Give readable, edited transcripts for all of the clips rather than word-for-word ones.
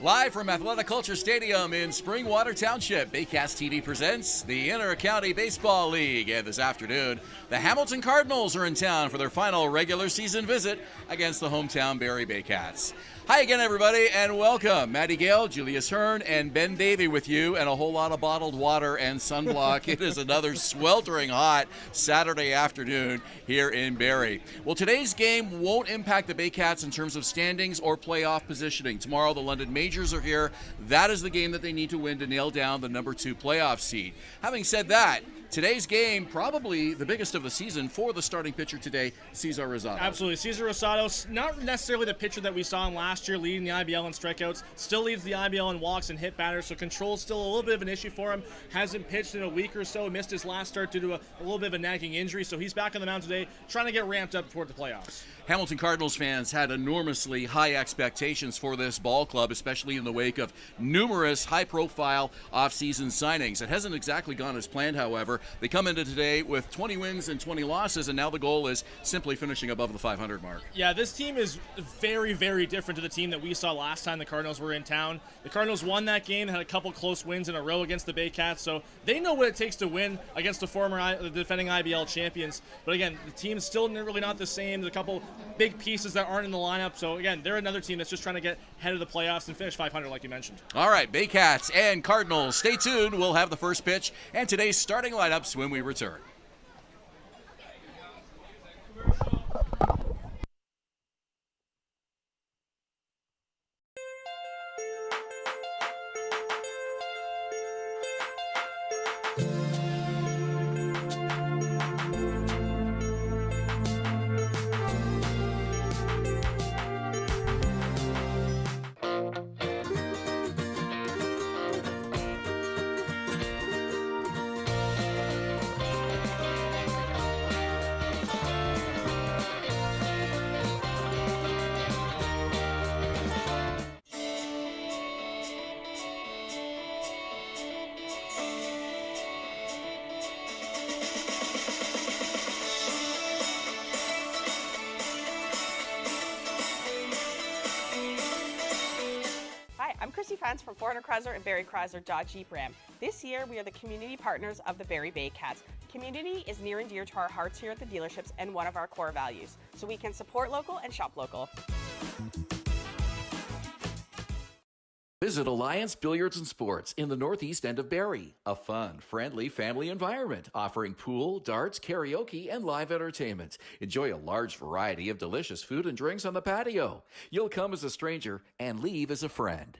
Live from Athletic Kulture Stadium in Springwater Township, Baycats TV presents the Inter-County Baseball League. And this afternoon, the Hamilton Cardinals are in town for their final regular season visit against the hometown Barrie Baycats. Hi again, everybody, and welcome. Maddie Gale, Julius Hern, and Ben Davy with you, and a whole lot of bottled water and sunblock. It is another sweltering hot Saturday afternoon here in Barrie. Well, today's game won't impact the Baycats in terms of standings or playoff positioning. Tomorrow, the London Majors are here. That is the game that they need to win to nail down the number 2 playoff seed. Having said that, today's game, probably the biggest of the season for the starting pitcher today, Cesar Rosado. Absolutely. Cesar Rosado, not necessarily the pitcher that we saw him last year, leading the IBL in strikeouts, still leads the IBL in walks and hit batters, so control's still a little bit of an issue for him. Hasn't pitched in a week or so, missed his last start due to a little bit of a nagging injury, so he's back on the mound today, trying to get ramped up toward the playoffs. Hamilton Cardinals fans had enormously high expectations for this ball club, especially in the wake of numerous high-profile off-season signings. It hasn't exactly gone as planned, however. They come into today with 20 wins and 20 losses, and now the goal is simply finishing above the 500 mark. Yeah, this team is very, very different to the team that we saw last time the Cardinals were in town. The Cardinals won that game, had a couple close wins in a row against the Baycats, so they know what it takes to win against the defending IBL champions. But again, the team's still really not the same. There's a couple big pieces that aren't in the lineup, so again, they're another team that's just trying to get ahead of the playoffs and finish 500 like you mentioned. All right, Baycats and Cardinals, stay tuned. We'll have the first pitch and today's starting lineups when we return. I'm Chrissy Fans from 400 Chrysler and Barrie Chrysler Dodge Jeep Ram. This year, we are the community partners of the Barrie Baycats. Community is near and dear to our hearts here at the dealerships and one of our core values, so we can support local and shop local. Visit Alliance Billiards and Sports in the northeast end of Barrie. A fun, friendly family environment offering pool, darts, karaoke, and live entertainment. Enjoy a large variety of delicious food and drinks on the patio. You'll come as a stranger and leave as a friend.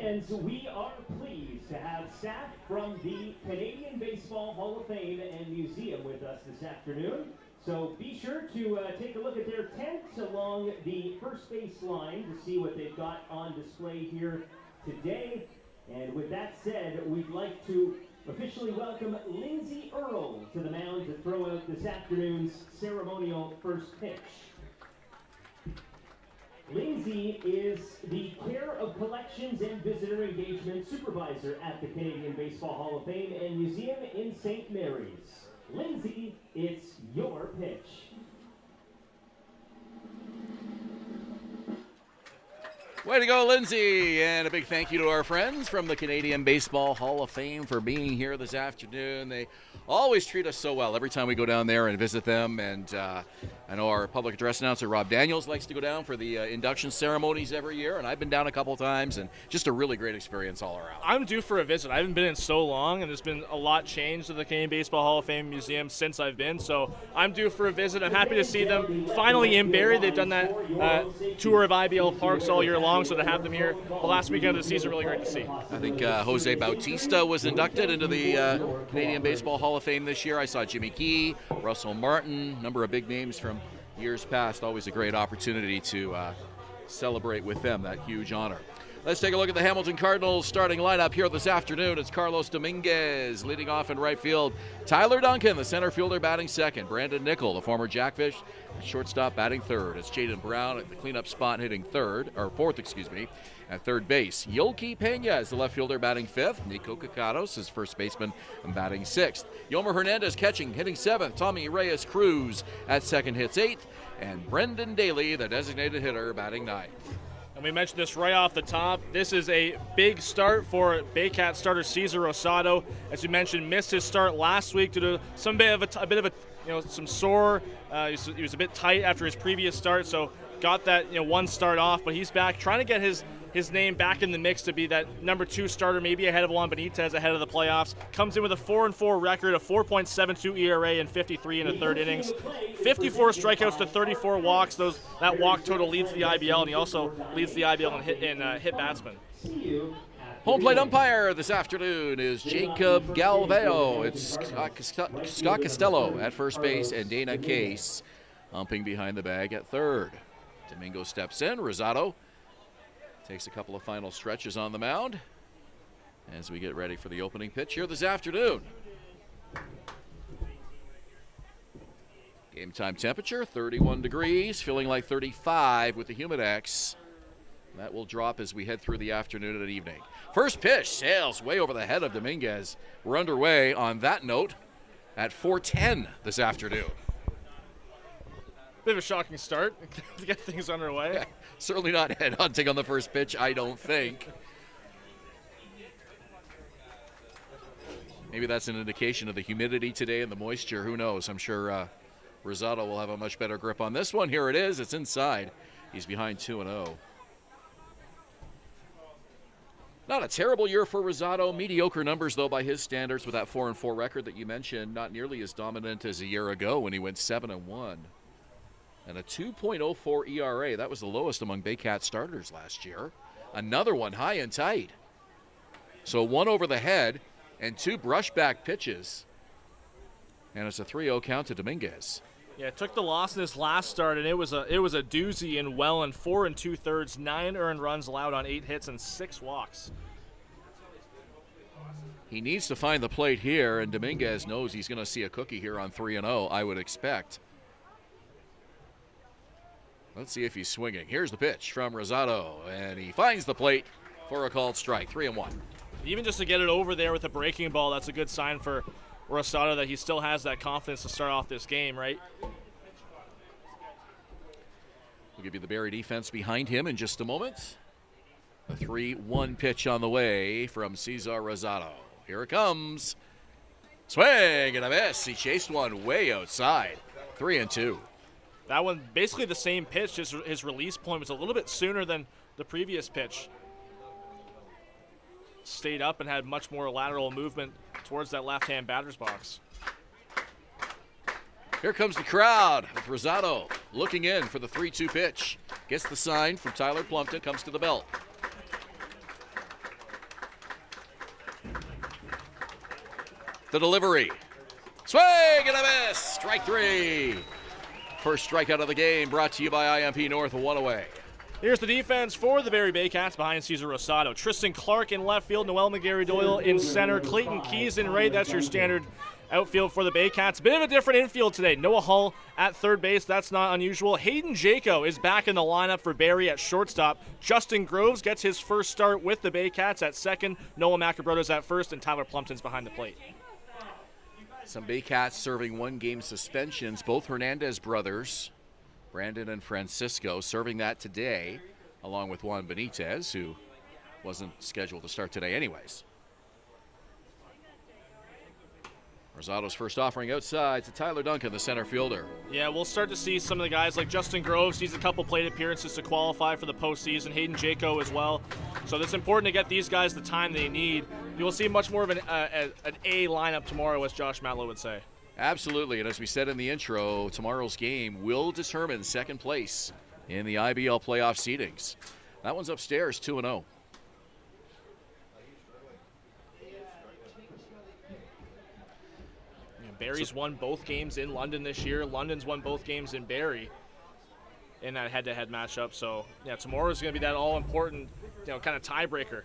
fans, we are pleased to have staff from the Canadian Baseball Hall of Fame and Museum with us this afternoon. So be sure to take a look at their tent along the first base line to see what they've got on display here today. And with that said, we'd like to officially welcome Lindsay Earle to the mound to throw out this afternoon's ceremonial first pitch. Lindsay is the Care of Collections and Visitor Engagement Supervisor at the Canadian Baseball Hall of Fame and Museum in St. Mary's. Lindsay, it's your pitch. Way to go, Lindsay! And a big thank you to our friends from the Canadian Baseball Hall of Fame for being here this afternoon. They always treat us so well every time we go down there and visit them. And I know our public address announcer, Rob Daniels, likes to go down for the induction ceremonies every year. And I've been down a couple times, and just a really great experience all around. I'm due for a visit. I haven't been in so long, and there's been a lot changed at the Canadian Baseball Hall of Fame Museum since I've been. So I'm due for a visit. I'm happy to see them finally in Barrie. They've done that tour of IBL parks all year long. So to have them here the last weekend of the season, really great to see. I think Jose Bautista was inducted into the Canadian Baseball Hall of Fame this year. I saw Jimmy Key, Russell Martin, a number of big names from years past. Always a great opportunity to celebrate with them that huge honor. Let's take a look at the Hamilton Cardinals starting lineup here this afternoon. It's Carlos Dominguez leading off in right field. Tyler Duncan, the center fielder, batting second. Brandon Nickel, the former Jackfish, shortstop, batting third. It's Jaden Brown at the cleanup spot, hitting fourth, at third base. Yolki Pena is the left fielder, batting fifth. Nico Kakados, his first baseman, batting sixth. Yomer Hernandez catching, hitting seventh. Tommy Reyes Cruz at second, hits eighth. And Brendan Daly, the designated hitter, batting ninth. And we mentioned this right off the top. This is a big start for Baycats starter Cesar Rosado. As you mentioned, missed his start last week due to some some sore. He was a bit tight after his previous start, so got that one start off. But he's back, trying to get his name back in the mix to be that number 2 starter, maybe ahead of Juan Benitez ahead of the playoffs. Comes in with a 4-4 record, a 4.72 ERA, and 53 in the third innings. 54 strikeouts to 34 walks. That walk total leads the IBL, and he also leads the IBL in hit batsmen. Home plate umpire this afternoon is Jacob Galveo. It's Scott Costello at first base and Dana Case umping behind the bag at third. Domingo steps in. Rosado takes a couple of final stretches on the mound as we get ready for the opening pitch here this afternoon. Game time temperature, 31 degrees, feeling like 35 with the Humidex. That will drop as we head through the afternoon and evening. First pitch sails way over the head of Dominguez. We're underway on that note at 4:10 this afternoon. Bit of a shocking start to get things underway. Yeah, certainly not headhunting on the first pitch, I don't think. Maybe that's an indication of the humidity today and the moisture. Who knows? I'm sure Rosado will have a much better grip on this one. Here it is. It's inside. He's behind 2-0. Not a terrible year for Rosado. Mediocre numbers, though, by his standards with that 4-4 record that you mentioned. Not nearly as dominant as a year ago when he went 7-1. And a 2.04 ERA. That was the lowest among Baycats starters last year. Another one high and tight. So one over the head and 2 brushback pitches. And it's a 3-0 count to Dominguez. Yeah, took the loss in his last start, and it was a doozy in Welland. 4 2/3, 9 earned runs allowed on 8 hits and 6 walks. He needs to find the plate here, and Dominguez knows he's going to see a cookie here on 3-0, I would expect. Let's see if he's swinging. Here's the pitch from Rosado, and he finds the plate for a called strike. 3-1. Even just to get it over there with a breaking ball, that's a good sign for Rosado that he still has that confidence to start off this game, right? We'll give you the Barrie defense behind him in just a moment. A 3-1 pitch on the way from Cesar Rosado. Here it comes. Swing and a miss. He chased one way outside. 3-2. That one, basically the same pitch, just his release point was a little bit sooner than the previous pitch. Stayed up and had much more lateral movement towards that left-hand batter's box. Here comes the crowd with Rosado looking in for the 3-2 pitch. Gets the sign from Tyler Plumpton, comes to the belt. The delivery. Swing and a miss. Strike 3. First strikeout of the game brought to you by IMP North, 1 away. Here's the defense for the Barrie Baycats behind Cesar Rosado. Tristan Clark in left field, Noel McGarry-Doyle in center, Clayton Keys in right. That's your standard outfield for the Baycats. Bit of a different infield today. Noah Hull at third base. That's not unusual. Hayden Jaco is back in the lineup for Barrie at shortstop. Justin Groves gets his first start with the Baycats at second. Noah Macabrothers at first, and Tyler Plumpton's behind the plate. Some Baycats serving 1-game suspensions. Both Hernandez brothers, Brandon and Francisco, serving that today, along with Juan Benitez, who wasn't scheduled to start today anyways. Rosado's first offering outside to Tyler Duncan, the center fielder. Yeah, we'll start to see some of the guys like Justin Groves. He's a couple plate appearances to qualify for the postseason. Hayden Jaco as well. So it's important to get these guys the time they need. You will see much more of an A lineup tomorrow, as Josh Matlow would say. Absolutely, and as we said in the intro, tomorrow's game will determine second place in the IBL playoff seedings. That one's upstairs, 2-0. Barrie's won both games in London this year. London's won both games in Barrie in that head-to-head matchup. So, yeah, tomorrow's going to be that all-important, kind of tiebreaker.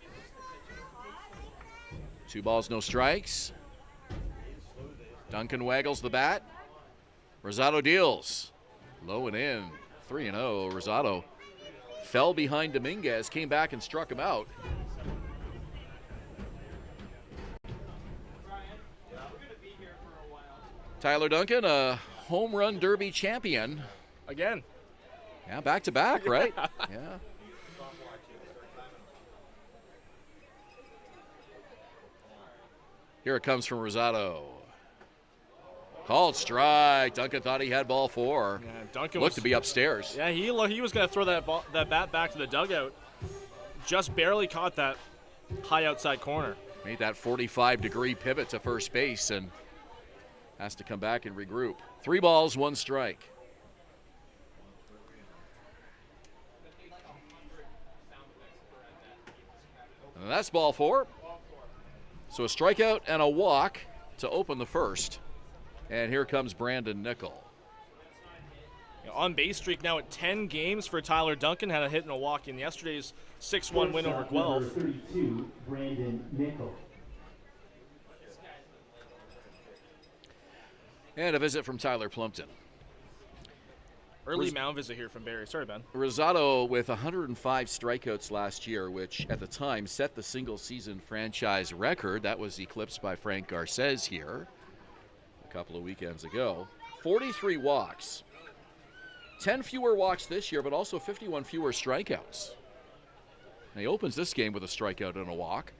2 balls, no strikes. Duncan waggles the bat. Rosado deals. Low and in, 3-0. Rosado fell behind Dominguez, came back and struck him out. Tyler Duncan, a home run derby champion. Again. Yeah, back to back, right? Yeah. Here it comes from Rosado. Called strike. Duncan thought he had ball 4. Yeah, Duncan looked to be upstairs. Yeah, he was going to throw that bat back to the dugout. Just barely caught that high outside corner. Made that 45-degree pivot to first base and has to come back and regroup. 3 balls, 1 strike. And that's ball 4. So a strikeout and a walk to open the first. And here comes Brandon Nickel. On base streak now at 10 games for Tyler Duncan. Had a hit and a walk in yesterday's 6-1 win over Guelph. 32, Brandon Nickel. And a visit from Tyler Plumpton. Early mound visit here from Barrie. Sorry, Ben. Rosado with 105 strikeouts last year, which at the time set the single-season franchise record. That was eclipsed by Frank Garces here a couple of weekends ago. 43 walks. 10 fewer walks this year, but also 51 fewer strikeouts. And he opens this game with a strikeout and a walk.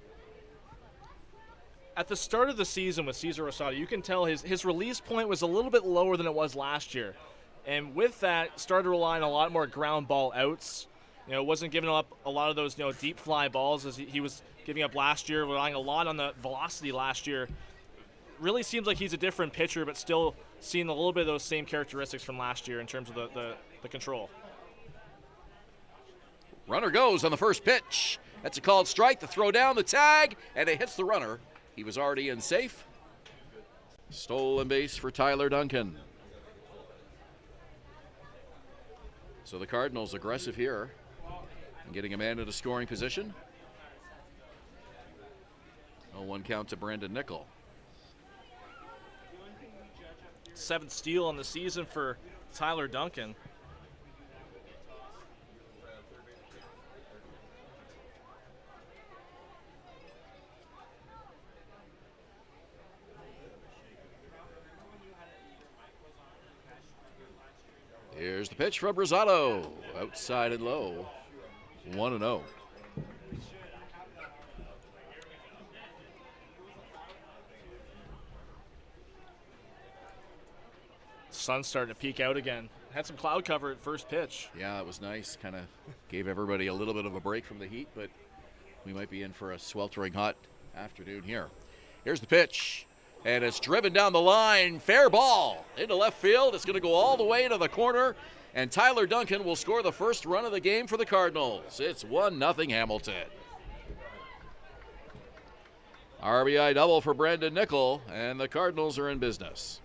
At the start of the season with Cesar Rosado, you can tell his release point was a little bit lower than it was last year. And with that, started relying on a lot more ground ball outs. Wasn't giving up a lot of those deep fly balls as he was giving up last year, relying a lot on the velocity last year. Really seems like he's a different pitcher, but still seeing a little bit of those same characteristics from last year in terms of the control. Runner goes on the first pitch. That's a called strike. The throw down, the tag, and it hits the runner. He was already in safe. Stolen base for Tyler Duncan. So the Cardinals aggressive here and getting a man into scoring position. 0-1 count to Brandon Nickel. 7th steal on the season for Tyler Duncan. Here's the pitch from Rosado. Outside and low. 1-0. Sun's starting to peek out again. Had some cloud cover at first pitch. Yeah, it was nice. Kind of gave everybody a little bit of a break from the heat, but we might be in for a sweltering hot afternoon here. Here's the pitch. And it's driven down the line. Fair ball into left field. It's going to go all the way to the corner. And Tyler Duncan will score the first run of the game for the Cardinals. It's 1-0 Hamilton. RBI double for Brendan Nickel, and the Cardinals are in business.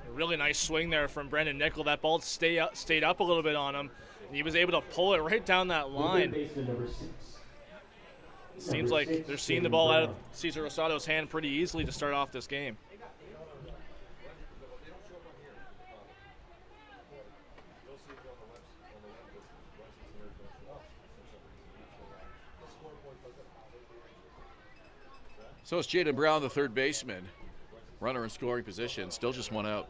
A really nice swing there from Brendan Nickel. That ball stayed up a little bit on him, and he was able to pull it right down that line. Seems like they're seeing the ball out of Cesar Rosado's hand pretty easily to start off this game. So it's Jaden Brown, the third baseman. Runner in scoring position, still just one out.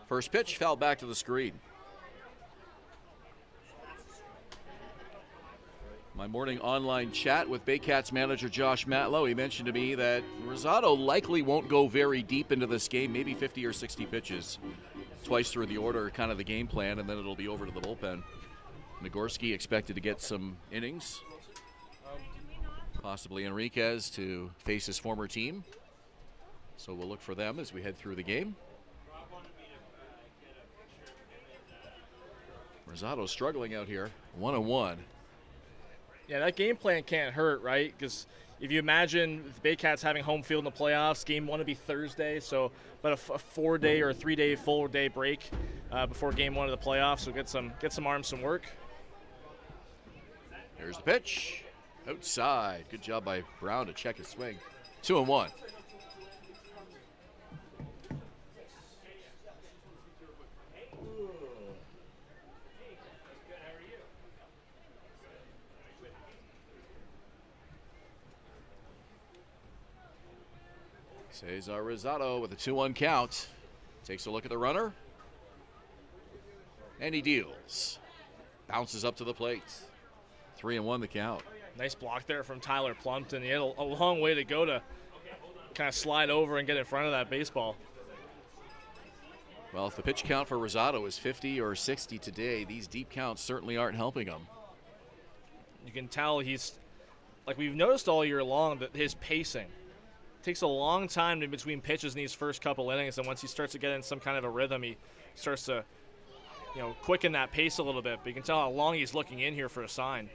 First pitch, foul back to the screen. My morning online chat with Baycats manager Josh Matlow, he mentioned to me that Rosado likely won't go very deep into this game, maybe 50 or 60 pitches. Twice through the order, kind of the game plan, and then it'll be over to the bullpen. Nagorski expected to get some innings. Possibly Enriquez to face his former team. So we'll look for them as we head through the game. Rosado struggling out here, 1-1. Yeah, that game plan can't hurt, right? Because if you imagine the Baycats having home field in the playoffs, game 1 would be Thursday, so about a 4-day or a 3-day full day break before game 1 of the playoffs. So get some arms, some work. Here's the pitch. Outside. Good job by Brown to check his swing. 2-1. Cesar Rosado with a 2-1 count. Takes a look at the runner. And he deals. Bounces up to the plate. 3-1 the count. Nice block there from Tyler Plumpton. He had a long way to go to kind of slide over and get in front of that baseball. Well, if the pitch count for Rosado is 50 or 60 today, these deep counts certainly aren't helping him. You can tell he's, like we've noticed all year long, that his pacing takes a long time in between pitches in these first couple innings, and once he starts to get in some kind of a rhythm, he starts to, quicken that pace a little bit. But you can tell how long he's looking in here for a sign.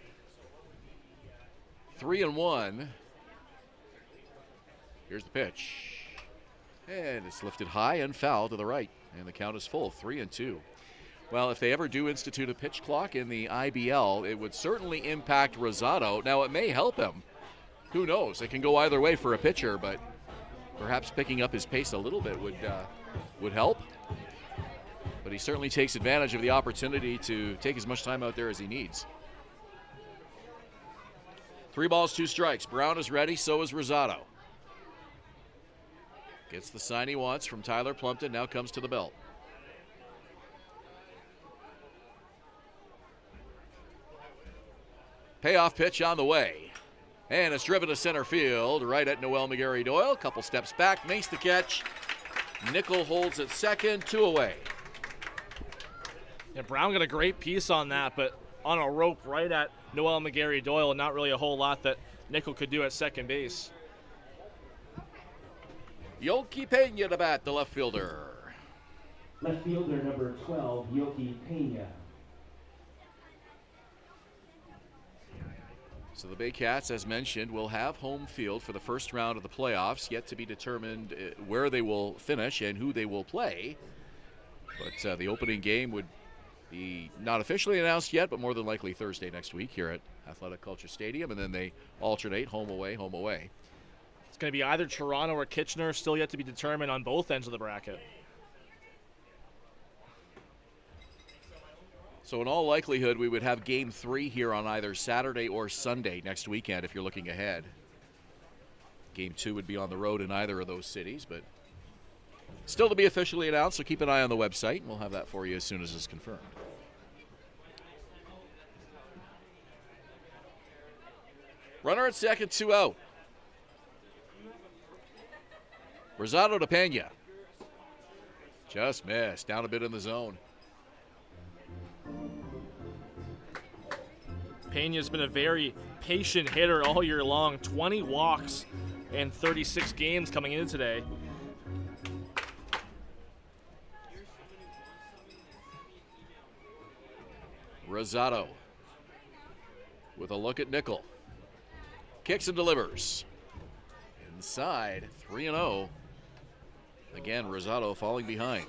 3-1. Here's the pitch. And it's lifted high and foul to the right. And the count is full, 3-2. Well, if they ever do institute a pitch clock in the IBL, it would certainly impact Rosado. Now, it may help him. Who knows? It can go either way for a pitcher, but perhaps picking up his pace a little bit would help. But he certainly takes advantage of the opportunity to take as much time out there as he needs. 3 balls, 2 strikes. Brown is ready, so is Rosado. Gets the sign he wants from Tyler Plumpton, now comes to the belt. Payoff pitch on the way. And it's driven to center field, right at Noel McGarry-Doyle. Couple steps back, makes the catch. Nickel holds at second, 2 away. Yeah, Brown got a great piece on that, but on a rope right at Noel McGarry-Doyle, not really a whole lot that Nickel could do at second base. Yoki Pena to bat, the left fielder. Left fielder number 12, Yoki Pena. So the Baycats, as mentioned, will have home field for the first round of the playoffs. Yet to be determined where they will finish and who they will play. But the opening game would be not officially announced yet, but more than likely Thursday next week here at Athletic Kulture Stadium. And then they alternate home away, home away. It's going to be either Toronto or Kitchener, still yet to be determined on both ends of the bracket. So in all likelihood, we would have Game 3 here on either Saturday or Sunday next weekend if you're looking ahead. Game 2 would be on the road in either of those cities, but still to be officially announced, so keep an eye on the website, and we'll have that for you as soon as it's confirmed. Runner at second, 2 out. Rosado to Pena. Just missed, down a bit in the zone. Pena's been a very patient hitter all year long. 20 walks in 36 games coming into today. Rosado with a look at Nickel. Kicks and delivers. Inside, 3-0. Again, Rosado falling behind.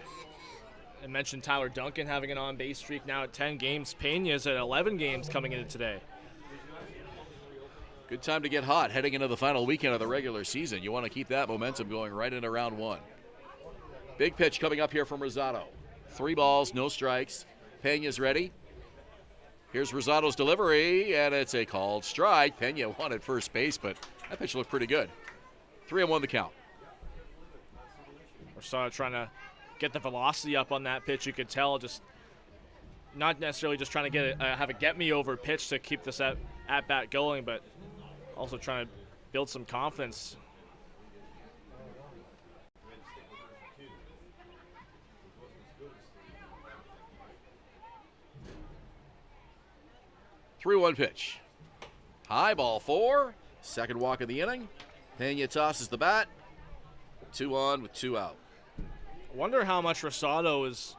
I mentioned Tyler Duncan having an on-base streak now at 10 games. Pena's at 11 games coming into today. Good time to get hot heading into the final weekend of the regular season. You want to keep that momentum going right into round one. Big pitch coming up here from Rosado. 3 balls, no strikes. Pena's ready. Here's Rosado's delivery, and it's a called strike. Pena wanted first base, but that pitch looked pretty good. 3-1 the count. Rosado trying to get the velocity up on that pitch. You could tell, just not necessarily just trying to have a get-me-over pitch to keep this at-bat going, but also trying to build some confidence. Three-one pitch. High, ball 4. Second walk of the inning. Pena tosses the bat. 2 on with 2 out. I wonder how much Rosado is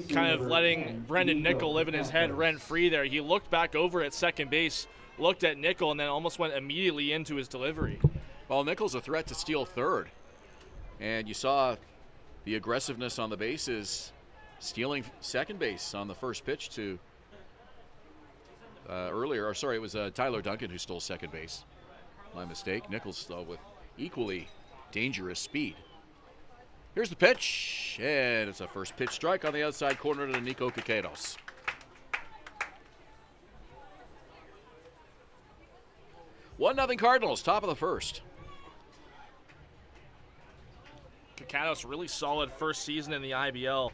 kind of letting Brendan Nickel live in his head rent-free there. He looked back over at second base, looked at Nickel, and then almost went immediately into his delivery. Well, Nickel's a threat to steal third. And you saw the aggressiveness on the bases, stealing second base on the first pitch to earlier. Or sorry, it was Tyler Duncan who stole second base. My mistake. Nickel's, though, with equally dangerous speed. Here's the pitch, and it's a first pitch strike on the outside corner to Nico Caquedos. One nothing Cardinals, top of the first. Caquedos, really solid first season in the IBL.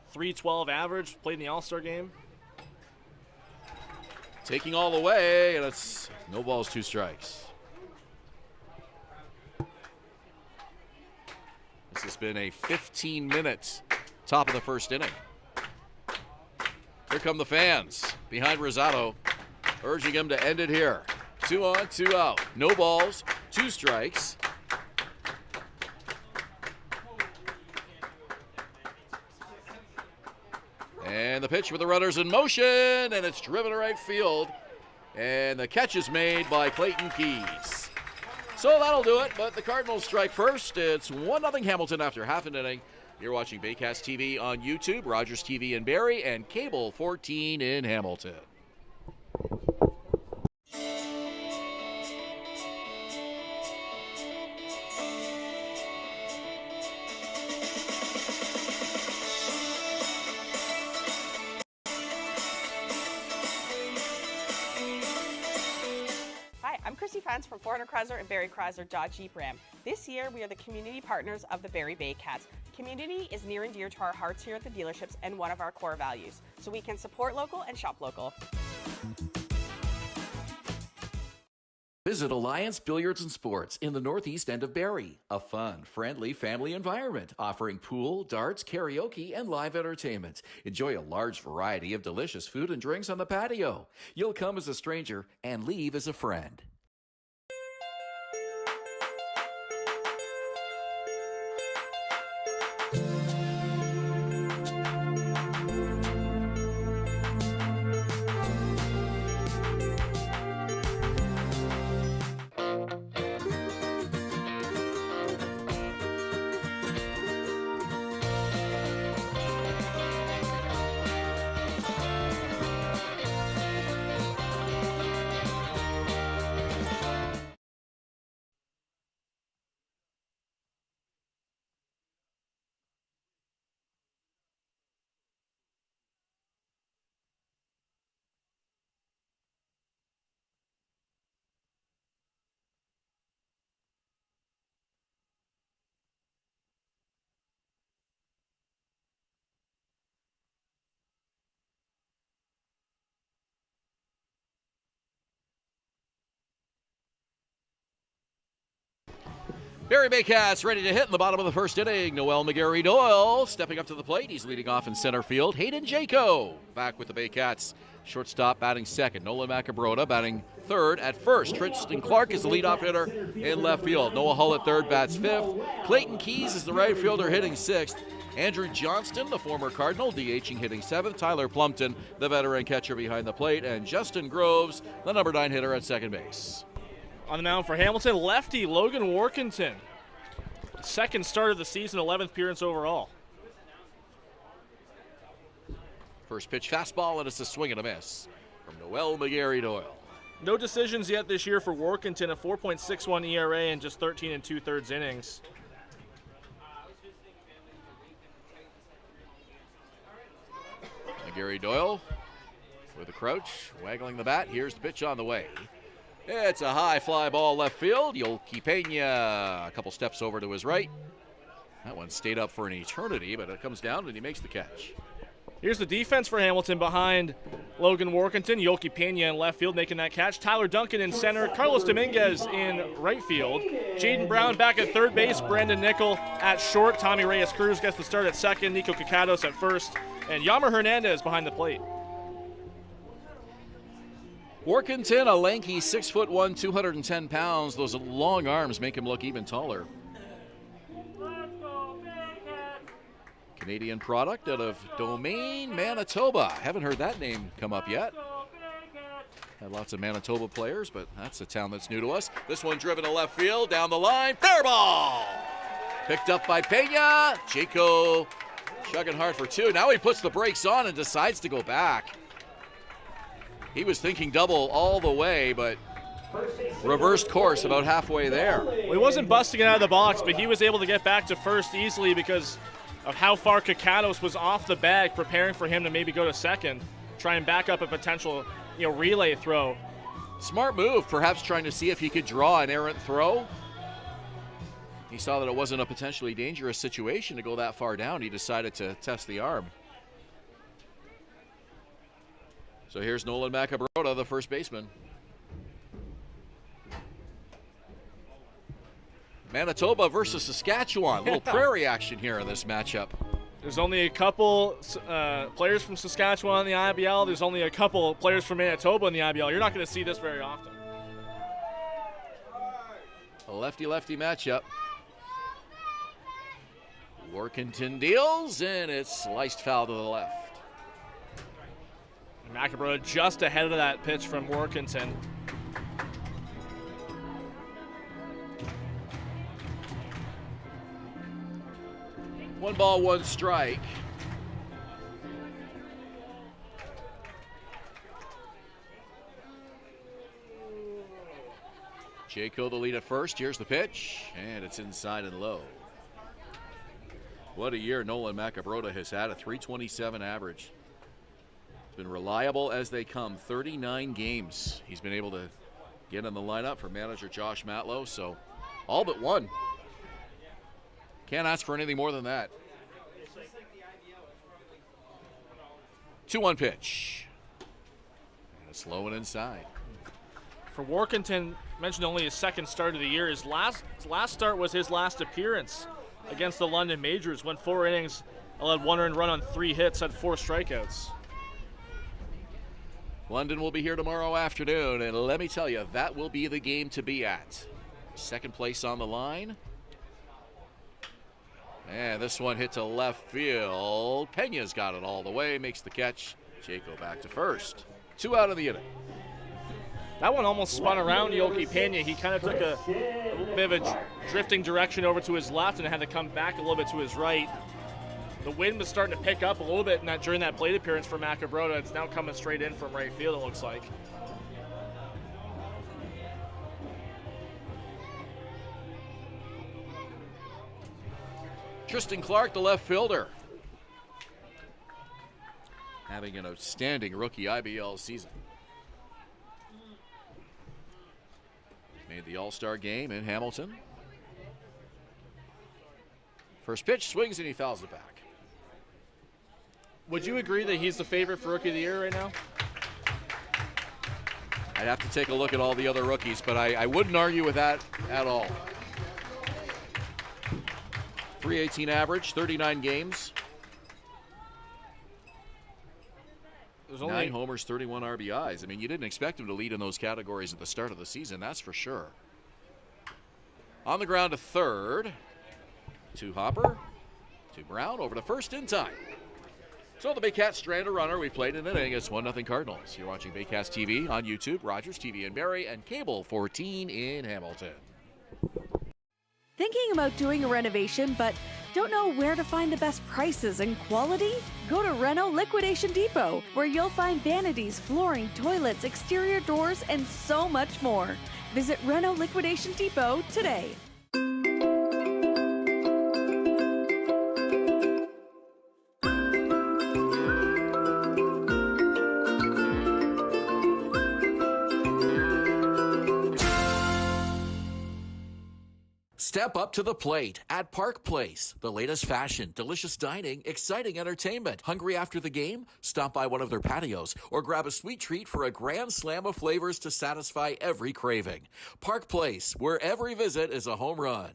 312 average, played in the All-Star game. Taking all the way, and it's no balls, 2 strikes. This has been a 15-minute top of the first inning. Here come the fans behind Rosado, urging him to end it here. 2 on, 2 out. No balls, 2 strikes. And the pitch with the runners in motion, and it's driven to right field. And the catch is made by Clayton Keys. So that'll do it, but the Cardinals strike first. It's 1-0 Hamilton after half an inning. You're watching Baycats TV on YouTube, Rogers TV in Barrie, and Cable 14 in Hamilton. I'm Chrissy Fans from 400 Chrysler and Barrie Chrysler Dodge Jeep Ram. This year, we are the community partners of the Barrie Baycats. Community is near and dear to our hearts here at the dealerships and one of our core values, so we can support local and shop local. Visit Alliance Billiards and Sports in the northeast end of Barrie. A fun, friendly family environment offering pool, darts, karaoke, and live entertainment. Enjoy a large variety of delicious food and drinks on the patio. You'll come as a stranger and leave as a friend. Barrie Baycats ready to hit in the bottom of the first inning. Noel McGarry-Doyle stepping up to the plate. He's leading off in center field. Hayden Jaco back with the Baycats. Shortstop batting second. Nolan Macabrota batting third. At first, Tristan Clark is the leadoff hitter in left field. Noah Hull at third bats fifth. Clayton Keys is the right fielder hitting sixth. Andrew Johnston, the former Cardinal, DHing hitting seventh. Tyler Plumpton, the veteran catcher behind the plate. And Justin Groves, the number 9 hitter at second base. On the mound for Hamilton, lefty Logan Workington. Second start of the season, 11th appearance overall. First pitch fastball, and it's a swing and a miss from Noel McGarry Doyle. No decisions yet this year for Workington, a 4.61 ERA in just 13 2/3 innings. McGarry Doyle with a crouch, waggling the bat. Here's the pitch on the way. It's a high fly ball left field. Yolki Pena a couple steps over to his right. That one stayed up for an eternity, but it comes down and he makes the catch. Here's the defense for Hamilton behind Logan Workington. Yolki Pena in left field making that catch. Tyler Duncan in center. Carlos Dominguez in right field. Jaden Brown back at third base. Brandon Nickel at short. Tommy Reyes Cruz gets the start at second. Nico Cacados at first. And Yammer Hernandez behind the plate. Workington, a lanky 6'1", 210 pounds. Those long arms make him look even taller. Canadian product out of Domaine, Manitoba. Haven't heard that name come up yet. Had lots of Manitoba players, but that's a town that's new to us. This one driven to left field, down the line, fair ball! Picked up by Pena. Jaco chugging hard for two. Now he puts the brakes on and decides to go back. He was thinking double all the way, but reversed course about halfway there. Well, he wasn't busting it out of the box, but he was able to get back to first easily because of how far Cacados was off the bag, preparing for him to maybe go to second, try and back up a potential, relay throw. Smart move, perhaps trying to see if he could draw an errant throw. He saw that it wasn't a potentially dangerous situation to go that far down. He decided to test the arm. So here's Nolan Macabrota, the first baseman. Manitoba versus Saskatchewan. Little prairie action here in this matchup. There's only a couple players from Saskatchewan in the IBL. There's only a couple players from Manitoba in the IBL. You're not going to see this very often. A lefty-lefty matchup. Workington deals, and it's sliced foul to the left. Macabrota just ahead of that pitch from Workington. One ball, one strike. Jaco the lead at first. Here's the pitch, and it's inside and low. What a year Nolan Macabrota has had, a .327 average. He's been reliable as they come. 39 games he's been able to get in the lineup for manager Josh Matlow, so all but one. Can't ask for anything more than that. 2-1 pitch. And a slow one inside. For Workington, mentioned only his second start of the year. His last start was his last appearance against the London Majors. Went 4 innings, allowed 1 earned run on 3 hits, had 4 strikeouts. London will be here tomorrow afternoon, and let me tell you, that will be the game to be at. Second place on the line. And this one hit to left field. Pena's got it all the way, makes the catch. Jaco back to first. 2 out of the inning. That one almost spun around Yolki Pena. He kind of took a bit of a drifting direction over to his left and had to come back a little bit to his right. The wind was starting to pick up a little bit during that plate appearance for Macabrota. It's now coming straight in from right field, it looks like. Tristan Clark, the left fielder, having an outstanding rookie IBL season. Made the All-Star game in Hamilton. First pitch, swings, and he fouls it back. Would you agree that he's the favorite for Rookie of the Year right now? I'd have to take a look at all the other rookies, but I wouldn't argue with that at all. .318 average, 39 games. There's 9 homers, 31 RBIs. I mean, you didn't expect him to lead in those categories at the start of the season, that's for sure. On the ground to third. To Hopper. To Brown. Over to first in time. So the Baycats strand a runner. We played an inning. It's 1-0 Cardinals. You're watching Baycats TV on YouTube, Rogers TV in Barrie, and Cable 14 in Hamilton. Thinking about doing a renovation but don't know where to find the best prices and quality? Go to Reno Liquidation Depot, where you'll find vanities, flooring, toilets, exterior doors, and so much more. Visit Reno Liquidation Depot today. Step up to the plate at Park Place. The latest fashion, delicious dining, exciting entertainment. Hungry after the game? Stop by one of their patios or grab a sweet treat for a grand slam of flavors to satisfy every craving. Park Place, where every visit is a home run.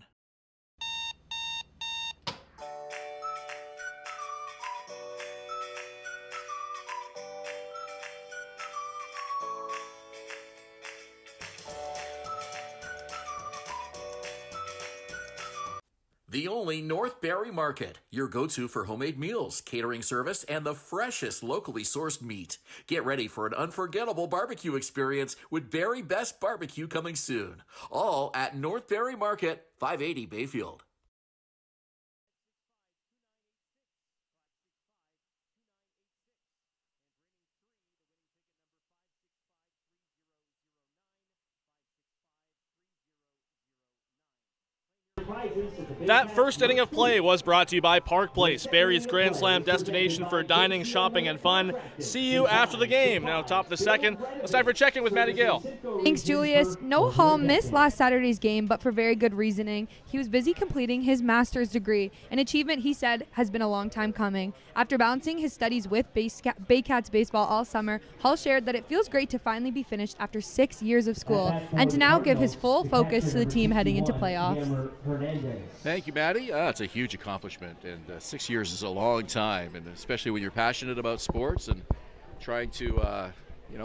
The only North Barrie Market, your go-to for homemade meals, catering service, and the freshest locally sourced meat. Get ready for an unforgettable barbecue experience with Barrie Best Barbecue coming soon. All at North Barrie Market, 580 Bayfield. That first inning of play was brought to you by Park Place, Barrie's Grand Slam destination for dining, shopping, and fun. See you after the game. Now, top of the second, it's time for check-in with Maddie Gale. Thanks, Julius. Noah Hall missed last Saturday's game, but for very good reasoning. He was busy completing his master's degree, an achievement he said has been a long time coming. After balancing his studies with Baycats Baseball all summer, Hall shared that it feels great to finally be finished after 6 years of school and to now give his full focus to the team heading into playoffs. Thank you, Maddie. It's a huge accomplishment, and 6 years is a long time, and especially when you're passionate about sports and trying to,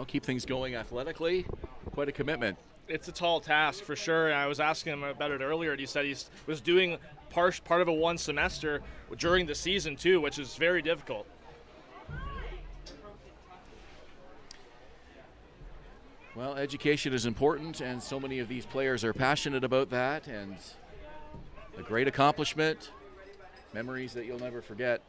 keep things going athletically, quite a commitment. It's a tall task for sure. I was asking him about it earlier, and he said he was doing part of a one semester during the season too, which is very difficult. Well, education is important, and so many of these players are passionate about that, and a great accomplishment, memories that you'll never forget.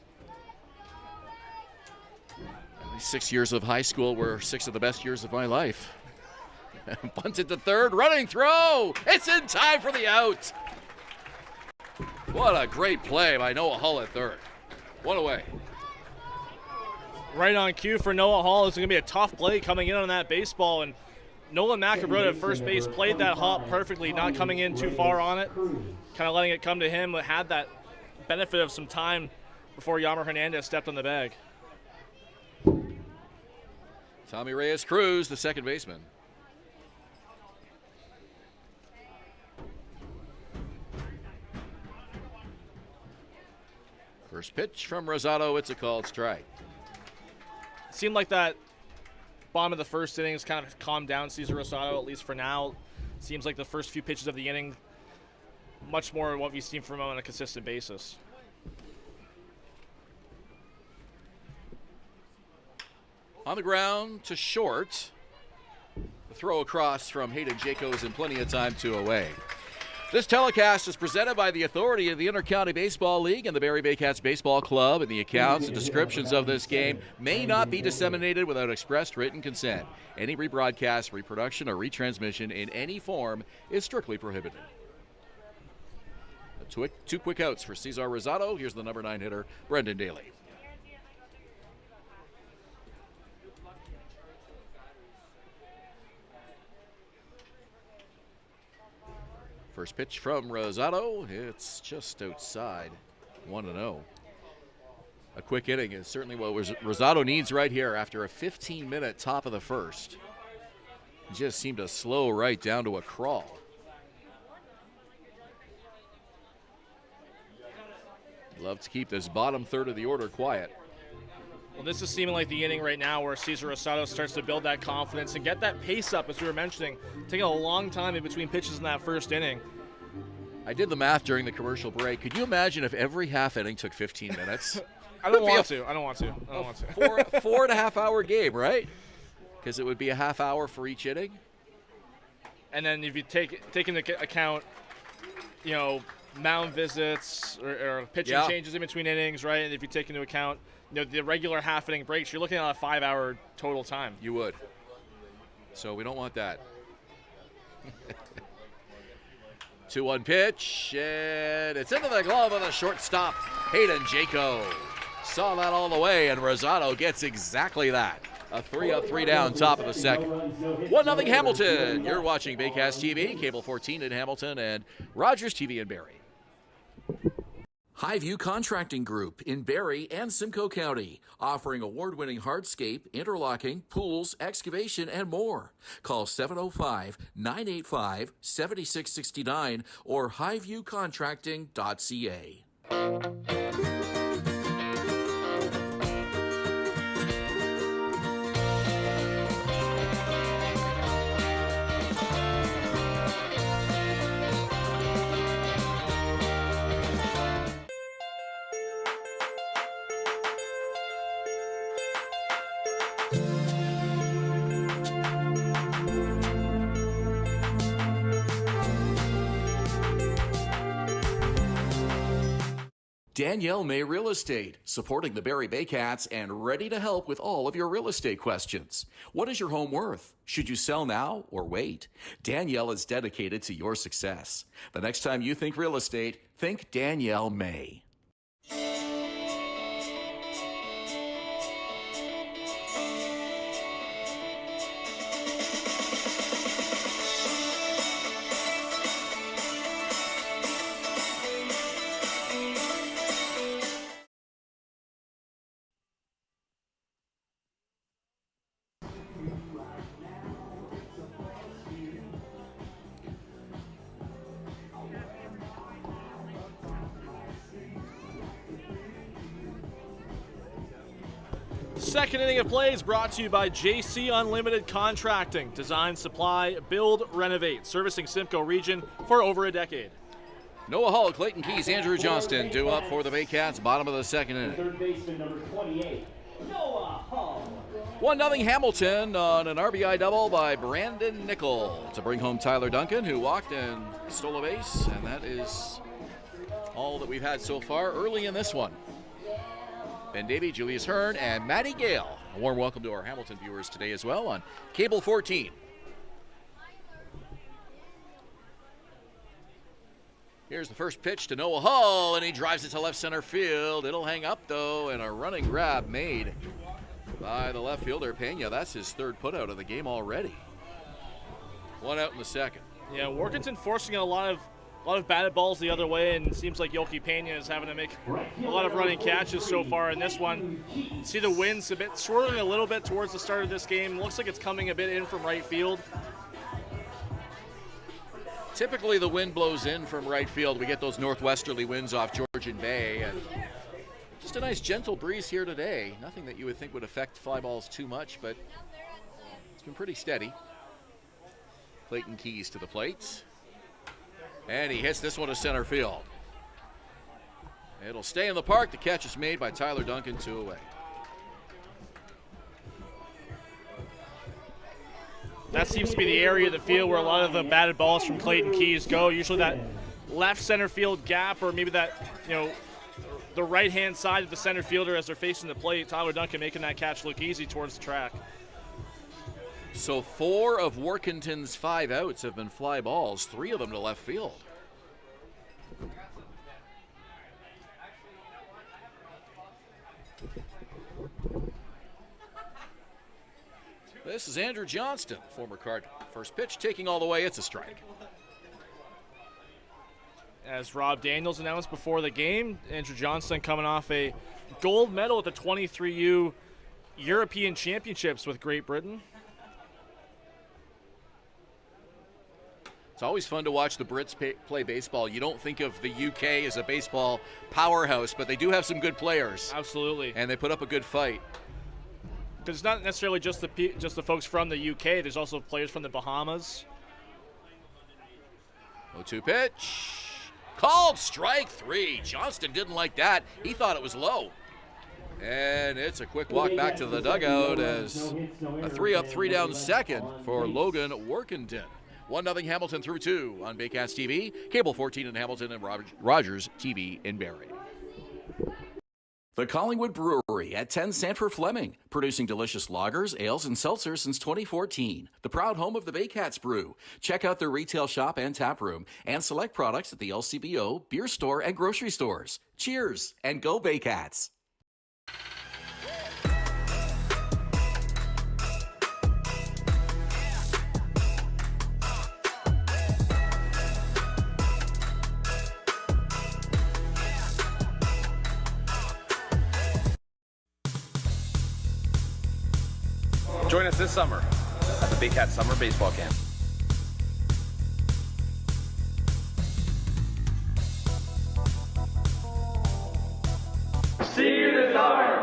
These 6 years of high school were 6 of the best years of my life. Bunted to third, running throw. It's in time for the out. What a great play by Noah Hall at third. One away. Right on cue for Noah Hall. It's going to be a tough play coming in on that baseball, and Nolan McElbrode at first base played that hop perfectly, not coming in too far on it, kind of letting it come to him. Had that benefit of some time before Yammer Hernandez stepped on the bag. Tommy Reyes Cruz, the second baseman. First pitch from Rosado, it's a called strike. Seemed like that bottom of the first inning has kind of calmed down Cesar Rosado, at least for now. Seems like the first few pitches of the inning, much more what we've seen from him on a consistent basis. On the ground to short. The throw across from Hayden Jacobs in plenty of time to away. This telecast is presented by the authority of the Inter-County Baseball League and the Barrie Baycats Baseball Club, and the accounts and descriptions of this game may not be disseminated without expressed written consent. Any rebroadcast, reproduction, or retransmission in any form is strictly prohibited. Two quick outs for Cesar Rosado. Here's the number 9 hitter, Brendan Daly. First pitch from Rosado. It's just outside. 1-0. A quick inning is certainly what Rosado needs right here after a 15-minute top of the first. Just seemed to slow right down to a crawl. Love to keep this bottom third of the order quiet. Well, this is seeming like the inning right now where Cesar Rosado starts to build that confidence and get that pace up, as we were mentioning. Taking a long time in between pitches in that first inning. I did the math during the commercial break. Could you imagine if every half inning took 15 minutes? I don't want to. 4.5 hour game, right? Because it would be a half hour for each inning. And then if you take into account, mound visits or pitching changes in between innings, right? And if you take into account, the regular half inning breaks, you're looking at a 5 hour total time. You would. So we don't want that. 2-1 pitch, and it's into the glove of the shortstop, Hayden Jaco. Saw that all the way, and Rosado gets exactly that. A 3-up, 3-down, top of the second. 1-0 Hamilton. You're watching Baycats TV, Cable 14 in Hamilton, and Rogers TV in Barrie. Highview Contracting Group in Barrie and Simcoe County, offering award-winning hardscape, interlocking, pools, excavation, and more. Call 705-985-7669 or highviewcontracting.ca. Danielle May Real Estate, supporting the Barrie Baycats and ready to help with all of your real estate questions. What is your home worth? Should you sell now or wait? Danielle is dedicated to your success. The next time you think real estate, think Danielle May. Second inning of play is brought to you by JC Unlimited Contracting. Design, supply, build, renovate. Servicing Simcoe region for over a decade. Noah Hull, Clayton Keys, Andrew Johnston due up for the Baycats, bottom of the second inning. Third baseman number 28, Noah Hull. 1-0 Hamilton on an RBI double by Brandon Nickel to bring home Tyler Duncan, who walked and stole a base, and that is all that we've had so far early in this one. Ben Davy, Julius Hern, and Matty Gale. A warm welcome to our Hamilton viewers today as well on Cable 14. Here's the first pitch to Noah Hull, and he drives it to left center field. It'll hang up, though, and a running grab made by the left fielder, Pena. That's his third putout of the game already. One out in the second. Yeah, Workington forcing a lot of batted balls the other way, and it seems like Yoki Pena is having to make a lot of running catches so far in this one. See the wind's a bit swirling a little bit towards the start of this game. Looks like it's coming a bit in from right field. Typically the wind blows in from right field. We get those northwesterly winds off Georgian Bay, and just a nice gentle breeze here today. Nothing that you would think would affect fly balls too much, but it's been pretty steady. Clayton Keys to the plate. And he hits this one to center field. It'll stay in the park. The catch is made by Tyler Duncan, 2 away. That seems to be the area of the field where a lot of the batted balls from Clayton Keys go. Usually that left center field gap, or maybe that, the right-hand side of the center fielder as they're facing the plate. Tyler Duncan making that catch look easy towards the track. So 4 of Workington's 5 outs have been fly balls, 3 of them to left field. This is Andrew Johnston, former Cardinal. First pitch taking all the way, it's a strike. As Rob Daniels announced before the game, Andrew Johnston coming off a gold medal at the 23U European Championships with Great Britain. It's always fun to watch the Brits play baseball. You don't think of the UK as a baseball powerhouse, but they do have some good players. Absolutely. And they put up a good fight. Because it's not necessarily just the folks from the UK. There's also players from the Bahamas. 0-2 pitch. Called strike 3. Johnston didn't like that. He thought it was low. And it's a quick walk back to the dugout as a 3-up, 3-down second for Logan Workington. 1-0 Hamilton through 2 on Baycats TV, Cable 14 in Hamilton, and Rogers TV in Barrie. The Collingwood Brewery at 10 Sanford Fleming, producing delicious lagers, ales, and seltzers since 2014. The proud home of the Baycats Brew. Check out their retail shop and tap room, and select products at the LCBO, beer store, and grocery stores. Cheers, and go Baycats! Join us this summer at the Baycats Summer Baseball Camp. See you this summer!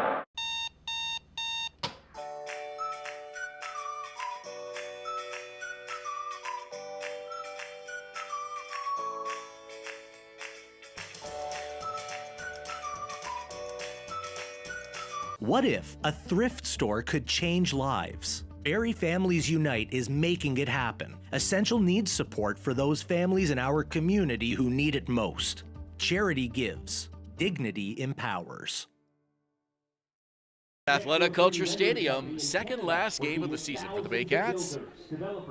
What if a thrift store could change lives? Barrie Families Unite is making it happen. Essential needs support for those families in our community who need it most. Charity gives. Dignity empowers. Athletic Kulture Stadium, second last game of the season for the Baycats.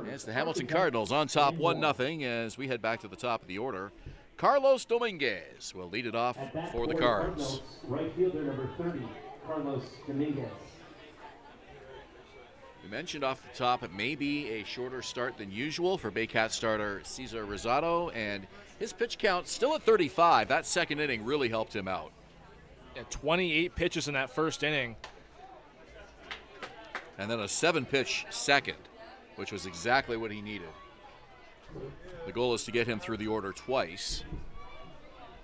It's the Hamilton Cardinals on top 1-0 as we head back to the top of the order. Carlos Dominguez will lead it off for the Cards. Right fielder number 30, Carlos Dominguez. We mentioned off the top it may be a shorter start than usual for Baycats starter Cesar Rosado, and his pitch count still at 35. That second inning really helped him out. Yeah, 28 pitches in that first inning. And then a 7-pitch second, which was exactly what he needed. The goal is to get him through the order twice.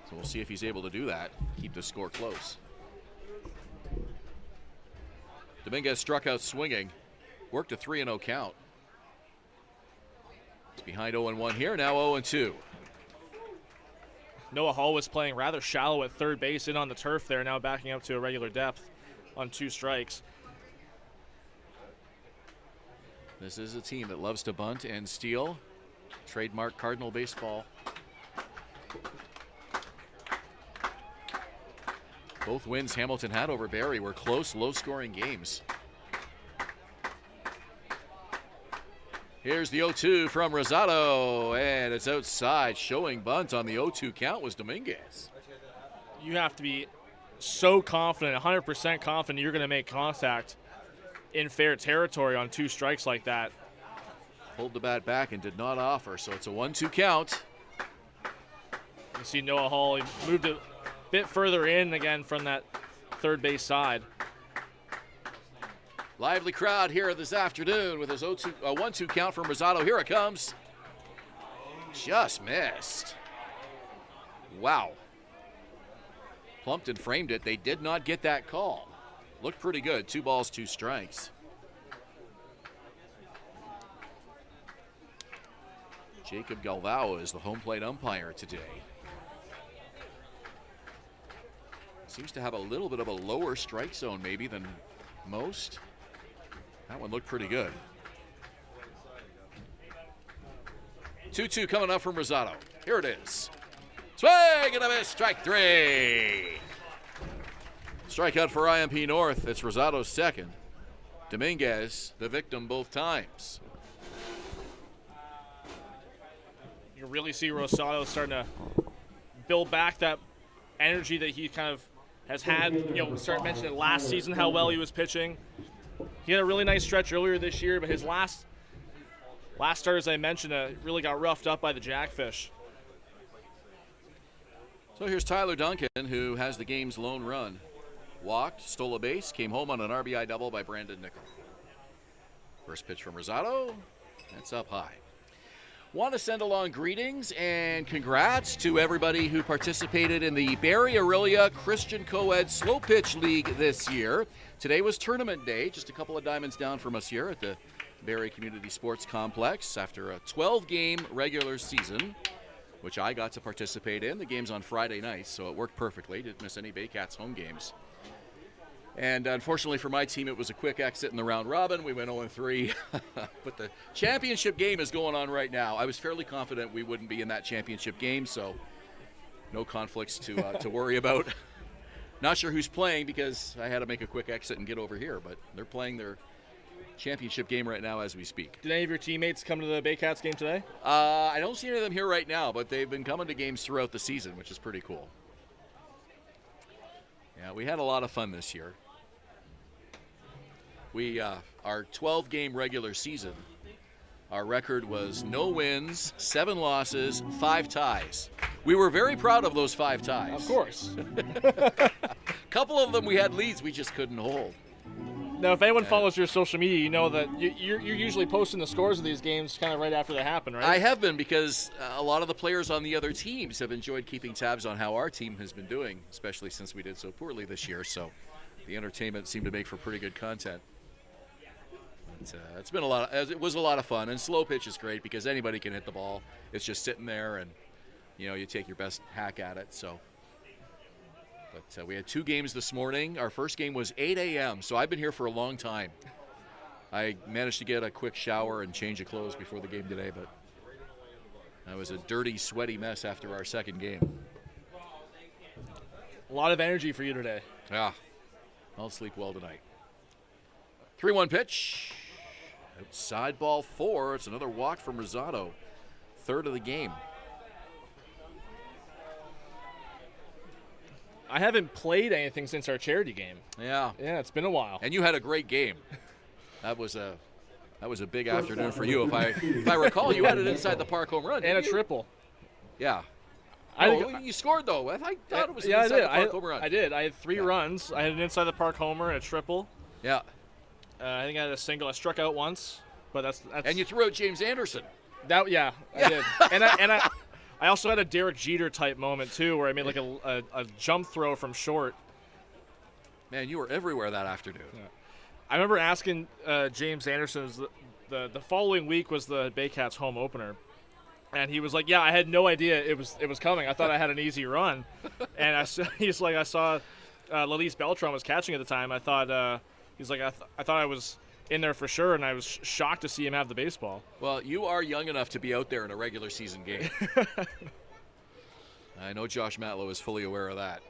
So we'll see if he's able to do that, keep the score close. Dominguez struck out swinging, worked a 3-0 count. He's behind 0-1 here, now 0-2. Noah Hall was playing rather shallow at third base in on the turf there, now backing up to a regular depth on 2 strikes. This is a team that loves to bunt and steal. Trademark Cardinal baseball. Both wins Hamilton had over Barrie were close, low-scoring games. Here's the 0-2 from Rosado, and it's outside. Showing bunt on the 0-2 count was Dominguez. You have to be so confident, 100% confident you're going to make contact in fair territory on 2 strikes like that. Pulled the bat back and did not offer, so it's a 1-2 count. You see Noah Hall, he moved a bit further in again from that third base side. Lively crowd here this afternoon with his 1-2 count from Rosado. Here it comes. Just missed. Wow. Plumped and framed it. They did not get that call. Looked pretty good. 2 balls, 2 strikes. Jacob Galvao is the home plate umpire today. Seems to have a little bit of a lower strike zone maybe than most. That one looked pretty good. 2-2 coming up from Rosado. Here it is. Swing and a miss, strike 3. Strikeout for IMP North. It's Rosado's second. Dominguez, the victim both times. You really see Rosado starting to build back that energy that he kind of has had. You know, started mentioning last season how well he was pitching. He had a really nice stretch earlier this year, but his last start, as I mentioned, really got roughed up by the Jackfish. So here's Tyler Duncan, who has the game's lone run. Walked, stole a base, came home on an RBI double by Brandon Nickel. First pitch from Rosado, that's up high. Want to send along greetings and congrats to everybody who participated in the Barrie Aurelia Christian Co-ed Slow Pitch League this year. Today was tournament day, just a couple of diamonds down from us here at the Barrie Community Sports Complex after a 12-game regular season, which I got to participate in. The game's on Friday nights, so it worked perfectly. Didn't miss any Baycats home games. And unfortunately for my team, it was a quick exit in the round robin. We went 0-3. But the championship game is going on right now. I was fairly confident we wouldn't be in that championship game, so no conflicts to worry about. Not sure who's playing because I had to make a quick exit and get over here, but they're playing their championship game right now as we speak. Did any of your teammates come to the Baycats game today? I don't see any of them here right now, but they've been coming to games throughout the season, which is pretty cool. Yeah, we had a lot of fun this year. Our 12-game regular season, our record was no wins, 7 losses, 5 ties. We were very proud of those 5 ties. Of course. A couple of them we had leads we just couldn't hold. Now, if anyone follows your social media, you know that you're usually posting the scores of these games kind of right after they happen, right? I have been, because a lot of the players on the other teams have enjoyed keeping tabs on how our team has been doing, especially since we did so poorly this year. So the entertainment seemed to make for pretty good content. It's been it was a lot of fun, and slow pitch is great because anybody can hit the ball. It's just sitting there, and you take your best hack at it. So, but we had 2 games this morning. Our first game was 8 a.m. So I've been here for a long time. I managed to get a quick shower and change of clothes before the game today, but I was a dirty, sweaty mess after our second game. A lot of energy for you today. Yeah, I'll sleep well tonight. 3-1 pitch. Outside ball 4. It's another walk from Rosado. 3rd of the game. I haven't played anything since our charity game. Yeah. Yeah, it's been a while. And you had a great game. That was a big afternoon for you. If I recall, you had an inside the park home run. And a triple. Yeah. You scored though. I thought it was an inside the park home run. I did. I had 3 runs. I had an inside the park homer and a triple. Yeah. I think I had a single. I struck out once, but that's. And you threw out James Anderson. I did. And I also had a Derek Jeter type moment too, where I made like a jump throw from short. Man, you were everywhere that afternoon. Yeah. I remember asking James Anderson. The following week was the Baycats home opener, and he was like, "Yeah, I had no idea it was coming. I thought I had an easy run." And he's like, "I saw Lalise Beltran was catching at the time. I thought." He's like, I thought I was in there for sure, and I was shocked to see him have the baseball. Well, you are young enough to be out there in a regular season game. I know Josh Matlow is fully aware of that.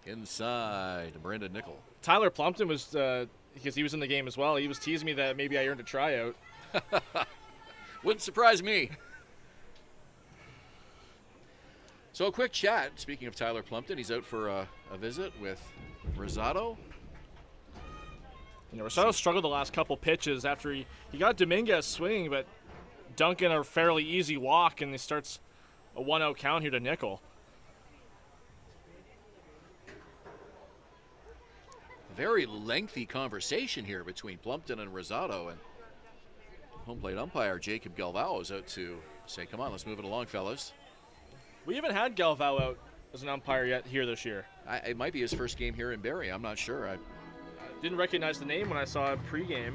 Inside, Brandon Nickel. Tyler Plumpton was, because he was in the game as well, he was teasing me that maybe I earned a tryout. Wouldn't surprise me. So a quick chat, speaking of Tyler Plumpton, he's out for a visit with Rosado. Rosado struggled the last couple pitches after he got Dominguez swinging, but Duncan a fairly easy walk, and he starts a 1-0 count here to Nickel. Very lengthy conversation here between Plumpton and Rosado, and home plate umpire Jacob Galvao is out to say, come on, let's move it along, fellas. We haven't had Galvao out as an umpire yet here this year. It might be his first game here in Barrie. I'm not sure. I didn't recognize the name when I saw it pregame.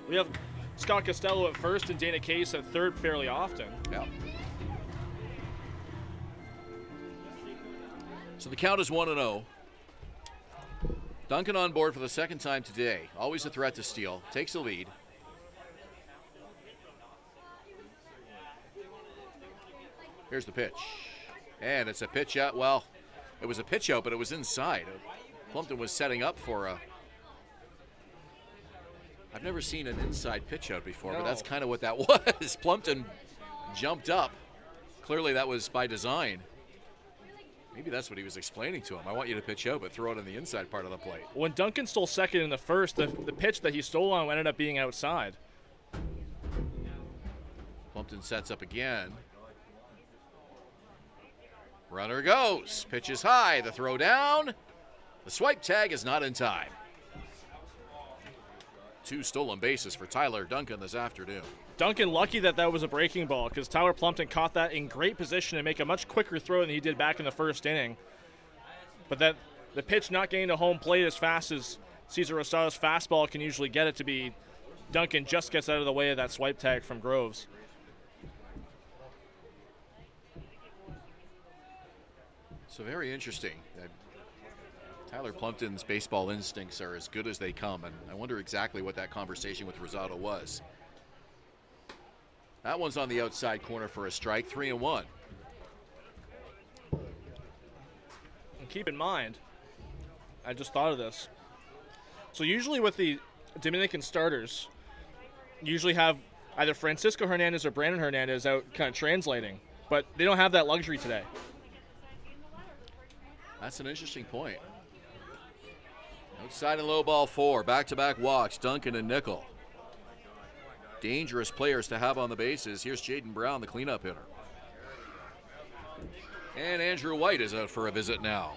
We have Scott Costello at first and Dana Case at third fairly often. Yeah. So the count is 1-0. Duncan on board for the second time today. Always a threat to steal. Takes the lead. Here's the pitch. And it's a pitch out. Well, it was a pitch out, but it was inside. Plumpton was setting up for a... I've never seen an inside pitch out before, but that's kind of what that was. Plumpton jumped up. Clearly that was by design. Maybe that's what he was explaining to him. I want you to pitch out, but throw it on the inside part of the plate. When Duncan stole second in the first, the pitch that he stole on ended up being outside. Plumpton sets up again. Runner goes. Pitch is high. The throw down. The swipe tag is not in time. 2 stolen bases for Tyler Duncan this afternoon. Duncan lucky that was a breaking ball because Tyler Plumpton caught that in great position to make a much quicker throw than he did back in the first inning. But that the pitch not getting to home plate as fast as Cesar Rosado's fastball can usually get it to be, Duncan just gets out of the way of that swipe tag from Groves. So very interesting. Tyler Plumpton's baseball instincts are as good as they come, and I wonder exactly what that conversation with Rosado was. That one's on the outside corner for a strike, 3-1. And keep in mind, I just thought of this. So usually with the Dominican starters, you usually have either Francisco Hernandez or Brandon Hernandez out kind of translating, but they don't have that luxury today. That's an interesting point. Outside and low ball 4, back-to-back walks, Duncan and Nickel. Dangerous players to have on the bases. Here's Jaden Brown, the cleanup hitter. And Andrew White is out for a visit now.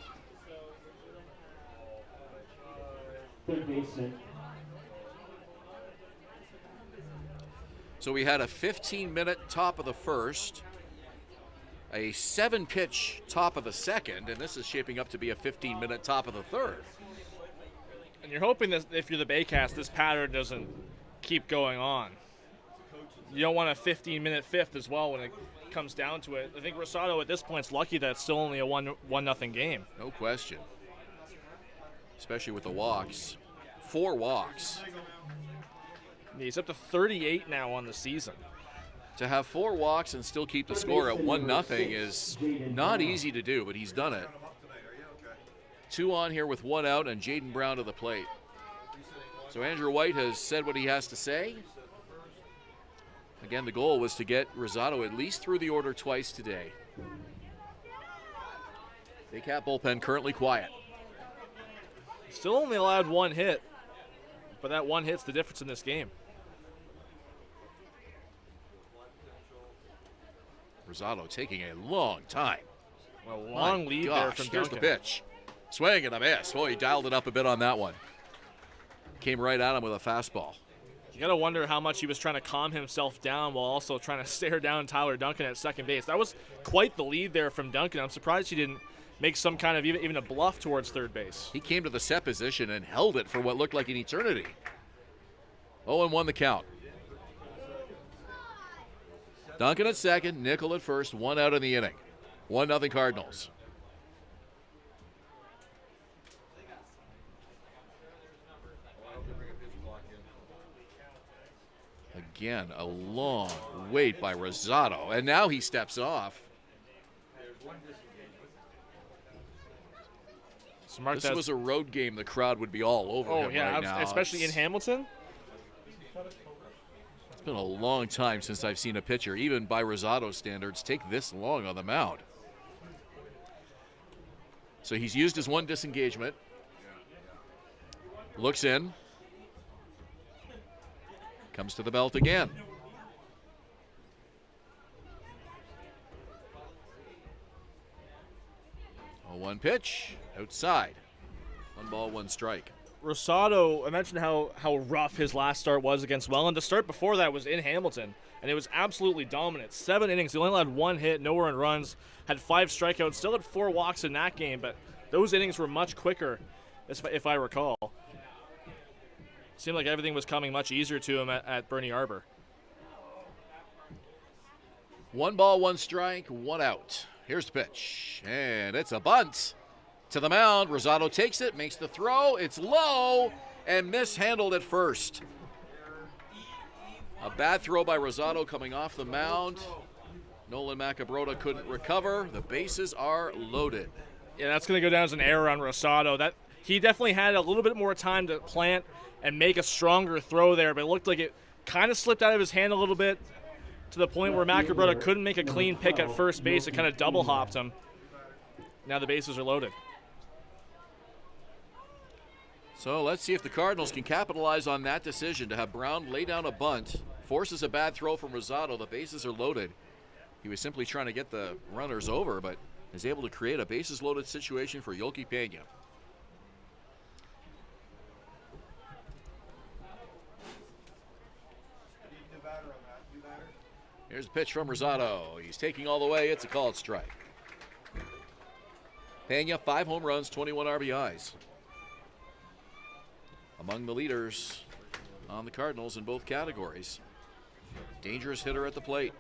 Third baseman. So we had a 15-minute top of the first, a 7-pitch top of the second, and this is shaping up to be a 15-minute top of the third. And you're hoping that if you're the Baycats, this pattern doesn't keep going on. You don't want a 15-minute fifth as well when it comes down to it. I think Rosado at this point is lucky that it's still only a 1-0 game. No question. Especially with the walks. 4 walks. He's up to 38 now on the season. To have 4 walks and still keep the score at 1-0 is not easy to do, but he's done it. 2 on here with 1 out, and Jaden Brown to the plate. So Andrew White has said what he has to say. Again, the goal was to get Rosado at least through the order twice today. Baycat bullpen currently quiet. Still only allowed 1 hit, but that 1 hit's the difference in this game. Rosado taking a long time. A long lead there from Duncan. Here's the pitch. Swing and a miss. Boy, he dialed it up a bit on that one. Came right at him with a fastball. You got to wonder how much he was trying to calm himself down while also trying to stare down Tyler Duncan at second base. That was quite the lead there from Duncan. I'm surprised he didn't make some kind of even a bluff towards third base. He came to the set position and held it for what looked like an eternity. 0-1 the count. Duncan at second, Nickel at first, 1 out in the inning. 1-0 Cardinals. Again, a long wait by Rosado, and now he steps off. So Mark, this was a road game. The crowd would be all over him right now. Especially in Hamilton. It's been a long time since I've seen a pitcher, even by Rosado standards, take this long on the mound. So he's used his 1 disengagement. Looks in. Comes to the belt again. 0-1 pitch, outside. 1 ball, 1 strike. Rosado, I mentioned how rough his last start was against Welland. The start before that was in Hamilton, and it was absolutely dominant. 7 innings, he only allowed 1 hit, no earned runs, had 5 strikeouts, still had 4 walks in that game, but those innings were much quicker, if I recall. Seemed like everything was coming much easier to him at Bernie Arbor. 1 ball, 1 strike, 1 out. Here's the pitch, and it's a bunt. To the mound, Rosado takes it, makes the throw. It's low and mishandled at first. A bad throw by Rosado coming off the mound. Nolan Macabrota couldn't recover. The bases are loaded. Yeah, that's going to go down as an error on Rosado. That he definitely had a little bit more time to plant and make a stronger throw there, but it looked like it kind of slipped out of his hand a little bit to the point where Macabrota couldn't make a clean pick at first base. It kind of double hopped him. Now the bases are loaded. So let's see if the Cardinals can capitalize on that decision to have Brown lay down a bunt. Forces a bad throw from Rosado. The bases are loaded. He was simply trying to get the runners over, but is able to create a bases loaded situation for Yoki Pena. Here's a pitch from Rosado. He's taking all the way. It's a called strike. Pena, 5 home runs, 21 RBIs. Among the leaders on the Cardinals in both categories. Dangerous hitter at the plate.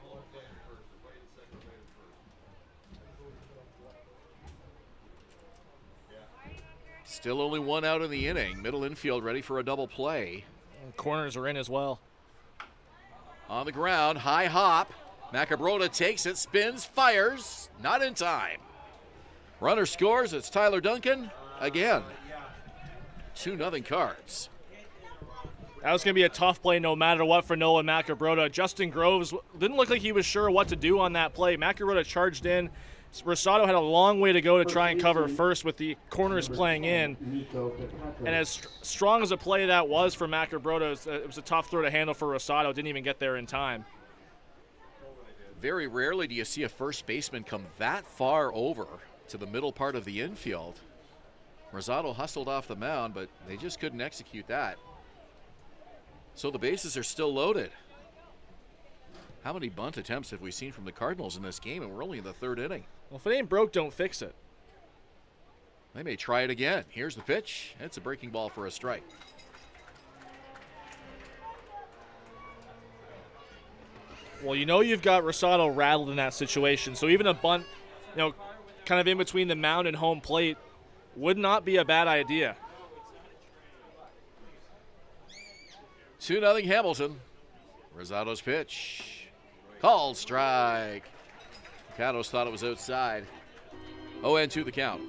Still only 1 out in the inning. Middle infield ready for a double play. And corners are in as well. On the ground, high hop. Macabrota takes it, spins, fires. Not in time. Runner scores. It's Tyler Duncan again. 2-0 Cards. That was going to be a tough play no matter what for Nolan Macabrota. Justin Groves didn't look like he was sure what to do on that play. Macabrota charged in. Rosado had a long way to go to try and cover first with the corners playing in. And as strong as a play that was for Macabrota, it was a tough throw to handle for Rosado. Didn't even get there in time. Very rarely do you see a first baseman come that far over to the middle part of the infield. Rosado hustled off the mound, but they just couldn't execute that. So the bases are still loaded. How many bunt attempts have we seen from the Cardinals in this game? And we're only in the 3rd inning. Well, if it ain't broke, don't fix it. They may try it again. Here's the pitch. It's a breaking ball for a strike. Well, you know you've got Rosado rattled in that situation. So even a bunt, kind of in between the mound and home plate would not be a bad idea. 2-0 Hamilton. Rosado's pitch. Called strike. Mercados thought it was outside. 0-2 the count.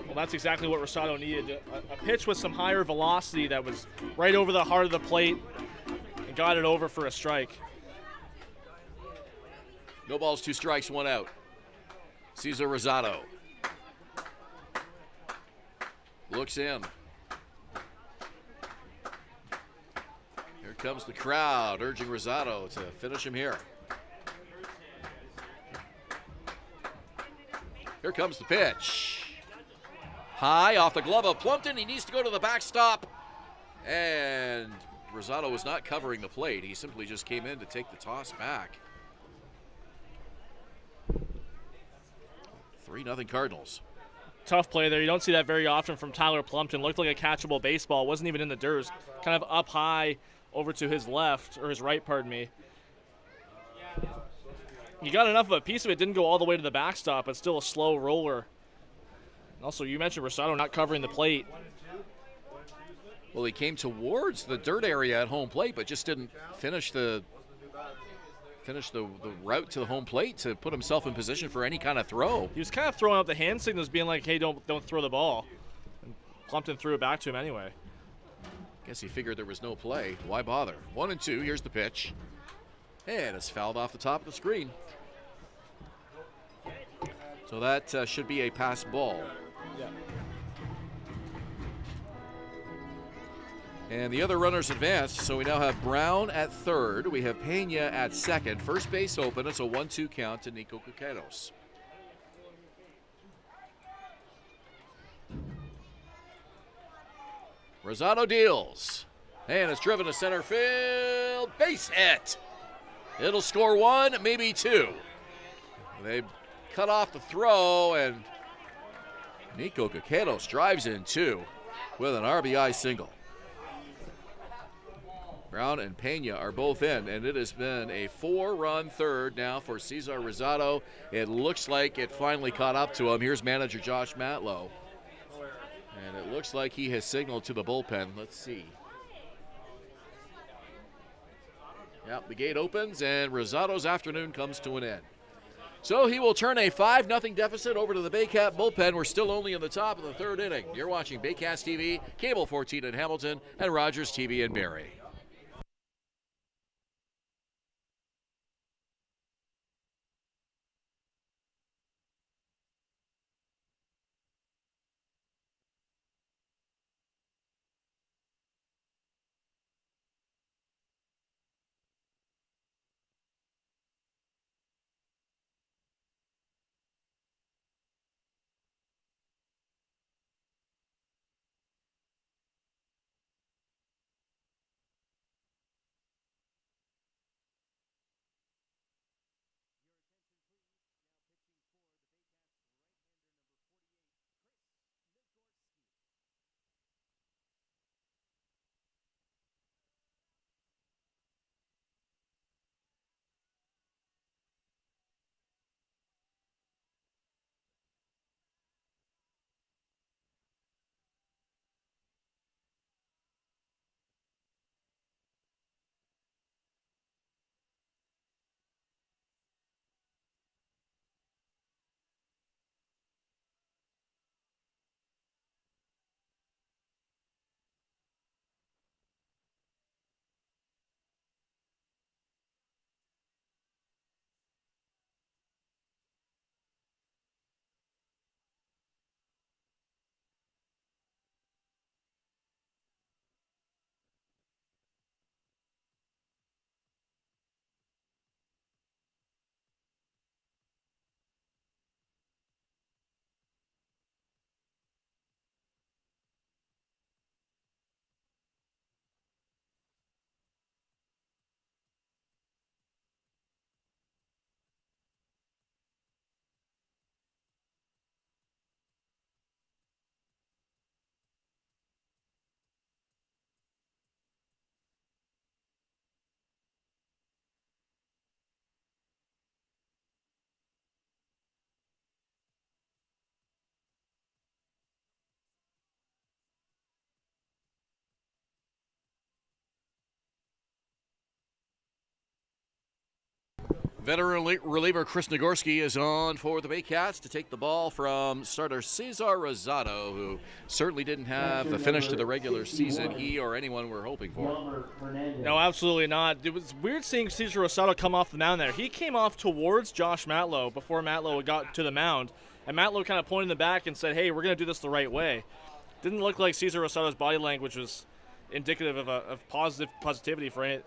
Well, that's exactly what Rosado needed. A pitch with some higher velocity that was right over the heart of the plate and got it over for a strike. No balls, 2 strikes, 1 out. Cesar Rosado. Looks in. Here comes the crowd urging Rosado to finish him here. Here comes the pitch. High off the glove of Plumpton. He needs to go to the backstop. And Rosado was not covering the plate. He simply just came in to take the toss back. 3-0 Cardinals. Tough play there. You don't see that very often from Tyler Plumpton. Looked like a catchable baseball. Wasn't even in the dirt. Kind of up high over to his left, or his right, pardon me. You got enough of a piece of it. Didn't go all the way to the backstop, but still a slow roller. Also, you mentioned Rosado not covering the plate. Well, he came towards the dirt area at home plate, but just didn't finish the route to the home plate to put himself in position for any kind of throw. He was kind of throwing up the hand signals, being like, hey, don't throw the ball. And Plumpton threw it back to him anyway. Guess he figured there was no play. Why bother? 1-2, here's the pitch. And it's fouled off the top of the screen. So that should be a pass ball. Yeah. And the other runners advanced, so we now have Brown at third. We have Pena at second. First base open. It's a 1-2 count to Nico Cuqueros. Rosado deals. And it's driven to center field. Base hit. It'll score 1, maybe 2. They cut off the throw, and Nico Cuqueros drives in 2 with an RBI single. Brown and Pena are both in, and it has been a 4-run third now for Cesar Rosado. It looks like it finally caught up to him. Here's manager Josh Matlow. And it looks like he has signaled to the bullpen. Let's see. Yep, the gate opens, and Rosado's afternoon comes to an end. So he will turn a 5-0 deficit over to the Baycat bullpen. We're still only in the top of the 3rd inning. You're watching Baycats TV, Cable 14 in Hamilton, and Rogers TV in Barrie. Veteran reliever Chris Nagorski is on for the Baycats to take the ball from starter Cesar Rosado, who certainly didn't have the finish to the regular season he or anyone were hoping for. No, absolutely not. It was weird seeing Cesar Rosado come off the mound there. He came off towards Josh Matlow before Matlow got to the mound, and Matlow kind of pointed in the back and said, hey, we're going to do this the right way. Didn't look like Cesar Rosado's body language was indicative of positivity for any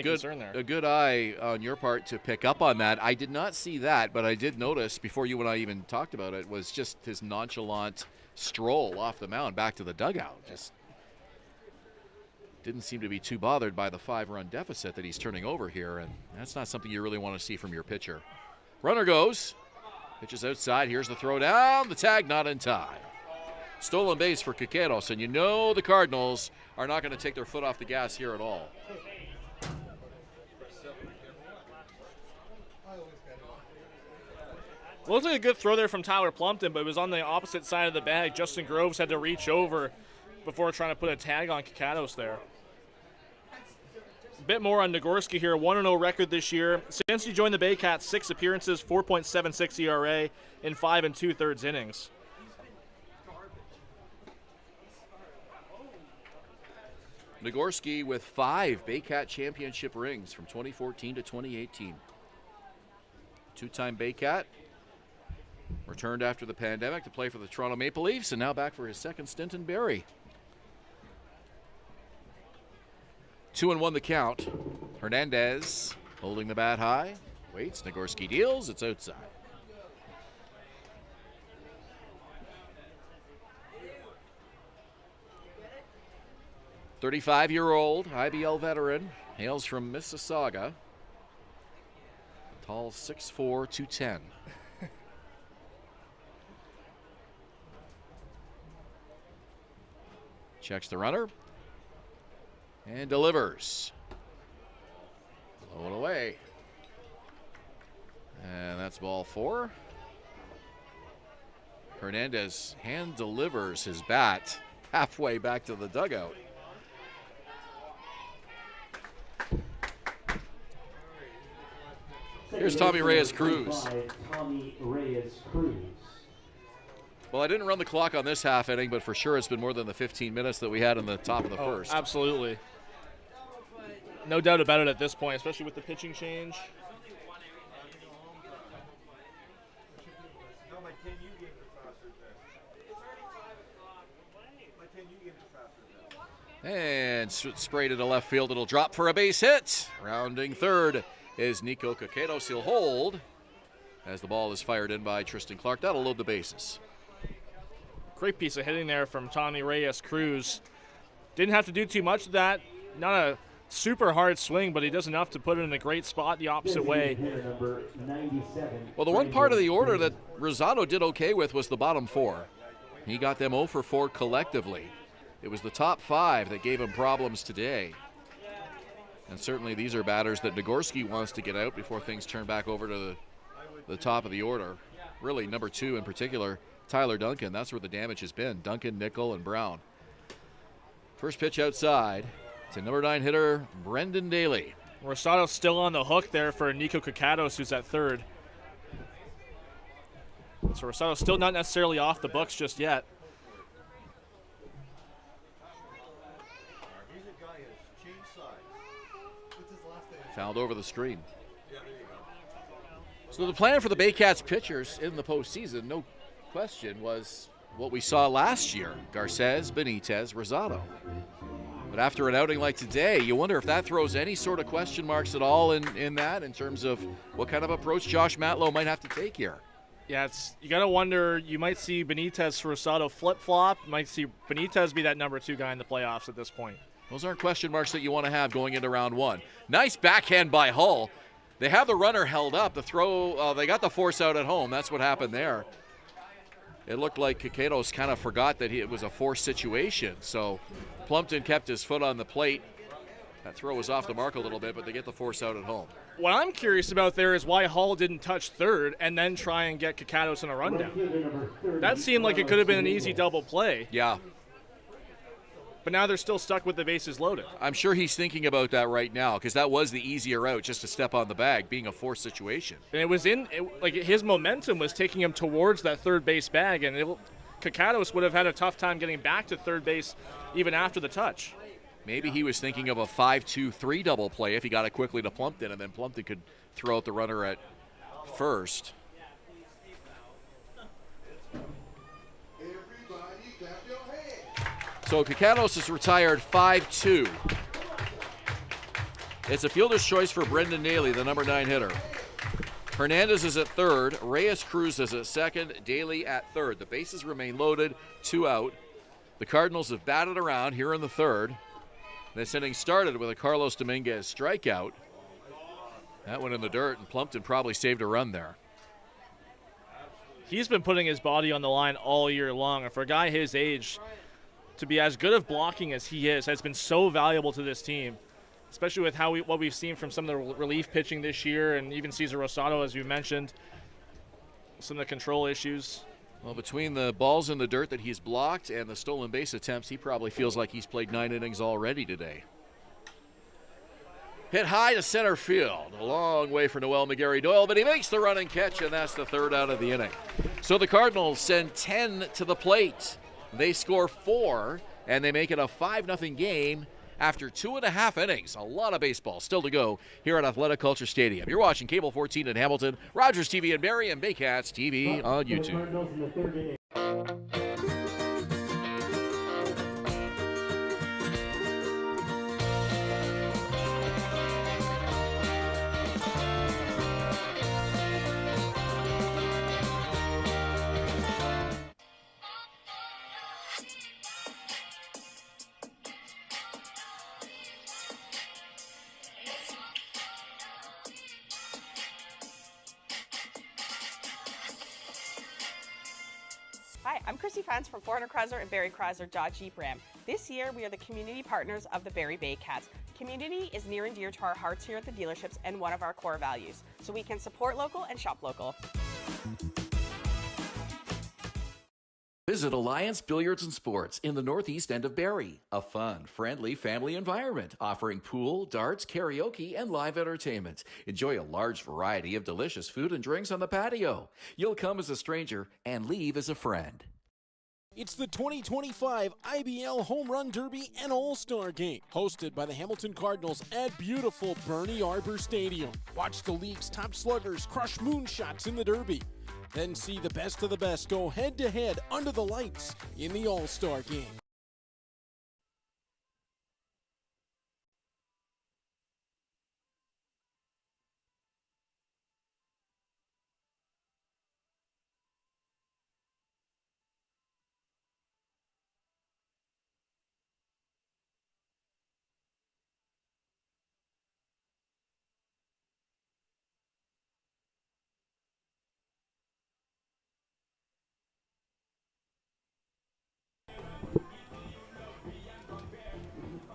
concern there. A good eye on your part to pick up on that. I did not see that, but I did notice before you and I even talked about it was just his nonchalant stroll off the mound back to the dugout. Just didn't seem to be too bothered by the 5-run deficit that he's turning over here, and that's not something you really want to see from your pitcher. Runner goes. Pitches outside. Here's the throw down. The tag not in time. Stolen base for Caqueros, and you know the Cardinals are not going to take their foot off the gas here at all. Well, it was like a good throw there from Tyler Plumpton, but it was on the opposite side of the bag. Justin Groves had to reach over before trying to put a tag on Caqueros there. A bit more on Nagorski here, 1-0 record this year. Since he joined the Baycats, 6 appearances, 4.76 ERA in 5 2/3 innings. Nagorski with 5 Baycat championship rings from 2014 to 2018. Two-time Baycat. Returned after the pandemic to play for the Toronto Maple Leafs, and now back for his second stint in Barrie. 2-1 the count. Hernandez holding the bat high. Waits. Nagorski deals. It's outside. "35-year-old IBL veteran, hails from Mississauga. Tall, 6'4", 210. Checks the runner and delivers. Low and away. And that's ball 4. Hernandez hand delivers his bat halfway back to the dugout. Here's Tommy Reyes-Cruz. Well, I didn't run the clock on this half inning, but for sure it's been more than the 15 minutes that we had in the top of the first. Absolutely. No doubt about it at this point, especially with the pitching change. And sprayed it to left field. It'll drop for a base hit. Rounding third is Nico Caqueros. He'll hold as the ball is fired in by Tristan Clark. That'll load the bases. Great piece of hitting there from Tommy Reyes-Cruz. Didn't have to do too much of that. Not a super hard swing, but he does enough to put it in a great spot the opposite way. Well, the one part of the order that Rosado did okay with was the bottom 4. He got them 0 for 4 collectively. It was the top 5 that gave him problems today. And certainly these are batters that Nagorski wants to get out before things turn back over to the top of the order. Really, number 2 in particular, Tyler Duncan. That's where the damage has been. Duncan, Nickel, and Brown. First pitch outside to number 9 hitter Brendan Daly. Rosado's still on the hook there for Nico Caqueros, who's at third. So Rosado's still not necessarily off the books just yet. Fouled over the screen. So the plan for the Baycats pitchers in the postseason, no question, was what we saw last year. Garces, Benitez, Rosado. But after an outing like today, you wonder if that throws any sort of question marks at all in that, in terms of what kind of approach Josh Matlow might have to take here. Yeah, you got to wonder. You might see Benitez for Rosado flip-flop. You might see Benitez be that number 2 guy in the playoffs at this point. Those aren't question marks that you want to have going into round 1. Nice backhand by Hull. They have the runner held up. The throw, they got the force out at home. That's what happened there. It looked like Caqueros kind of forgot that it was a force situation. So Plumpton kept his foot on the plate. That throw was off the mark a little bit, but they get the force out at home. What I'm curious about there is why Hull didn't touch third and then try and get Caqueros in a rundown. That seemed like it could have been an easy double play. Yeah. but now they're still stuck with the bases loaded. I'm sure he's thinking about that right now because that was the easier route, just to step on the bag, being a forced situation. And it was his momentum was taking him towards that third base bag, and Kakatos would have had a tough time getting back to third base even after the touch. Maybe he was thinking of a 5-2-3 double play if he got it quickly to Plumpton, and then Plumpton could throw out the runner at first. So Kakatos is retired 5-2. It's a fielder's choice for Brendan Daly, the number 9 hitter. Hernandez is at third. Reyes Cruz is at second. Daly at third. The bases remain loaded, 2 out. The Cardinals have batted around here in the third. This inning started with a Carlos Dominguez strikeout. That went in the dirt, and Plumpton probably saved a run there. He's been putting his body on the line all year long, and for a guy his age to be as good of blocking as he is has been so valuable to this team, especially with what we've seen from some of the relief pitching this year, and even Cesar Rosado, as you mentioned, some of the control issues. Well, between the balls in the dirt that he's blocked and the stolen base attempts, he probably feels like he's played 9 innings already today. Hit high to center field. A long way for Noel McGarry-Doyle, but he makes the running catch, and that's the third out of the inning. So the Cardinals send 10 to the plate. They score 4, and they make it a 5-0 game after 2.5 innings. A lot of baseball still to go here at Athletic Kulture Stadium. You're watching Cable 14 in Hamilton, Rogers TV in Barrie, and Baycats TV on YouTube. Hi, I'm Chrissy Fans from Fort Chrysler and Barrie Chrysler Dodge Jeep Ram. This year, we are the community partners of the Barrie Baycats. Community is near and dear to our hearts here at the dealerships and one of our core values, so we can support local and shop local. Visit Alliance Billiards and Sports in the northeast end of Barrie. A fun, friendly family environment offering pool, darts, karaoke, and live entertainment. Enjoy a large variety of delicious food and drinks on the patio. You'll come as a stranger and leave as a friend. It's the 2025 IBL Home Run Derby and All-Star Game, hosted by the Hamilton Cardinals at beautiful Bernie Arbor Stadium. Watch the league's top sluggers crush moonshots in the Derby. Then see the best of the best go head-to-head under the lights in the All-Star Game.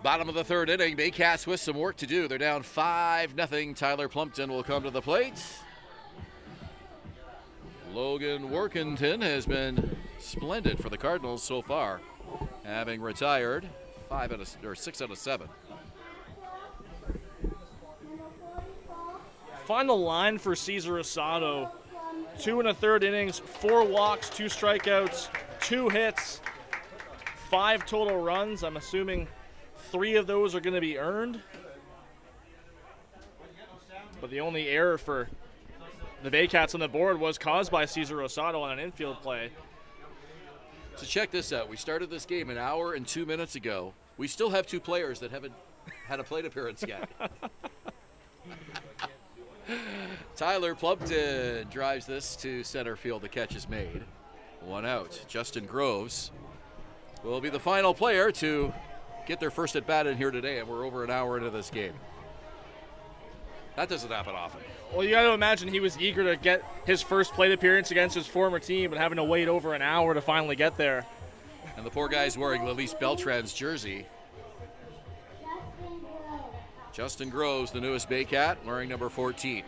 Bottom of the third inning, Baycats with some work to do. They're down 5-0. Tyler Plumpton will come to the plate. Logan Workington has been splendid for the Cardinals so far, having retired 6 out of 7. Final line for Cesar Rosado. 2 1/3 innings, 4 walks, 2 strikeouts, 2 hits, 5 total runs. I'm assuming 3 of those are going to be earned. But the only error for the Baycats on the board was caused by Cesar Rosado on an infield play. So check this out. We started this game an hour and 2 minutes ago. We still have 2 players that haven't had a plate appearance yet. Tyler Plumpton drives this to center field. The catch is made. 1 out. Justin Groves will be the final player to get their first at bat in here today, and we're over an hour into this game. That doesn't happen often. Well, you got to imagine he was eager to get his first plate appearance against his former team, and having to wait over an hour to finally get there. And the poor guy's wearing Lelise Beltran's jersey. Justin Groves, the newest Baycat, wearing number 14.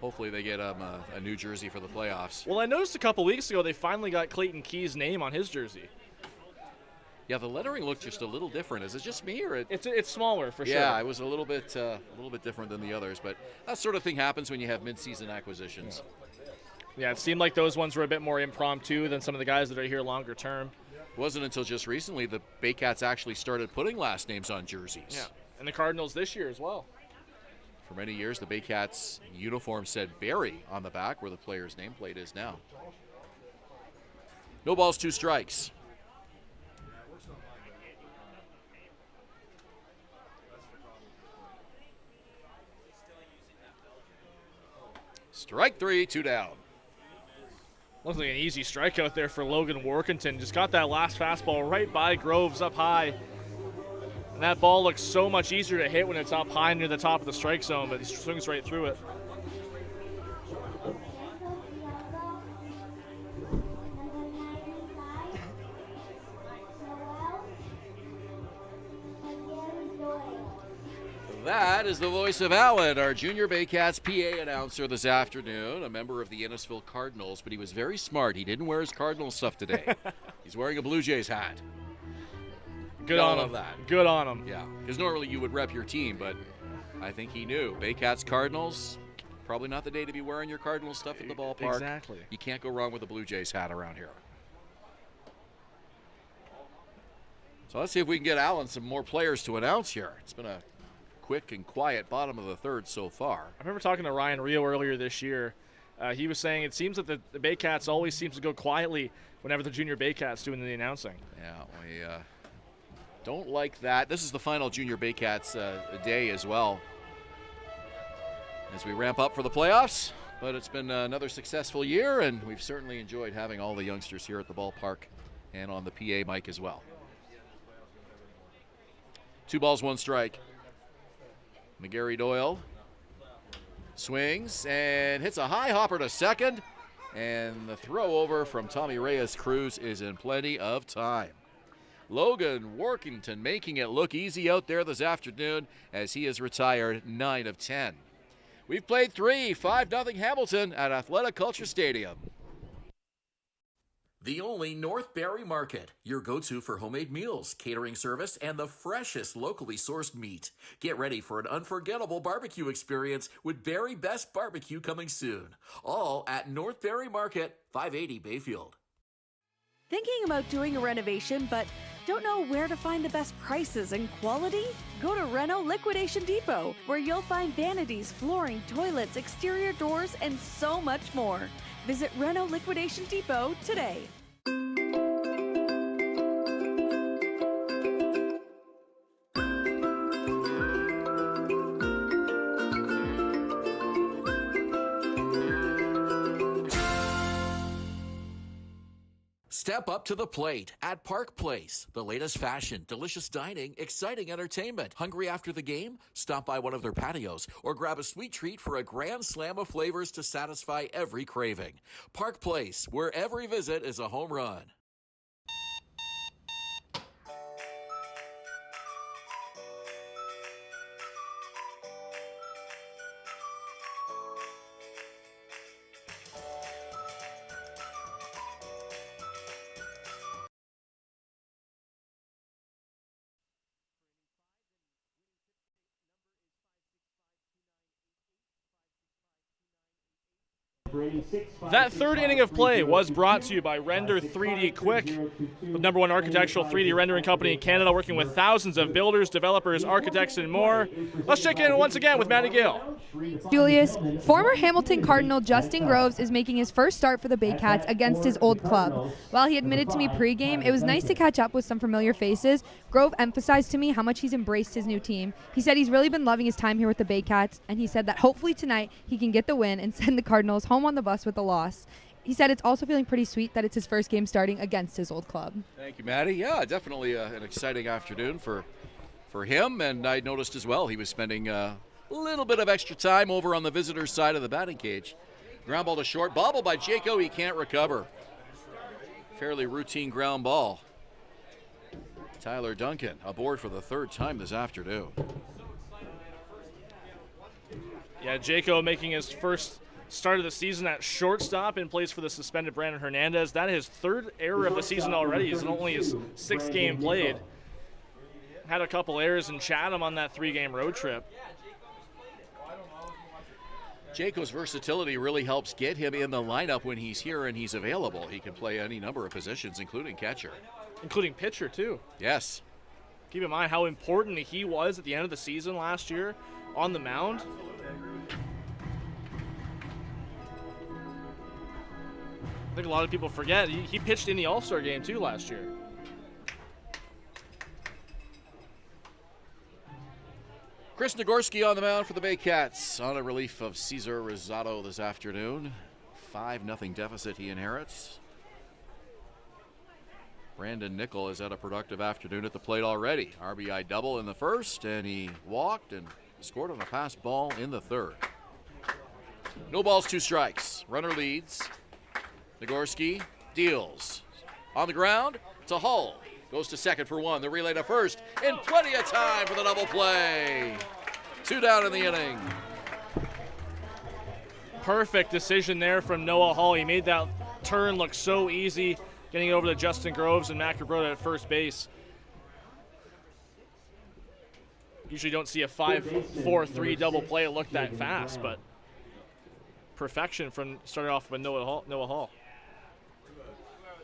hopefully they get a new jersey for the playoffs. Well, I noticed a couple weeks ago they finally got Clayton Key's name on his jersey. Yeah, the lettering looked just a little different. Is it just me, or it's smaller for sure? Yeah, it was a little bit different than the others, but that sort of thing happens when you have mid-season acquisitions. Yeah, it seemed like those ones were a bit more impromptu than some of the guys that are here longer term. It wasn't until just recently the Baycats actually started putting last names on jerseys. Yeah, and the Cardinals this year as well. For many years, the Baycats uniform said Barrie on the back, where the player's nameplate is now. No balls, 2 strikes. Strike 3, 2 down. Looks like an easy strikeout there for Logan Workington. Just got that last fastball right by Groves up high. And that ball looks so much easier to hit when it's up high near the top of the strike zone, but he swings right through it. That is the voice of Allen, our junior Baycats PA announcer this afternoon, a member of the Innisfil Cardinals, but he was very smart. He didn't wear his Cardinals stuff today. He's wearing a Blue Jays hat. Good on him. That. Good on him. Yeah, because normally you would rep your team, but I think he knew. Baycats Cardinals, probably not the day to be wearing your Cardinals stuff at the ballpark. Exactly. You can't go wrong with a Blue Jays hat around here. So let's see if we can get Allen some more players to announce here. It's been a quick and quiet bottom of the third so far. I remember talking to Ryan Rio earlier this year. He was saying it seems that the Baycats always seems to go quietly whenever the junior Baycats doing the announcing. Yeah, we don't like that. This is the final junior Baycats day as well, as we ramp up for the playoffs. But it's been another successful year, and we've certainly enjoyed having all the youngsters here at the ballpark and on the PA mic as well. 2 balls, 1 strike. McGarry Doyle swings and hits a high hopper to second, and the throw over from Tommy Reyes Cruz is in plenty of time. Logan Workington making it look easy out there this afternoon as he has retired 9 of 10. We've played 3, 5-0 Hamilton at Athletic Kulture Stadium. The only North Barrie Market, your go-to for homemade meals, catering service, and the freshest locally sourced meat. Get ready for an unforgettable barbecue experience with Barrie Best Barbecue coming soon. All at North Barrie Market, 580 Bayfield. Thinking about doing a renovation, but don't know where to find the best prices and quality? Go to Reno Liquidation Depot, where you'll find vanities, flooring, toilets, exterior doors, and so much more. Visit Reno Liquidation Depot today. Step up to the plate at Park Place. The latest fashion, delicious dining, exciting entertainment. Hungry after the game? Stop by one of their patios or grab a sweet treat for a grand slam of flavors to satisfy every craving. Park Place, where every visit is a home run. That third inning of play was brought to you by Render 3D Quick, the #1 architectural 3D rendering company in Canada, working with thousands of builders, developers, architects, and more. Let's check in once again with Matty Gill. Julius, former Hamilton Cardinal Justin Groves is making his first start for the Baycats against his old club. While he admitted to me pregame it was nice to catch up with some familiar faces, Grove emphasized to me how much he's embraced his new team. He said he's really been loving his time here with the Baycats, and he said that hopefully tonight he can get the win and send the Cardinals home on the bus with a loss. He said it's also feeling pretty sweet that it's his first game starting against his old club. Thank you, Maddie. Yeah, definitely an exciting afternoon for him, and I noticed as well he was spending a little bit of extra time over on the visitor's side of the batting cage. Ground ball to short, bobbled by Jaco. He can't recover. Fairly routine ground ball. Tyler Duncan aboard for the third time this afternoon. Yeah, Jaco making his first started the season at shortstop in place for the suspended Brandon Hernandez. That is his 3rd error of the season already. He's only his 6th game played. Had a couple errors in Chatham on that 3-game road trip. Jaco's versatility really helps get him in the lineup when he's here and he's available. He can play any number of positions, including catcher. Including pitcher, too. Yes. Keep in mind how important he was at the end of the season last year on the mound. I think a lot of people forget he pitched in the All-Star game, too, last year. Chris Nagorski on the mound for the Baycats on a relief of Cesar Rosado this afternoon. 5-0 deficit he inherits. Brandon Nickel has had a productive afternoon at the plate already. RBI double in the first, and he walked and scored on a pass ball in the 3rd. No balls, 2 strikes. Runner leads. Nagorski deals. On the ground to Hull. Goes to second for 1. The relay to first. And plenty of time for the double play. 2 down in the inning. Perfect decision there from Noah Hull. He made that turn look so easy, getting it over to Justin Groves and Matt Cabrota at first base. Usually don't see a 5-4-3 double play look that fast, but perfection from starting off with Noah Hull.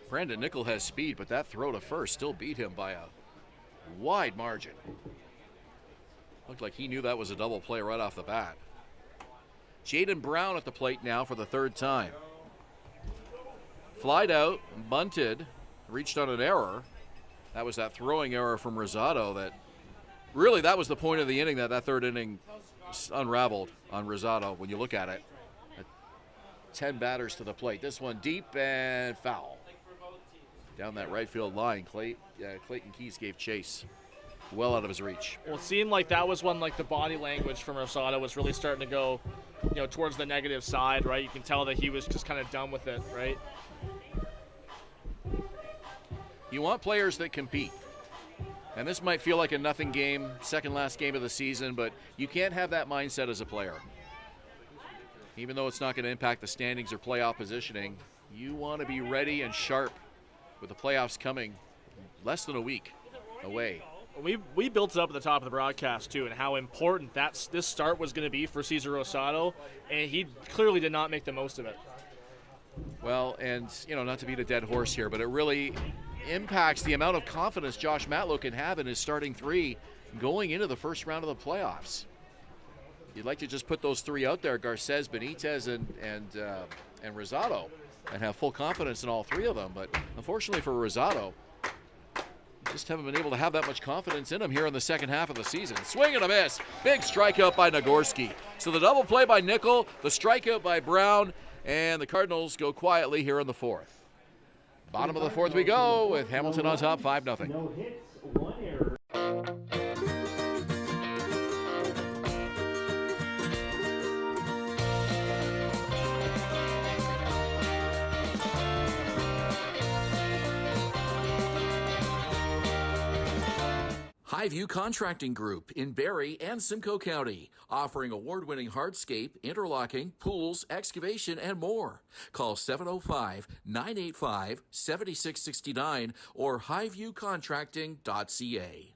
Brandon Nickel has speed, but that throw to first still beat him by a wide margin. Looked like he knew that was a double play right off the bat. Jaden Brown at the plate now for the 3rd time. Flied out, bunted, reached on an error. That was that throwing error from Rosado that really, that was the point of the inning, that 3rd inning unraveled on Rosado when you look at it. 10 batters to the plate. This one deep and foul. Down that right field line, Clayton Keys gave chase well out of his reach. Well, it seemed like that was when the body language from Rosado was really starting to go, towards the negative side, right? You can tell that he was just kind of done with it, right? You want players that compete. And this might feel like a nothing game, second last game of the season, but you can't have that mindset as a player. Even though it's not going to impact the standings or playoff positioning, you want to be ready and sharp with the playoffs coming less than a week away. We built it up at the top of the broadcast, too, and how important this start was going to be for Cesar Rosado, and he clearly did not make the most of it. Well, and, not to beat a dead horse here, but it really impacts the amount of confidence Josh Matlow can have in his starting 3 going into the first round of the playoffs. You'd like to just put those 3 out there, Garces, Benitez, and Rosado, and have full confidence in all 3 of them. But unfortunately for Rosado, just haven't been able to have that much confidence in him here in the second half of the season. Swing and a miss. Big strikeout by Nagorski. So the double play by Nickel, the strikeout by Brown, and the Cardinals go quietly here in the 4th. Bottom of the 4th we go with Hamilton on top, 5-0. No hits, 1 error. Highview Contracting Group in Barrie and Simcoe County, offering award-winning hardscape, interlocking, pools, excavation, and more. Call 705-985-7669 or highviewcontracting.ca.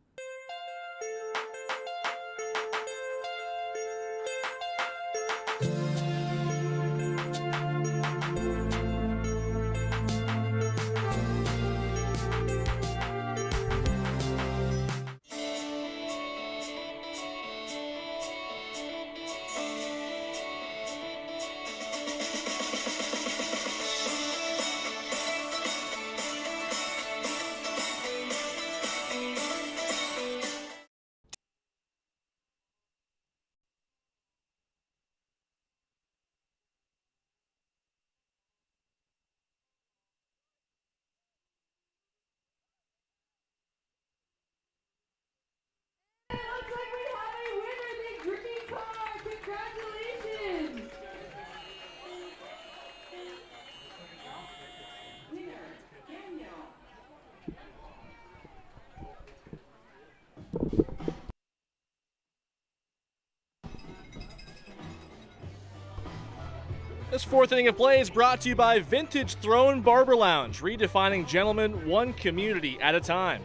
This fourth inning of play is brought to you by Vintage Throne Barber Lounge, redefining gentlemen one community at a time.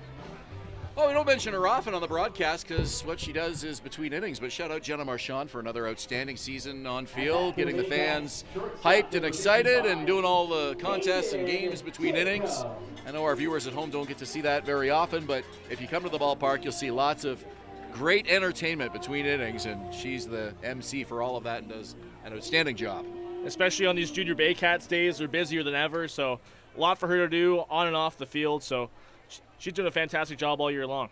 Well, we don't mention her often on the broadcast because what she does is between innings, but shout out Jenna Marchand for another outstanding season on field, getting the fans hyped and excited and doing all the contests and games between innings. I know our viewers at home don't get to see that very often, but if you come to the ballpark, you'll see lots of great entertainment between innings, and she's the MC for all of that and does an outstanding job. Especially on these Junior Baycats days, they're busier than ever, so a lot for her to do on and off the field, so she's doing a fantastic job all year long.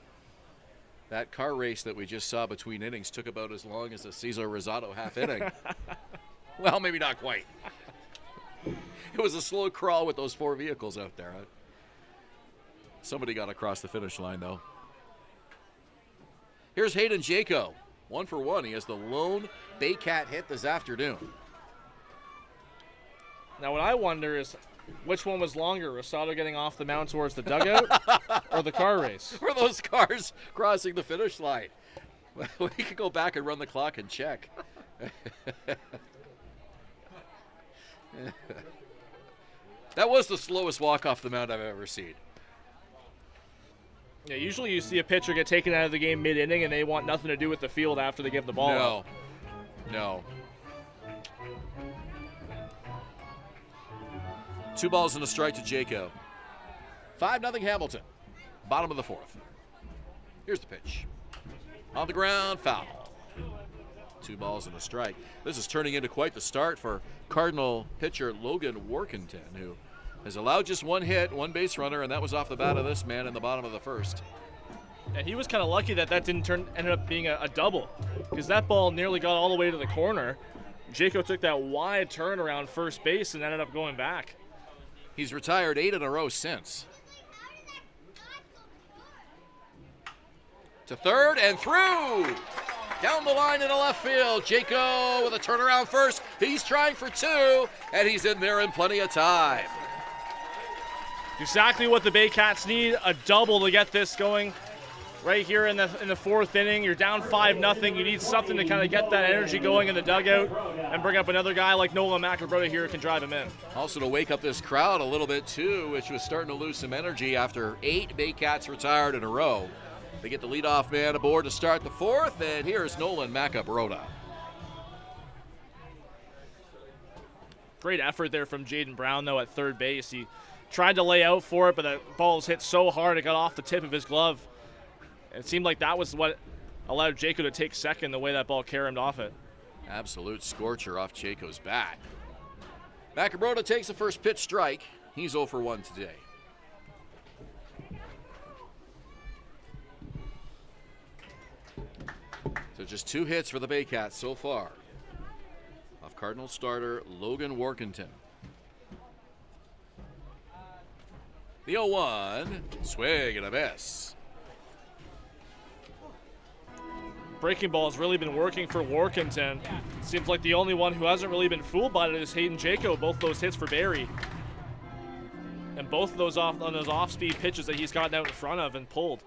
That car race that we just saw between innings took about as long as a Cesar Rosado half inning. Well, maybe not quite. It was a slow crawl with those 4 vehicles out there. Somebody got across the finish line, though. Here's Hayden Jaco, 1 for 1. He has the lone Baycat hit this afternoon. Now, what I wonder is which one was longer, Rosado getting off the mound towards the dugout or the car race? Or those cars crossing the finish line. We could go back and run the clock and check. That was the slowest walk off the mound I've ever seen. Yeah, usually you see a pitcher get taken out of the game mid-inning and they want nothing to do with the field after they give the ball up. No. 2 balls and a strike to Jaco. 5-0 Hamilton. Bottom of the 4th. Here's the pitch. On the ground, foul. 2 balls and a strike. This is turning into quite the start for Cardinal pitcher Logan Workington, who has allowed just 1 hit, 1 base runner, and that was off the bat of this man in the bottom of the 1st. Yeah, he was kind of lucky that ended up being a double, because that ball nearly got all the way to the corner. Jaco took that wide turn around first base and ended up going back. He's retired 8 in a row since. To third and through. Down the line into left field. Jaco with a turnaround first. He's trying for 2, and he's in there in plenty of time. Exactly what the Baycats need, a double to get this going. Right here in the 4th inning, you're down 5-0. You need something to kind of get that energy going in the dugout and bring up another guy like Nolan McAbrota here who can drive him in. Also to wake up this crowd a little bit too, which was starting to lose some energy after 8 Baycats retired in a row. They get the leadoff man aboard to start the 4th, and here's Nolan McAbrota. Great effort there from Jaden Brown, though, at third base. He tried to lay out for it, but the ball was hit so hard it got off the tip of his glove. It seemed like that was what allowed Jaco to take second, the way that ball caromed off it. Absolute scorcher off Jaco's bat. McAbrota takes the first pitch strike. He's 0 for 1 today. So just 2 hits for the Baycats so far. Off Cardinal starter Logan Workington. The 0-1, swing and a miss. Breaking ball has really been working for Workington. Seems like the only one who hasn't really been fooled by it is Hayden Jaco, both those hits for Barrie. And both of those off-speed pitches that he's gotten out in front of and pulled.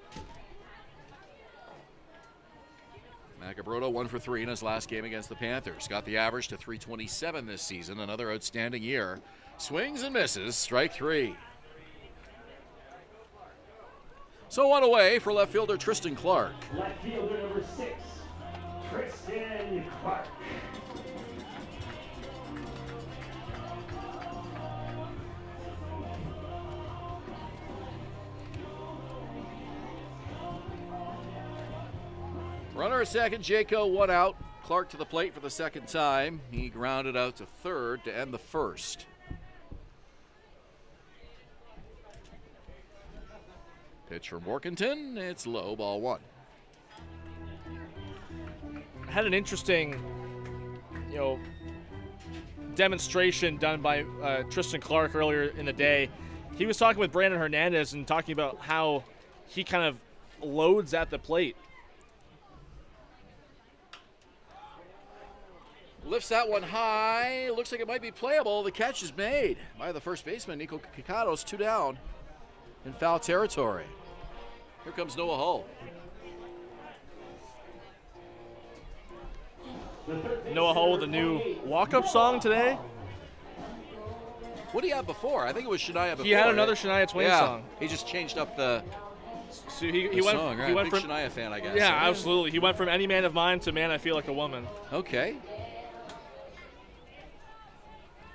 McAbrota 1 for 3 in his last game against the Panthers. Got the average to .327 this season, another outstanding year. Swings and misses, strike 3. So 1 away for left fielder Tristan Clark. Left fielder number 6, Tristan Clark. Runner at second, Jaco 1 out. Clark to the plate for the second time. He grounded out to third to end the 1st. Pitch from Workington, it's low, ball 1. Had an interesting, demonstration done by Tristan Clark earlier in the day. He was talking with Brandon Hernandez and talking about how he kind of loads at the plate. Lifts that one high. Looks like it might be playable. The catch is made by the first baseman, Nico Kikatos, 2 down in foul territory. Here comes Noah Hull. Noah Hull with a new walk-up song today. What did he have before? I think it was Shania before. He had another right? Shania Twain yeah. song. He just changed up the He went song. Right. He went Big from Shania fan, I guess. Yeah, absolutely. He went from Any Man of Mine to Man I Feel Like a Woman. Okay.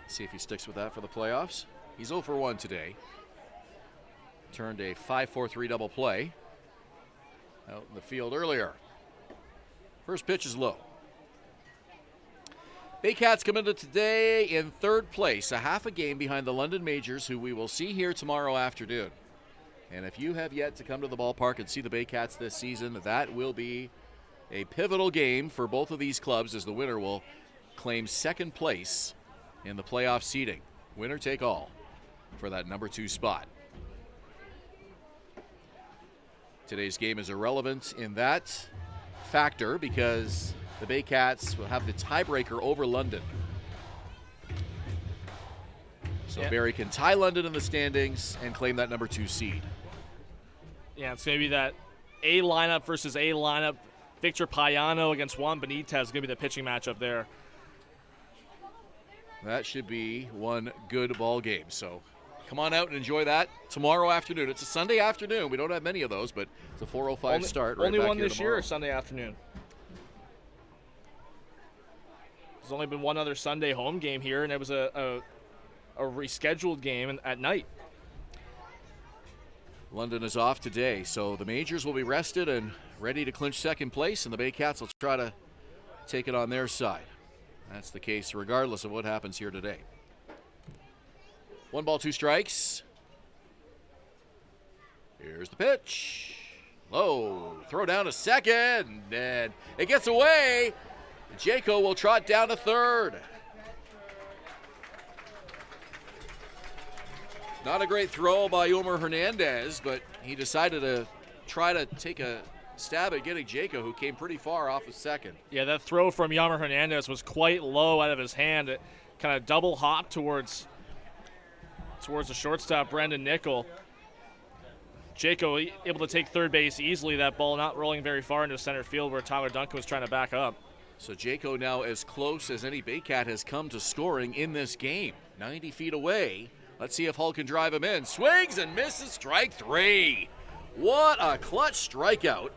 See if he sticks with that for the playoffs. He's 0 for 1 today. Turned a 5-4-3 double play out in the field earlier. First pitch is low. Baycats come into today in third place, a half a game behind the London Majors, who we will see here tomorrow afternoon. And if you have yet to come to the ballpark and see the Baycats this season, that will be a pivotal game for both of these clubs, as the winner will claim second place in the playoff seeding. Winner take all for that number 2 spot. Today's game is irrelevant in that factor because the Baycats will have the tiebreaker over London. So Barrie can tie London in the standings and claim that number 2 seed. Yeah, it's going to be that A lineup versus A lineup. Victor Payano against Juan Benitez is going to be the pitching matchup there. That should be one good ball game. So come on out and enjoy that tomorrow afternoon. It's a Sunday afternoon. We don't have many of those, but it's a 4:05 start. Right only back one here this tomorrow. year, Sunday afternoon. There's only been one other Sunday home game here, and it was a rescheduled game at night. London is off today, so the Majors will be rested and ready to clinch second place, and the Baycats will try to take it on their side. That's the case regardless of what happens here today. 1 ball, 2 strikes. Here's the pitch. Low, throw down to second, and it gets away. Jaco will trot down to third. Not a great throw by Yomer Hernandez, but he decided to try to take a stab at getting Jaco, who came pretty far off of second. Yeah, that throw from Yomer Hernandez was quite low out of his hand. It kind of double hopped towards the shortstop, Brendan Nickel. Jaco able to take third base easily, that ball not rolling very far into center field where Tyler Duncan was trying to back up. So Jaco now as close as any Baycat has come to scoring in this game. 90 feet away. Let's see if Hull can drive him in. Swings and misses, strike 3. What a clutch strikeout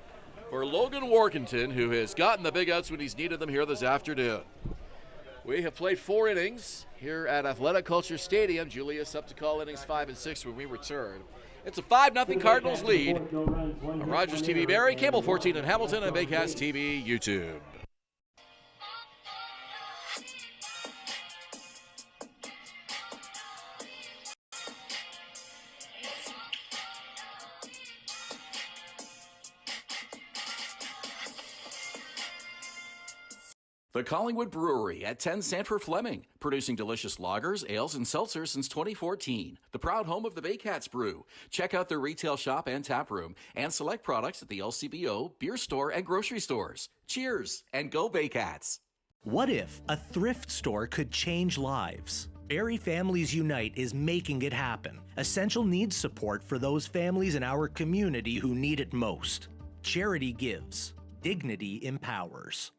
for Logan Workington, who has gotten the big outs when he's needed them here this afternoon. We have played 4 innings here at Athletic Kulture Stadium. Julius up to call innings 5 and 6 when we return. It's a 5-0 Cardinals lead on Rogers TV Barrie, Cable 14 in Hamilton, and Baycats TV YouTube. The Collingwood Brewery at 10 Sanford Fleming, producing delicious lagers, ales, and seltzers since 2014. The proud home of the Baycats Brew. Check out their retail shop and tap room, and select products at the LCBO, beer store, and grocery stores. Cheers, and go Baycats! What if a thrift store could change lives? Barrie Families Unite is making it happen. Essential needs support for those families in our community who need it most. Charity gives. Dignity empowers.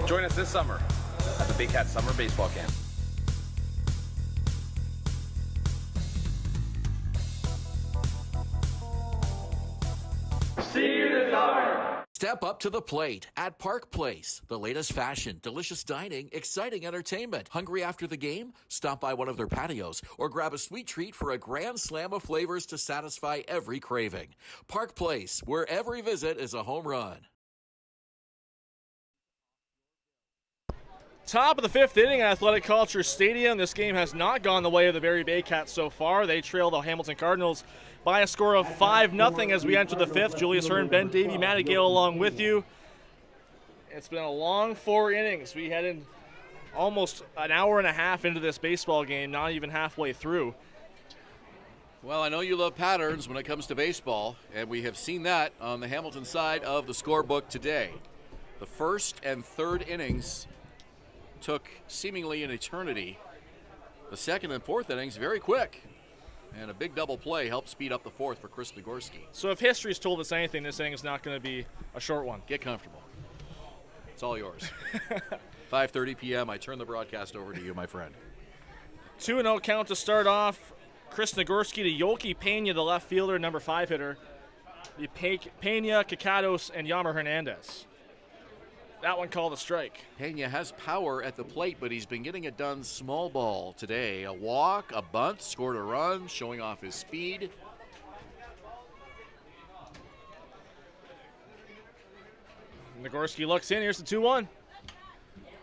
Join us this summer at the Baycats Summer Baseball Camp. See you this summer! Step up to the plate at Park Place. The latest fashion, delicious dining, exciting entertainment. Hungry after the game? Stop by one of their patios or grab a sweet treat for a grand slam of flavors to satisfy every craving. Park Place, where every visit is a home run. Top of the 5th inning at Athletic Kulture Stadium. This game has not gone the way of the Barrie Baycats so far. They trail the Hamilton Cardinals by a score of 5-0 as we enter the 5th. Julius, Hern, Ben, Davy, Matty Gale along with you. It's been a long 4 innings. We head in almost an hour and a half into this baseball game, not even halfway through. Well, I know you love patterns when it comes to baseball, and we have seen that on the Hamilton side of the scorebook today. The first and third innings took seemingly an eternity. The second and fourth innings very quick, and a big double play helped speed up the fourth for Chris Nagorski. So if history's told us anything, this inning is not going to be a short one. Get comfortable. It's all yours. 5:30 p.m. I turn the broadcast over to you, my friend. 2-0 count to start off. Chris Nagorski to Yoki Pena, the left fielder, number 5 hitter. The Pena, Kakados, and Yammer Hernandez. That one called a strike. Pena has power at the plate, but he's been getting it done small ball today. A walk, a bunt, scored a run, showing off his speed. Nagorski looks in. Here's the 2-1.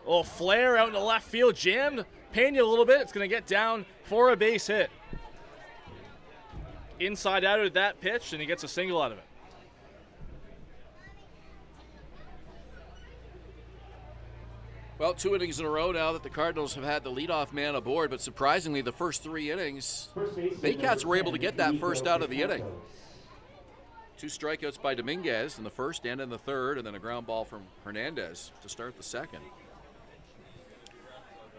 A little flare out in the left field. Jammed Pena a little bit. It's going to get down for a base hit. Inside out of that pitch, and he gets a single out of it. Well, 2 innings in a row now that the Cardinals have had the leadoff man aboard, but surprisingly, the first 3 innings, Baycats were able to get that first out of the inning. 2 strikeouts by Dominguez in the first and in the third, and then a ground ball from Hernandez to start the second.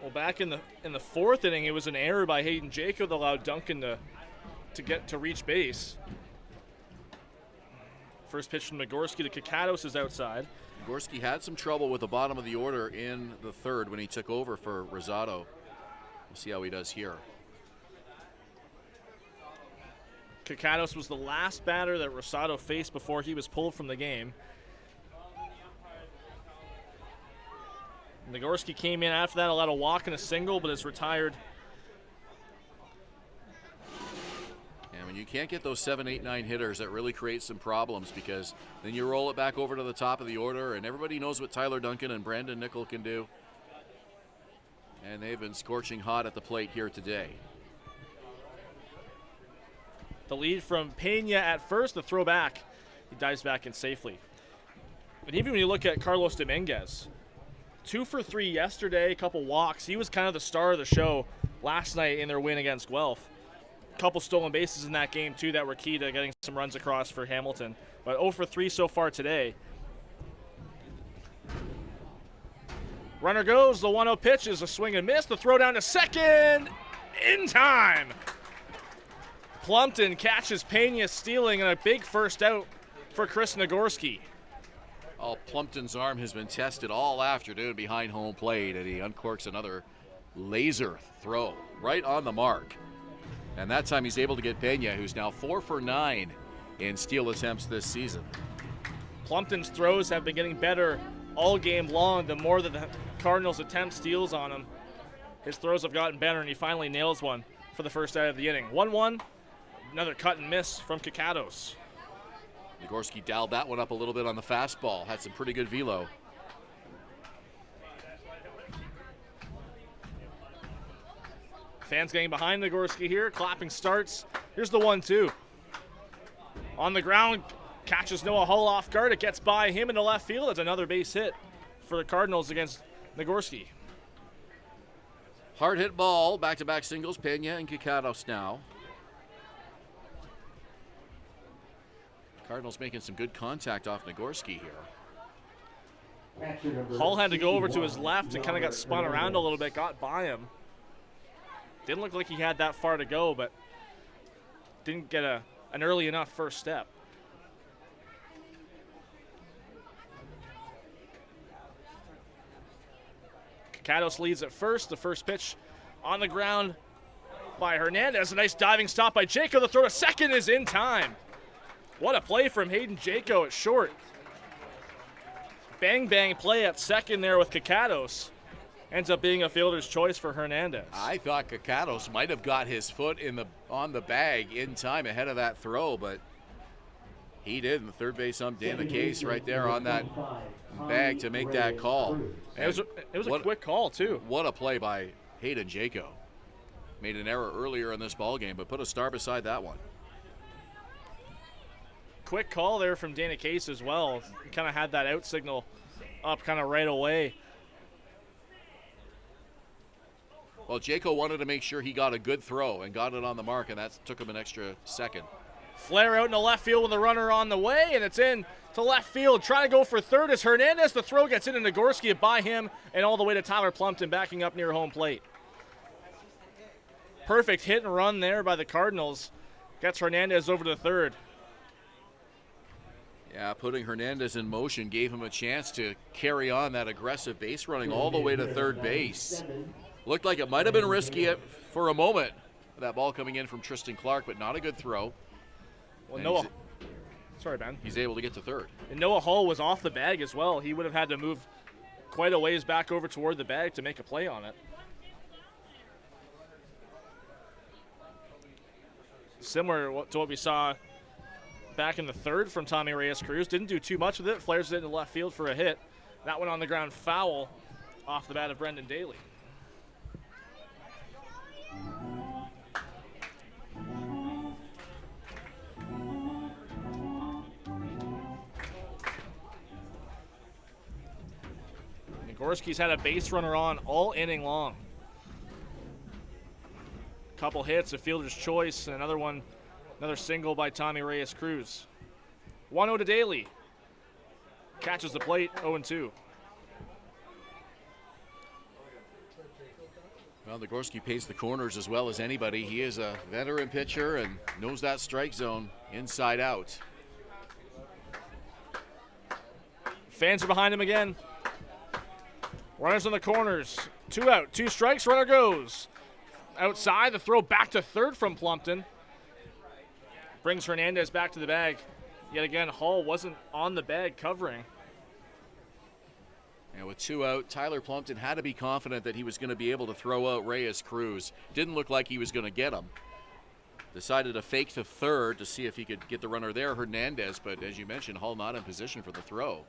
Well, back in the fourth inning, it was an error by Hayden Jacob that allowed Duncan to reach base. First pitch from Nagorski to Kakados is outside. Nagorski had some trouble with the bottom of the order in the third when he took over for Rosado. We'll see how he does here. Kakados was the last batter that Rosado faced before he was pulled from the game. Nagorski came in after that, allowed a walk and a single, but is retired. And when you can't get those 7, 8, 9 hitters, that really creates some problems, because then you roll it back over to the top of the order, and everybody knows what Tyler Duncan and Brandon Nickel can do. And they've been scorching hot at the plate here today. The lead from Pena at first, the throw back. He dives back in safely. But even when you look at Carlos Dominguez, 2 for 3 yesterday, a couple walks. He was kind of the star of the show last night in their win against Guelph. A couple stolen bases in that game, too, that were key to getting some runs across for Hamilton. But 0 for 3 so far today. Runner goes, the 1-0 pitch is a swing and miss. The throw down to second, in time. Plumpton catches Pena stealing, and a big first out for Chris Nagorski. Oh, Plumpton's arm has been tested all afternoon behind home plate, and he uncorks another laser throw right on the mark. And that time he's able to get Pena, who's now 4 for 9 in steal attempts this season. Plumpton's throws have been getting better all game long. The more that the Cardinals attempt steals on him, his throws have gotten better, and he finally nails one for the first out of the inning. 1-1, another cut and miss from Kakados. Nagorski dialed that one up a little bit on the fastball. Had some pretty good velo. Fans getting behind Nagorski here. Clapping starts. Here's the 1-2. On the ground, catches Noah Hull off guard. It gets by him in the left field. It's another base hit for the Cardinals against Nagorski. Hard hit ball. Back-to-back singles. Pena and Kakados now. Cardinals making some good contact off Nagorski here. Hull had to go over to his left and kind of got spun around a little bit, got by him. Didn't look like he had that far to go, but didn't get an early enough first step. Kakados leads at first. The first pitch on the ground by Hernandez. A nice diving stop by Jaco. The throw to second is in time. What a play from Hayden Jaco at short. Bang, bang play at second there with Kakados. Ends up being a fielder's choice for Hernandez. I thought Kakados might have got his foot on the bag in time ahead of that throw, but he did. And the third base ump, Dan the Case, right there on that bag to make that call. It was a quick call, too. What a play by Hayden Jaco. Made an error earlier in this ballgame, but put a star beside that one. Quick call there from Dana Case as well. Kind of had that out signal up kind of right away. Well, Jaco wanted to make sure he got a good throw and got it on the mark, and that took him an extra second. Flare out in the left field with the runner on the way, and it's in to left field. Trying to go for third is Hernandez. The throw gets in, and Nagorski by him and all the way to Tyler Plumpton backing up near home plate. Perfect hit and run there by the Cardinals. Gets Hernandez over to third. Yeah, putting Hernandez in motion gave him a chance to carry on that aggressive base running all the way to third base. Looked like it might have been risky for a moment, that ball coming in from Tristan Clark, but not a good throw. Well, sorry, Ben. He's able to get to third. And Noah Hull was off the bag as well. He would have had to move quite a ways back over toward the bag to make a play on it. Similar to what we saw back in the third from Tommy Reyes-Cruz. Didn't do too much with it. Flares it into left field for a hit. That went on the ground foul off the bat of Brendan Daly. Nagorski's had a base runner on all inning long. Couple hits, a fielder's choice, and another single by Tommy Reyes-Cruz. 1-0 to Daly. Catches the plate, 0-2. Well, Nagorski paints the corners as well as anybody. He is a veteran pitcher and knows that strike zone inside out. Fans are behind him again. Runners on the corners. 2 out, 2 strikes, runner goes. Outside, the throw back to third from Plumpton. Brings Hernandez back to the bag. Yet again, Hall wasn't on the bag covering. And with 2 out, Tyler Plumpton had to be confident that he was going to be able to throw out Reyes-Cruz. Didn't look like he was going to get him. Decided to fake to third to see if he could get the runner there, Hernandez, but as you mentioned, Hall not in position for the throw.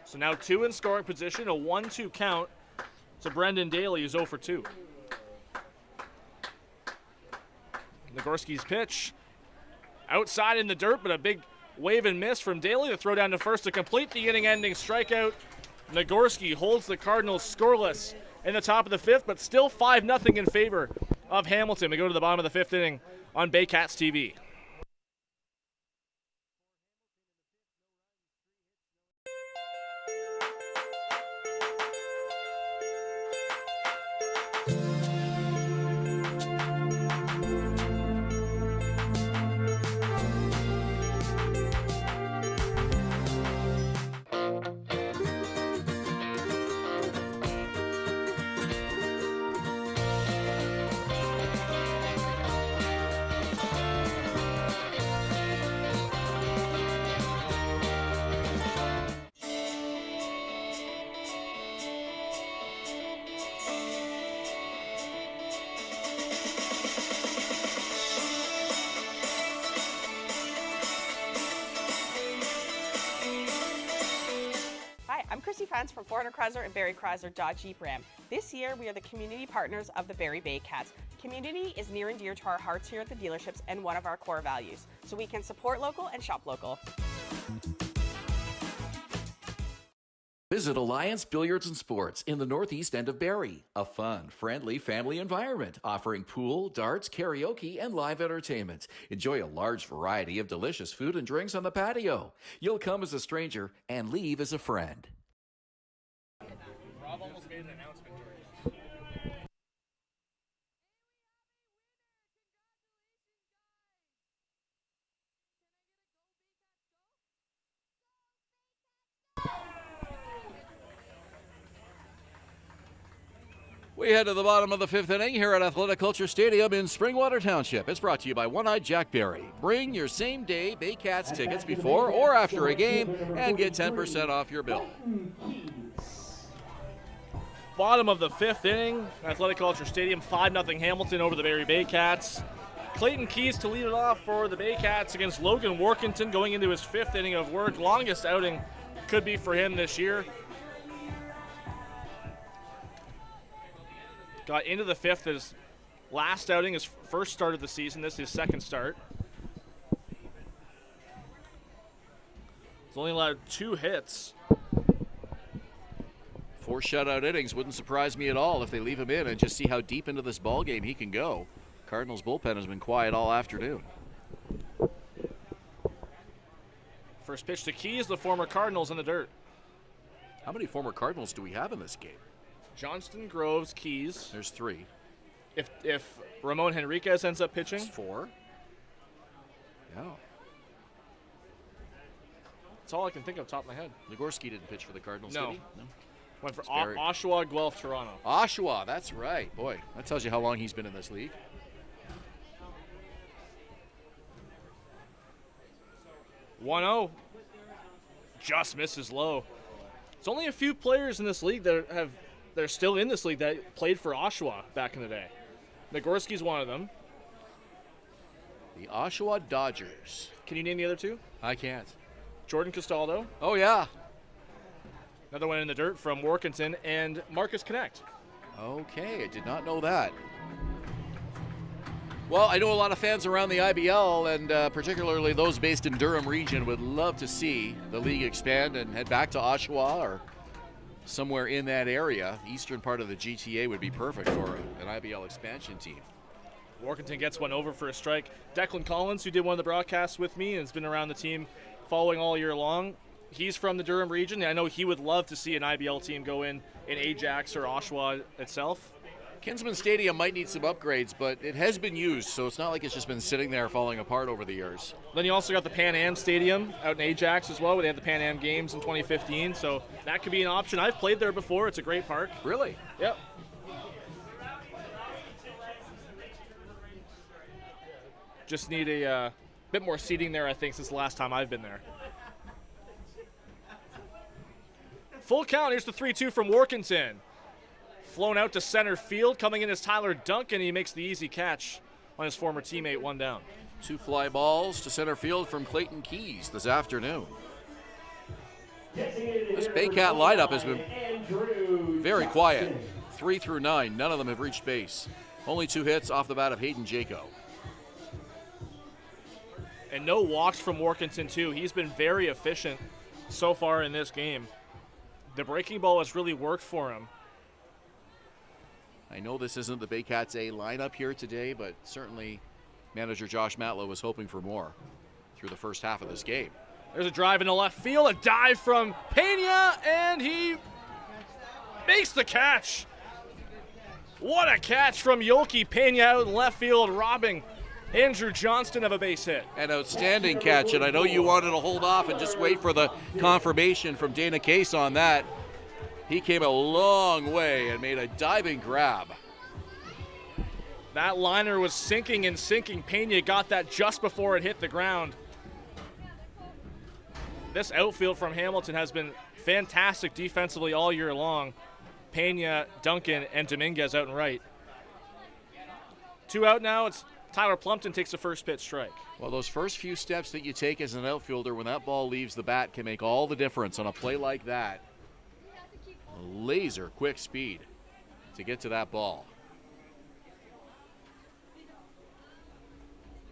So now 2 in scoring position, a 1-2 count to Brendan Daly, who's 0 for 2. Nagorski's pitch. Outside in the dirt, but a big wave and miss from Daly. The throw down to first to complete the inning-ending strikeout. Nagorski holds the Cardinals scoreless in the top of the 5th, but still 5-0 in favor of Hamilton. We go to the bottom of the 5th inning on Baycats TV. Fans from 400 Chrysler and Barrie Chrysler Dodge Jeep Ram. This year, we are the community partners of the Barrie Baycats. Community is near and dear to our hearts here at the dealerships and one of our core values, so we can support local and shop local. Visit Alliance Billiards and Sports in the northeast end of Barrie. A fun, friendly family environment offering pool, darts, karaoke, and live entertainment. Enjoy a large variety of delicious food and drinks on the patio. You'll come as a stranger and leave as a friend. Rob almost made an announcement during We head to the bottom of the 5th inning here at Athletic Kulture Stadium in Springwater Township. It's brought to you by One-Eyed Jack Barrie. Bring your same-day Baycats tickets before or after a game and get 10% off your bill. Bottom of the 5th inning, Athletic Kulture Stadium, 5-0 Hamilton over the Barrie Baycats. Clayton Keys to lead it off for the Baycats against Logan Workington going into his 5th inning of work. Longest outing could be for him this year. Got into the 5th, his last outing, his first start of the season. This is his second start. He's only allowed 2 hits. 4 shutout innings wouldn't surprise me at all if they leave him in and just see how deep into this ball game he can go. Cardinals bullpen has been quiet all afternoon. First pitch to Keys, the former Cardinals in the dirt. How many former Cardinals do we have in this game? Johnston, Groves, Keys. There's 3. If Ramon Henriquez ends up pitching. There's 4. Yeah. That's all I can think of top of my head. Nagorski didn't pitch for the Cardinals, No. did he? No. Went for Barrie. Oshawa, Guelph, Toronto. Oshawa, that's right. Boy, that tells you how long he's been in this league. 1-0. Just misses low. There's only a few players in this league that they're still in this league that played for Oshawa back in the day. Nagorski's one of them. The Oshawa Dodgers. Can you name the other two? I can't. Jordan Castaldo. Oh, yeah. Another one in the dirt from Workington, and Marcus Connect. Okay, I did not know that. Well, I know a lot of fans around the IBL, and particularly those based in Durham region, would love to see the league expand and head back to Oshawa or somewhere in that area. The eastern part of the GTA would be perfect for an IBL expansion team. Workington gets one over for a strike. Declan Collins, who did one of the broadcasts with me and has been around the team following all year long, he's from the Durham region. I know he would love to see an IBL team go in Ajax or Oshawa itself. Kinsman Stadium might need some upgrades, but it has been used, so it's not like it's just been sitting there falling apart over the years. Then you also got the Pan Am Stadium out in Ajax as well, where they had the Pan Am Games in 2015, so that could be an option. I've played there before. It's a great park. Really? Yep. Just need a bit more seating there, I think, since the last time I've been there. Full count. Here's the 3-2 from Workington. Flown out to center field. Coming in is Tyler Duncan. He makes the easy catch on his former teammate, one down. 2 fly balls to center field from Clayton Keys this afternoon. This Baycat lineup has been very quiet. 3 through 9. None of them have reached base. Only 2 hits off the bat of Hayden Jaco. And no walks from Workington, too. He's been very efficient so far in this game. The breaking ball has really worked for him. I know this isn't the Baycats A lineup here today, but certainly manager Josh Matlow was hoping for more through the first half of this game. There's a drive into left field, a dive from Pena, and he makes the catch. What a catch from Yoki Pena out in left field, robbing Andrew Johnston of a base hit. An outstanding catch, and I know you wanted to hold off and just wait for the confirmation from Dana Case on that. He came a long way and made a diving grab. That liner was sinking and sinking. Pena got that just before it hit the ground. This outfield from Hamilton has been fantastic defensively all year long. Pena, Duncan, and Dominguez out and right. 2 out now. It's Tyler Plumpton takes the first pitch strike. Well, those first few steps that you take as an outfielder when that ball leaves the bat can make all the difference on a play like that. Laser quick speed to get to that ball.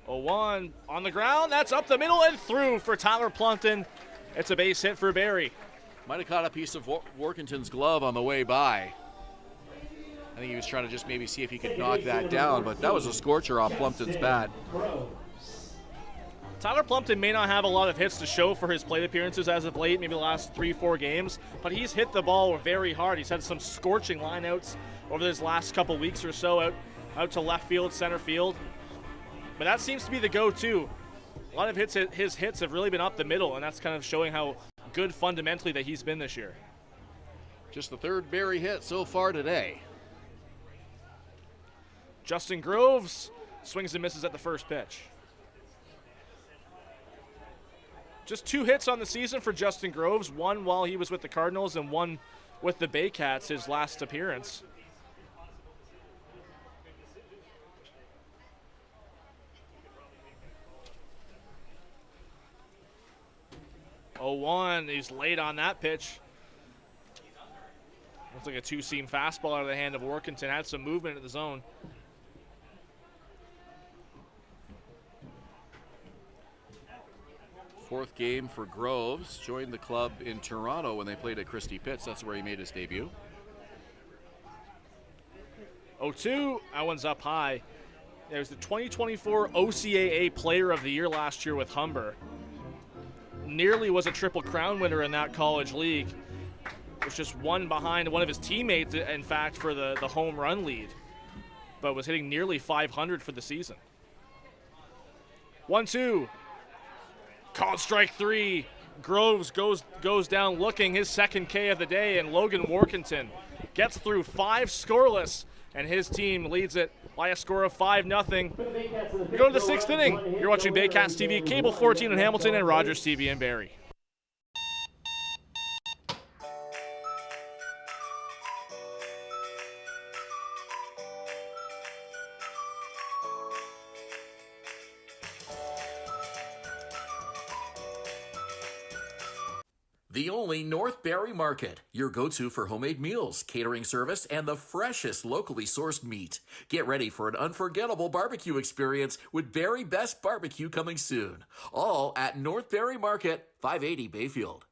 0-1 on the ground. That's up the middle and through for Tyler Plumpton. It's a base hit for Barrie. Might have caught a piece of Workington's glove on the way by. I think he was trying to just maybe see if he could knock that down, but that was a scorcher off Plumpton's bat. Tyler Plumpton may not have a lot of hits to show for his plate appearances as of late, maybe the last 3-4 games, but he's hit the ball very hard. He's had some scorching lineouts over his last couple weeks or so out to left field, center field. But that seems to be the go-to. A lot of his hits have really been up the middle, and that's kind of showing how good fundamentally that he's been this year. Just the 3rd Barrie hit so far today. Justin Groves swings and misses at the first pitch. Just 2 hits on the season for Justin Groves, 1 while he was with the Cardinals and 1 with the Baycats, his last appearance. He's late on that pitch. Looks like a 2-seam fastball out of the hand of Workington. Had some movement in the zone. Fourth game for Groves. Joined the club in Toronto when they played at Christie Pitts. That's where he made his debut. 0-2. That one's up high. There's the 2024 OCAA Player of the Year last year with Humber. Nearly was a Triple Crown winner in that college league. Was just 1 behind one of his teammates, in fact, for the home run lead. But was hitting nearly 500 for the season. 1-2. Called strike 3. Groves goes down looking, his second K of the day, and Logan Workington gets through 5 scoreless, and his team leads it by a score of 5-0. We go to the 6th inning. You're watching Baycats TV, Cable 14 in Hamilton, and Rogers TV in Barrie. The only North Barrie Market, your go-to for homemade meals, catering service, and the freshest locally sourced meat. Get ready for an unforgettable barbecue experience with Barrie Best Barbecue coming soon. All at North Barrie Market, 580 Bayfield.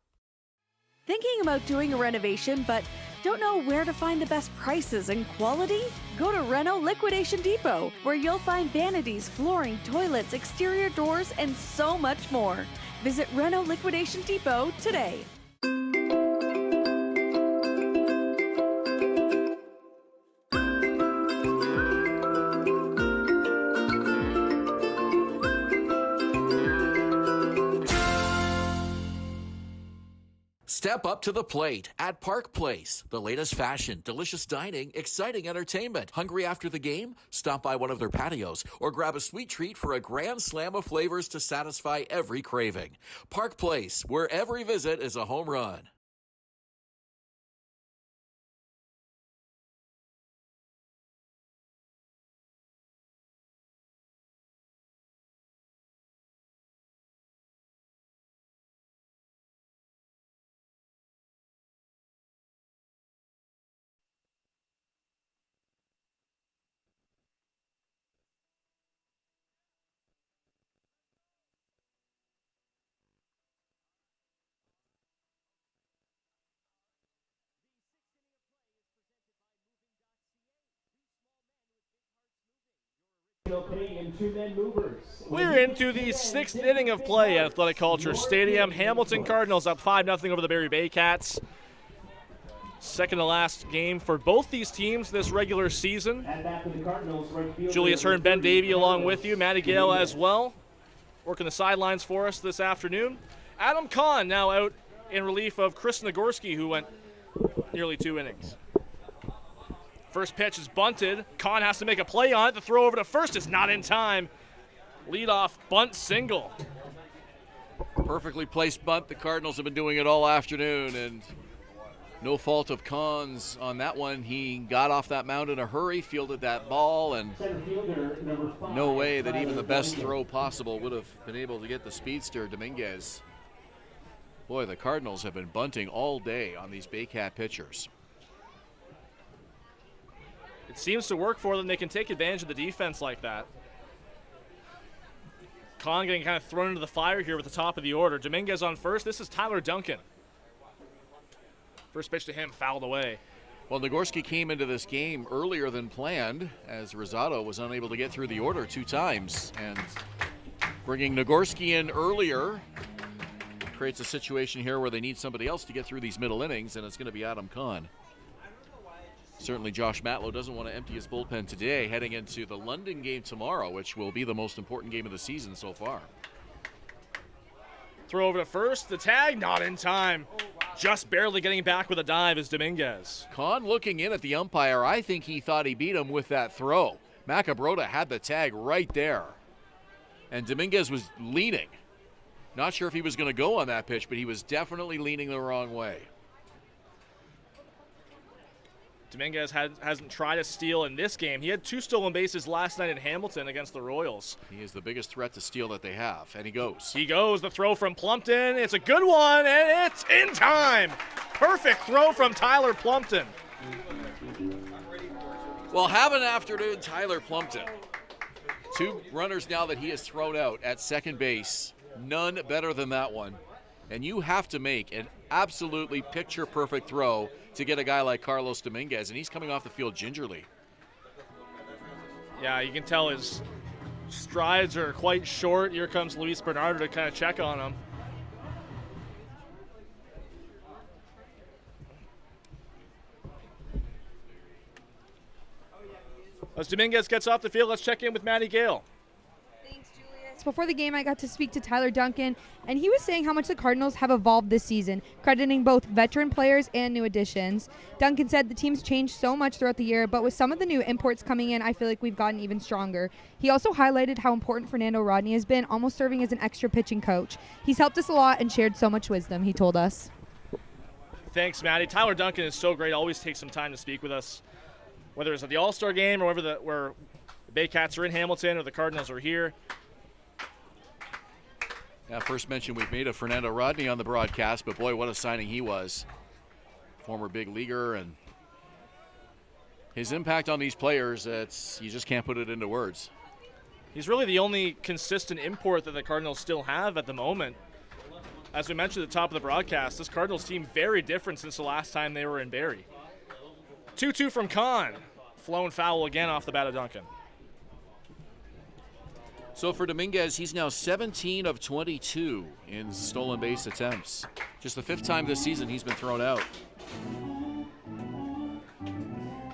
Thinking about doing a renovation but don't know where to find the best prices and quality? Go to Reno Liquidation Depot, where you'll find vanities, flooring, toilets, exterior doors, and so much more. Visit Reno Liquidation Depot today. Step up to the plate at Park Place. The latest fashion, delicious dining, exciting entertainment. Hungry after the game? Stop by one of their patios or grab a sweet treat for a grand slam of flavors to satisfy every craving. Park Place, where every visit is a home run. We're into the 6th inning of play at Athletic Kulture Stadium. Hamilton Cardinals up 5-0 over the Barrie Baycats. Second to last game for both these teams this regular season. Julius, Hern, Ben, Davy along with you. Matty Gale as well, working the sidelines for us this afternoon. Adam Kahn now out in relief of Chris Nagorski, who went nearly 2 innings. First pitch is bunted. Kahn has to make a play on it. The throw over to first is not in time. Leadoff bunt single. Perfectly placed bunt. The Cardinals have been doing it all afternoon, and no fault of Kahn's on that one. He got off that mound in a hurry, fielded that ball, and no way that even the best throw possible would have been able to get the speedster Dominguez. Boy, the Cardinals have been bunting all day on these Baycat pitchers. It seems to work for them. They can take advantage of the defense like that. Kahn getting kind of thrown into the fire here with the top of the order. Dominguez on first. This is Tyler Duncan. First pitch to him, fouled away. Well, Nagorski came into this game earlier than planned, as Rosado was unable to get through the order 2 times. And bringing Nagorski in earlier creates a situation here where they need somebody else to get through these middle innings, and it's going to be Adam Kahn. Certainly Josh Matlow doesn't want to empty his bullpen today, heading into the London game tomorrow, which will be the most important game of the season so far. Throw over to first. The tag, not in time. Just barely getting back with a dive is Dominguez. Kahn looking in at the umpire. I think he thought he beat him with that throw. Macabrota had the tag right there. And Dominguez was leaning. Not sure if he was going to go on that pitch, but he was definitely leaning the wrong way. Dominguez hasn't tried a steal in this game. He had 2 stolen bases last night in Hamilton against the Royals. He is the biggest threat to steal that they have, and he goes. He goes, the throw from Plumpton. It's a good one, and it's in time. Perfect throw from Tyler Plumpton. Well, have an afternoon, Tyler Plumpton. 2 runners now that he has thrown out at second base. None better than that one. And you have to make an absolutely picture-perfect throw to get a guy like Carlos Dominguez, and he's coming off the field gingerly. Yeah, you can tell his strides are quite short. Here comes Luis Bernardo to kind of check on him. As Dominguez gets off the field, let's check in with Matty Gale. Thanks, Julius. before the game, I got to speak to Tyler Duncan, and he was saying how much the Cardinals have evolved this season, crediting both veteran players and new additions. Duncan said the team's changed so much throughout the year, but with some of the new imports coming in, I feel like we've gotten even stronger. He also highlighted how important Fernando Rodney has been, almost serving as an extra pitching coach. He's helped us a lot and shared so much wisdom, he told us. Thanks, Maddie. Tyler Duncan is so great. Always takes some time to speak with us, whether it's at the All-Star game or where the Baycats are in Hamilton or the Cardinals are here. Yeah, first mention we've made of Fernando Rodney on the broadcast, but boy, what a signing he was. Former big leaguer, and his impact on these players, you just can't put it into words. He's really the only consistent import that the Cardinals still have at the moment. As we mentioned at the top of the broadcast, this Cardinals team very different since the last time they were in Barrie. 2-2 from Kahn. Flown foul again off the bat of Duncan. So for Dominguez, he's now 17 of 22 in stolen base attempts. Just the 5th time this season he's been thrown out.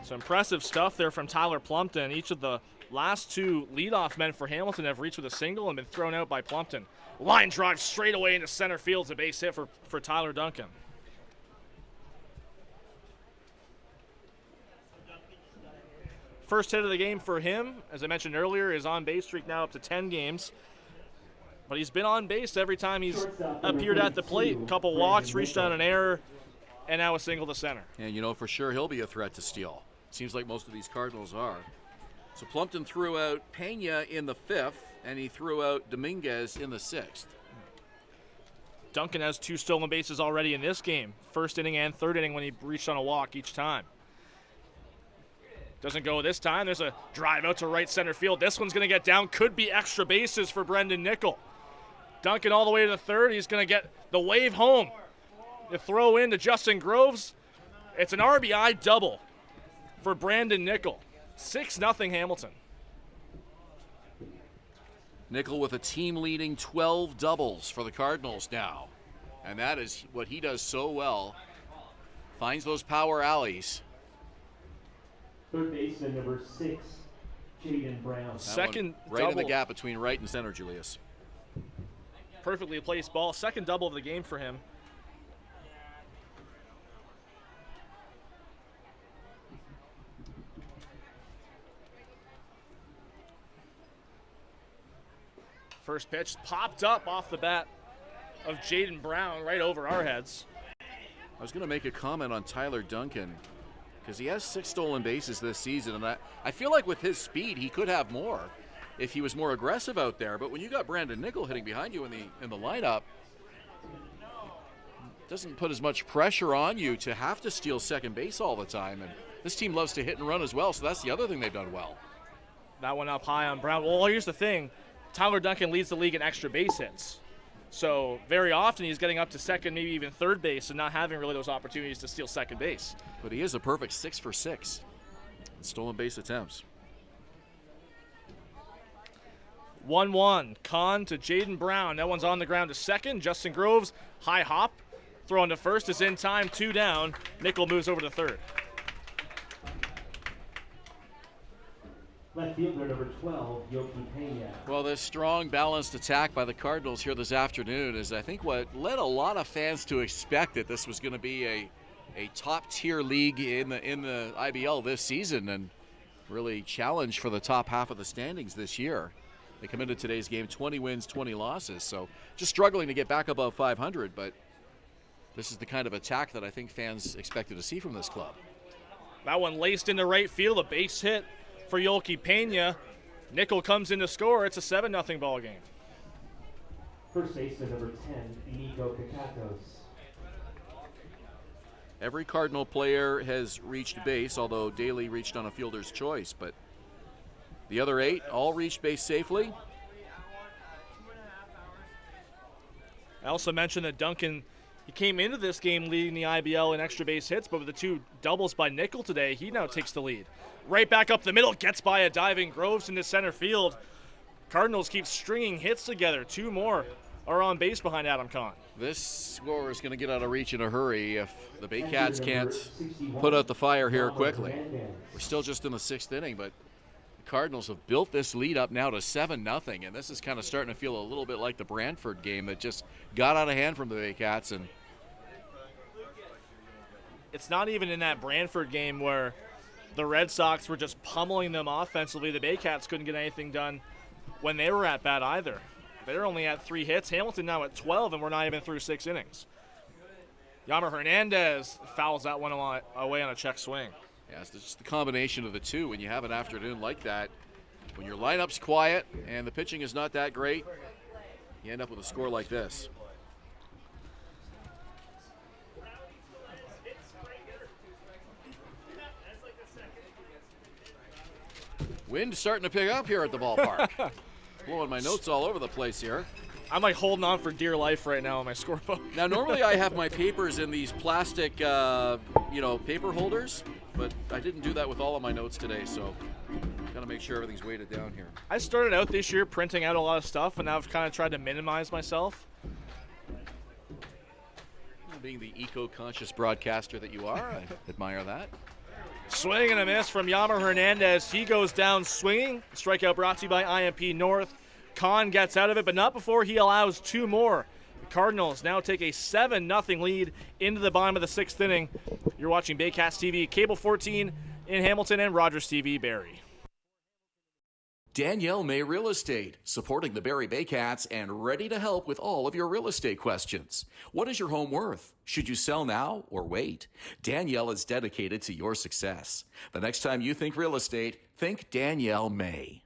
Some impressive stuff there from Tyler Plumpton. Each of the last 2 leadoff men for Hamilton have reached with a single and been thrown out by Plumpton. Line drive straight away into center field. It's a base hit for Tyler Duncan. First hit of the game for him, as I mentioned earlier, is on base streak now up to 10 games. But he's been on base every time he's appeared at the plate. A couple walks, reached on an error, and now a single to center. And you know for sure he'll be a threat to steal. Seems like most of these Cardinals are. So Plumpton threw out Pena in the 5th, and he threw out Dominguez in the 6th. Duncan has 2 stolen bases already in this game. First inning and third inning when he reached on a walk each time. Doesn't go this time. There's a drive out to right center field. This one's going to get down. Could be extra bases for Brendan Nickel. Duncan all the way to the third. He's going to get the wave home. The throw in to Justin Groves. It's an RBI double for Brandon Nickel. 6-0 Hamilton. Nickel with a team-leading 12 doubles for the Cardinals now. And that is what he does so well. Finds those power alleys. Third baseman number 6, Jaden Brown. Second right double. in the gap between right and center, Julius. Perfectly placed ball. Second double of the game for him. First pitch popped up off the bat of Jaden Brown right over our heads. I was going to make a comment on Tyler Duncan because he has 6 stolen bases this season, and I feel like with his speed he could have more if he was more aggressive out there. But when you got Brandon Nickel hitting behind you in the lineup, it doesn't put as much pressure on you to have to steal second base all the time. And this team loves to hit and run as well, so that's the other thing they've done well. That one up high on Brown. Well, here's the thing. Tyler Duncan leads the league in extra base hits. So very often he's getting up to second, maybe even third base, and not having really those opportunities to steal second base. But he is a perfect 6 for 6 in stolen base attempts. 1-1. Kahn to Jaden Brown. That one's on the ground to second. Justin Groves, high hop. Throwing to first is in time. 2 down. Nickel moves over to third. Left fielder number 12, Yoki Pena. Well, this strong, balanced attack by the Cardinals here this afternoon is, I think, what led a lot of fans to expect that this was going to be a top-tier league in the IBL this season and really challenge for the top half of the standings this year. They come into today's game 20 wins, 20 losses, so just struggling to get back above 500, but this is the kind of attack that I think fans expected to see from this club. That one laced into right field, a base hit for Yoki Pena. Nickel comes in to score. It's a 7-0 ball game. First baseman number 10, Nico Kakatos. Every Cardinal player has reached base, although Daly reached on a fielder's choice, but the other 8 all reached base safely. I also mentioned that Duncan, he came into this game leading the IBL in extra base hits, but with the 2 doubles by Nickel today, he now takes the lead. Right back up the middle, gets by a diving Groves into center field. Cardinals keep stringing hits together. 2 more are on base behind Adam Kahn. This scorer is going to get out of reach in a hurry if the Baycats can't put out the fire here quickly. We're still just in the 6th inning, but The Cardinals have built this lead up now to 7-0, and this is kind of starting to feel a little bit like the Brantford game that just got out of hand from the Baycats. And it's not even in that Brantford game where the Red Sox were just pummeling them offensively. The Baycats couldn't get anything done when they were at bat either. They're only at 3 hits. Hamilton now at 12, and we're not even through 6 innings. Yammer Hernandez fouls that one away on a check swing. yeah, it's just the combination of the two. When you have an afternoon like that, when your lineup's quiet and the pitching is not that great, you end up with a score like this. Wind starting to pick up here at the ballpark. Blowing my notes all over the place here. I'm like holding on for dear life right now on my scorebook. Now, normally I have my papers in these plastic, paper holders, but I didn't do that with all of my notes today, so gotta make sure everything's weighted down here. I started out this year printing out a lot of stuff, and now I've kind of tried to minimize myself. Being the eco-conscious broadcaster that you are, I admire that. Swing and a miss from Yammer Hernandez. He goes down swinging. Strikeout brought to you by IMP North. Kahn gets out of it, but not before he allows 2 more. The Cardinals now take a 7-0 lead into the bottom of the 6th inning. You're watching Baycats TV, Cable 14 in Hamilton and Rogers TV, Barrie. Danielle May Real Estate, supporting the Barrie Baycats and ready to help with all of your real estate questions. What is your home worth? Should you sell now or wait? Danielle is dedicated to your success. The next time you think real estate, think Danielle May.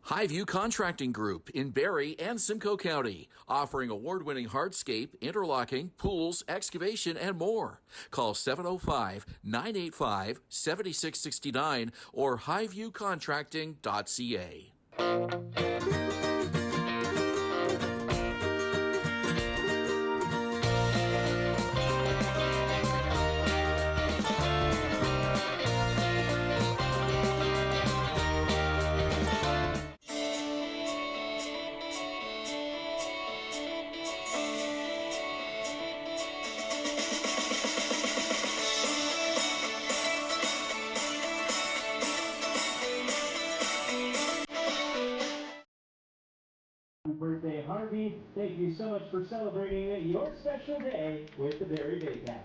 Highview Contracting Group in Barrie and Simcoe County, offering award-winning hardscape, interlocking, pools, excavation, and more. Call 705-985-7669 or highviewcontracting.ca. Birthday, Harvey. Thank you so much for celebrating your special day with the Barrie Baycats.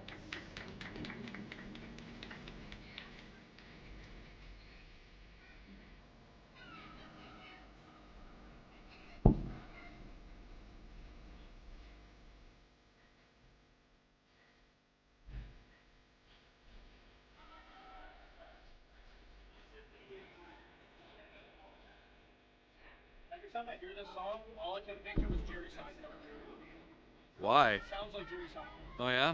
Every time I hear this song, all I can think of is Jerry's song. Why? Sounds like Jerry's song. Oh, yeah?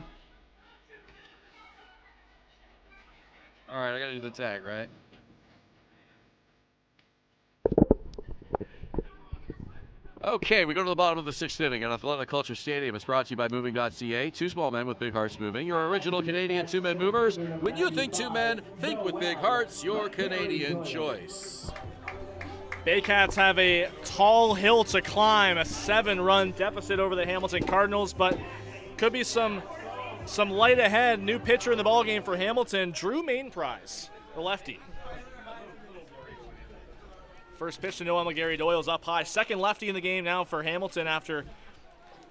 All right, I gotta do the tag, right? Okay, we go to the bottom of the 6th inning at Athletic Kulture Stadium. It's brought to you by Moving.ca. 2 small men with big hearts moving. Your original Canadian 2-men movers. When you think 2 men, think with big hearts. Your Canadian choice. Baycats have a tall hill to climb, a 7-run deficit over the Hamilton Cardinals, but could be some light ahead. New pitcher in the ballgame for Hamilton, Drew Mainprize, the lefty. First pitch to Noel McGarry Doyle's up high. Second lefty in the game now for Hamilton after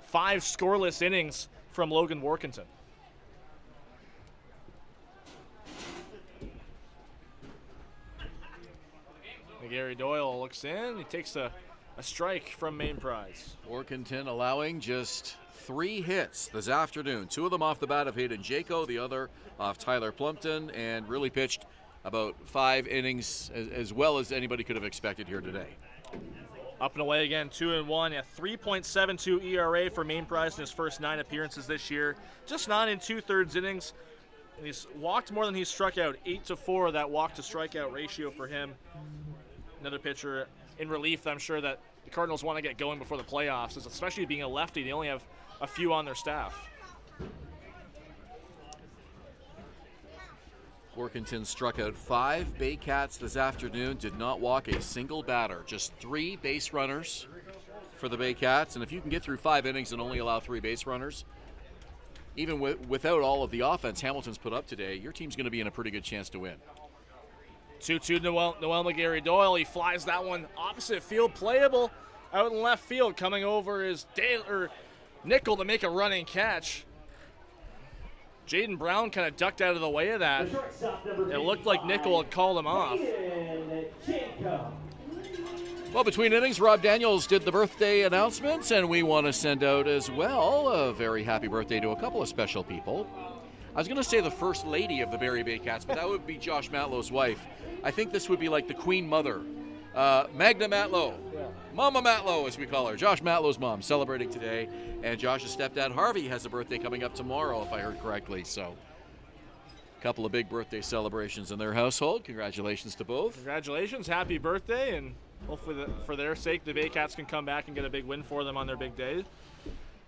5 scoreless innings from Logan Workington. McGarry Doyle looks in. He takes a strike from Mainprize. Workington allowing just 3 hits this afternoon. 2 of them off the bat of Hayden Jaco, the other off Tyler Plumpton, and really pitched about 5 innings as well as anybody could have expected here today. Up and away again, 2-1, a 3.72 ERA for Mainprize in his first 9 appearances this year. Just not in 2/3 innings. And he's walked more than he's struck out, 8-4, that walk to strikeout ratio for him. Another pitcher in relief that I'm sure that the Cardinals want to get going before the playoffs, especially being a lefty. They only have a few on their staff. Workington struck out 5 Baycats this afternoon, did not walk a single batter, just 3 base runners for the Baycats. And if you can get through 5 innings and only allow 3 base runners, even without all of the offense Hamilton's put up today, your team's going to be in a pretty good chance to win. 2-2 Noel McGarry-Doyle. He flies that one opposite field, playable out in left field. Coming over is Nickel to make a running catch. Jaden Brown kind of ducked out of the way of that. It looked like Nickel had called him off. Well, between innings, Rob Daniels did the birthday announcements, and we want to send out as well a very happy birthday to a couple of special people. I was going to say the first lady of the Barrie Baycats, but that would be Josh Matlow's wife. I think this would be like the Queen Mother. Magna Matlow. Mama Matlow, as we call her. Josh Matlow's mom, celebrating today. And Josh's stepdad, Harvey, has a birthday coming up tomorrow, if I heard correctly. So, a couple of big birthday celebrations in their household. Congratulations to both. Congratulations. Happy birthday. And hopefully, for their sake, the Baycats can come back and get a big win for them on their big day.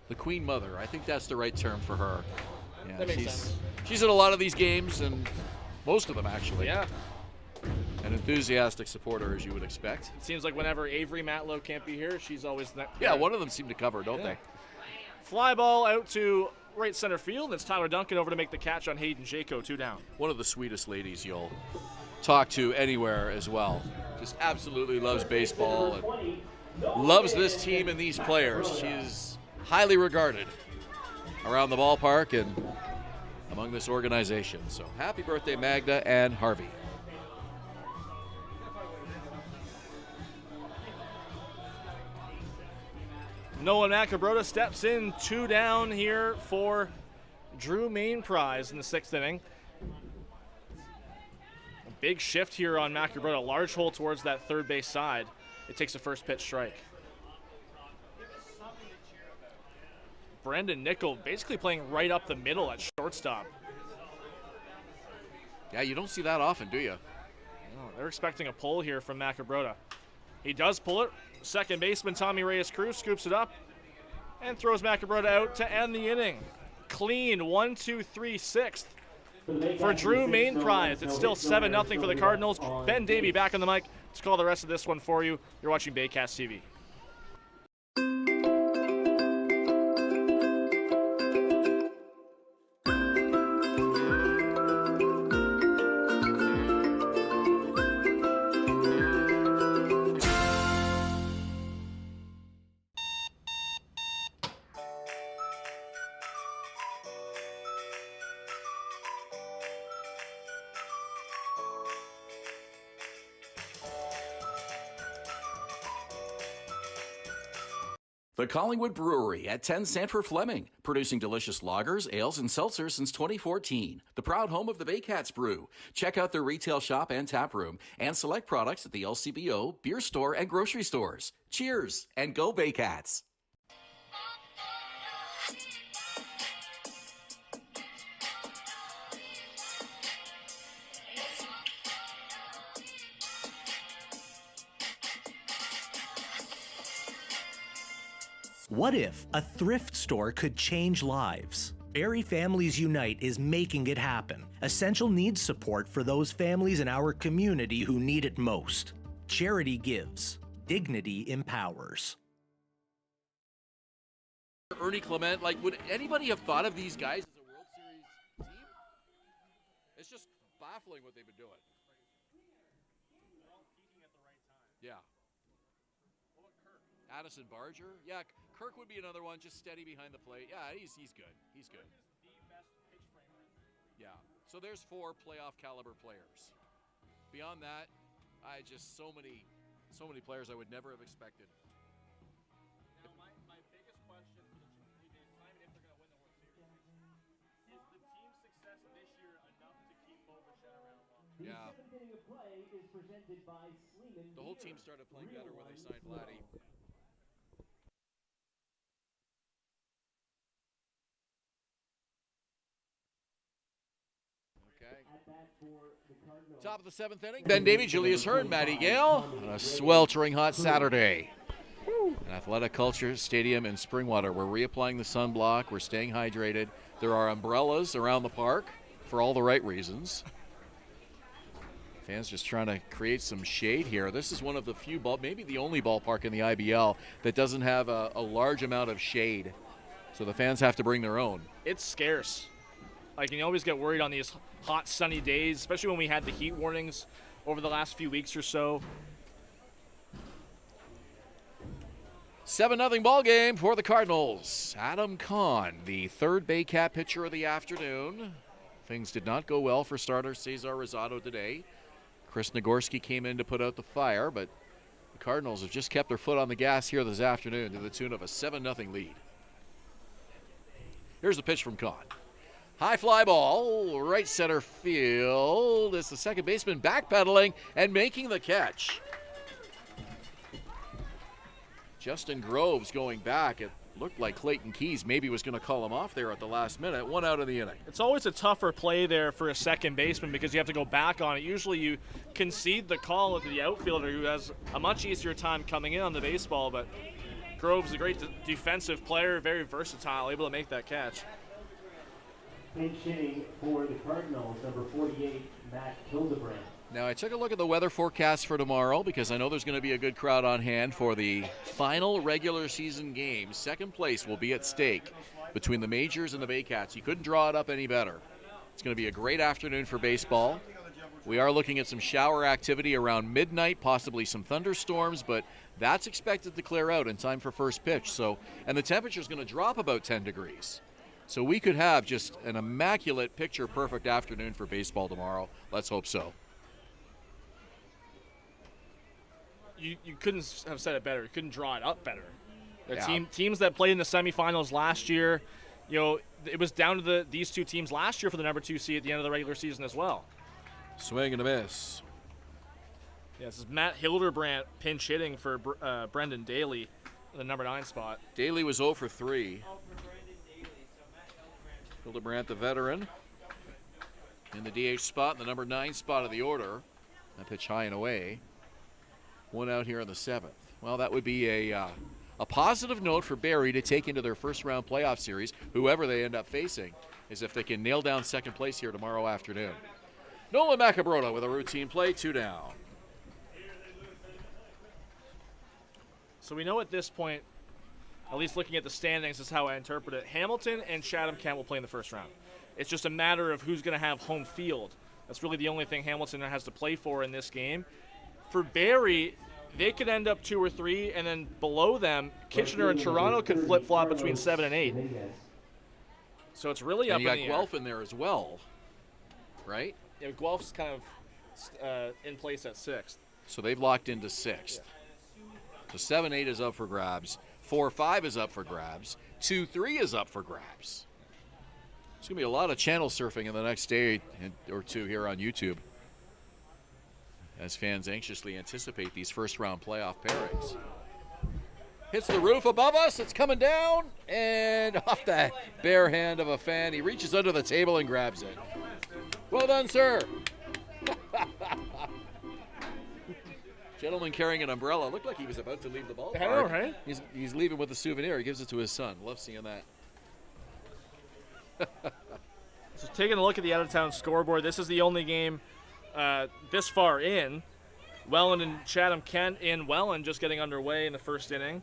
The Queen Mother. I think that's the right term for her. Yeah, that makes sense. She's at a lot of these games, and most of them, actually. Yeah. An enthusiastic supporter, as you would expect. It seems like whenever Avery Matlow can't be here, she's always there. Yeah, one of them seem to cover, don't they? Fly ball out to right center field, and it's Tyler Duncan over to make the catch on Hayden Jaco, 2 down. One of the sweetest ladies you'll talk to anywhere as well. Just absolutely loves baseball and loves this team and these players. She's highly regarded around the ballpark and among this organization. So happy birthday, Magda and Harvey. Nolan Macabrota steps in, 2 down here for Drew Mainprize in the 6th inning. A big shift here on Macabrota, large hole towards that third base side. It takes a first pitch strike. Brendan Nickel basically playing right up the middle at shortstop. Yeah, you don't see that often, do you? No, they're expecting a pull here from Macabrota. He does pull it. Second baseman Tommy Reyes-Cruz scoops it up and throws Macabrota out to end the inning. Clean 1-2-3 6th for Drew Mainprize. It's still 7-0 for the Cardinals. Ben Davy back on the mic to call the rest of this one for you. You're watching Baycats TV. The Collingwood Brewery at 10 Sanford Fleming, producing delicious lagers, ales, and seltzers since 2014. The proud home of the Baycats Brew. Check out their retail shop and tap room, and select products at the LCBO, beer store, and grocery stores. Cheers, and go Baycats! What if a thrift store could change lives? Barrie Families Unite is making it happen. Essential needs support for those families in our community who need it most. Charity gives. Dignity empowers. Ernie Clement, like, would anybody have thought of these guys as a World Series team? It's just baffling what they've been doing. Yeah. Addison Barger? Yeah, Kirk would be another one, just steady behind the plate. Yeah, he's good. He's good. Yeah. So there's 4 playoff caliber players. Beyond that, so many players I would never have expected. Now, my biggest question for the Blue Jays, not even if they're going to win the World Series, is the team's success this year enough to keep Bo Bichette around long? Yeah. The whole team started playing better when they signed Vladdy. Top of the 7th inning. Ben Davy, Julius Hern, Matty Gale on a sweltering hot Saturday. An Athletic Kulture Stadium in Springwater. We're reapplying the sunblock. We're staying hydrated. There are umbrellas around the park for all the right reasons. Fans just trying to create some shade here. This is one of the few maybe the only ballpark in the IBL that doesn't have a large amount of shade. So the fans have to bring their own. It's scarce. Like, you always get worried on these hot, sunny days, especially when we had the heat warnings over the last few weeks or so. 7-0 ball game for the Cardinals. Adam Kahn, the third Baycat pitcher of the afternoon. Things did not go well for starter Cesar Rosado today. Chris Nagorski came in to put out the fire, but the Cardinals have just kept their foot on the gas here this afternoon to the tune of a 7-0 lead. Here's the pitch from Kahn. High fly ball, right center field. It's the second baseman backpedaling and making the catch. Justin Groves going back. It looked like Clayton Keys maybe was going to call him off there at the last minute. 1 out of the inning. It's always a tougher play there for a second baseman because you have to go back on it. Usually you concede the call to the outfielder who has a much easier time coming in on the baseball, but Groves is a great defensive player, very versatile, able to make that catch. Pinch hitting for the Cardinals, number 48, Matt Hildebrand. Now, I took a look at the weather forecast for tomorrow because I know there's going to be a good crowd on hand for the final regular season game. Second place will be at stake between the Majors and the Baycats. You couldn't draw it up any better. It's going to be a great afternoon for baseball. We are looking at some shower activity around midnight, possibly some thunderstorms, but that's expected to clear out in time for first pitch. So, and the temperature is going to drop about 10 degrees. So we could have just an immaculate, picture-perfect afternoon for baseball tomorrow. Let's hope so. You couldn't have said it better. You couldn't draw it up better. The Yeah. Teams that played in the semifinals last year, it was down to these two teams last year for the number 2 seed at the end of the regular season as well. Swing and a miss. Yeah, this is Matt Hildebrand pinch hitting for Brendan Daly in the number 9 spot. Daly was 0 for 3. Hildebrand, the veteran, in the DH spot, in the number 9 spot of the order. That pitch high and away. 1 out here in the 7th. Well, that would be a positive note for Barrie to take into their first-round playoff series, whoever they end up facing, is if they can nail down second place here tomorrow afternoon. Nolan Macabrota with a routine play, 2 down. So we know at this point, at least looking at the standings is how I interpret it, Hamilton and Chatham-Kent will play in the first round. It's just a matter of who's going to have home field. That's really the only thing Hamilton has to play for in this game. For Barrie, they could end up 2 or 3, and then below them, Kitchener and Toronto could flip-flop between 7 and 8. So it's really up in the air. And you got Guelph in there as well, right? Yeah, Guelph's kind of in place at 6th. So they've locked into 6th. So 7-8 is up for grabs. 4-5 is up for grabs. 2-3 is up for grabs. There's going to be a lot of channel surfing in the next day or two here on YouTube, as fans anxiously anticipate these first-round playoff pairings. Hits the roof above us. It's coming down and off the bare hand of a fan. He reaches under the table and grabs it. Well done, sir. Gentleman carrying an umbrella. Looked like he was about to leave the ballpark. I know, right? He's leaving with a souvenir. He gives it to his son. Love seeing that. So taking a look at the out-of-town scoreboard, this is the only game this far in. Welland and Chatham-Kent in Welland just getting underway in the first inning.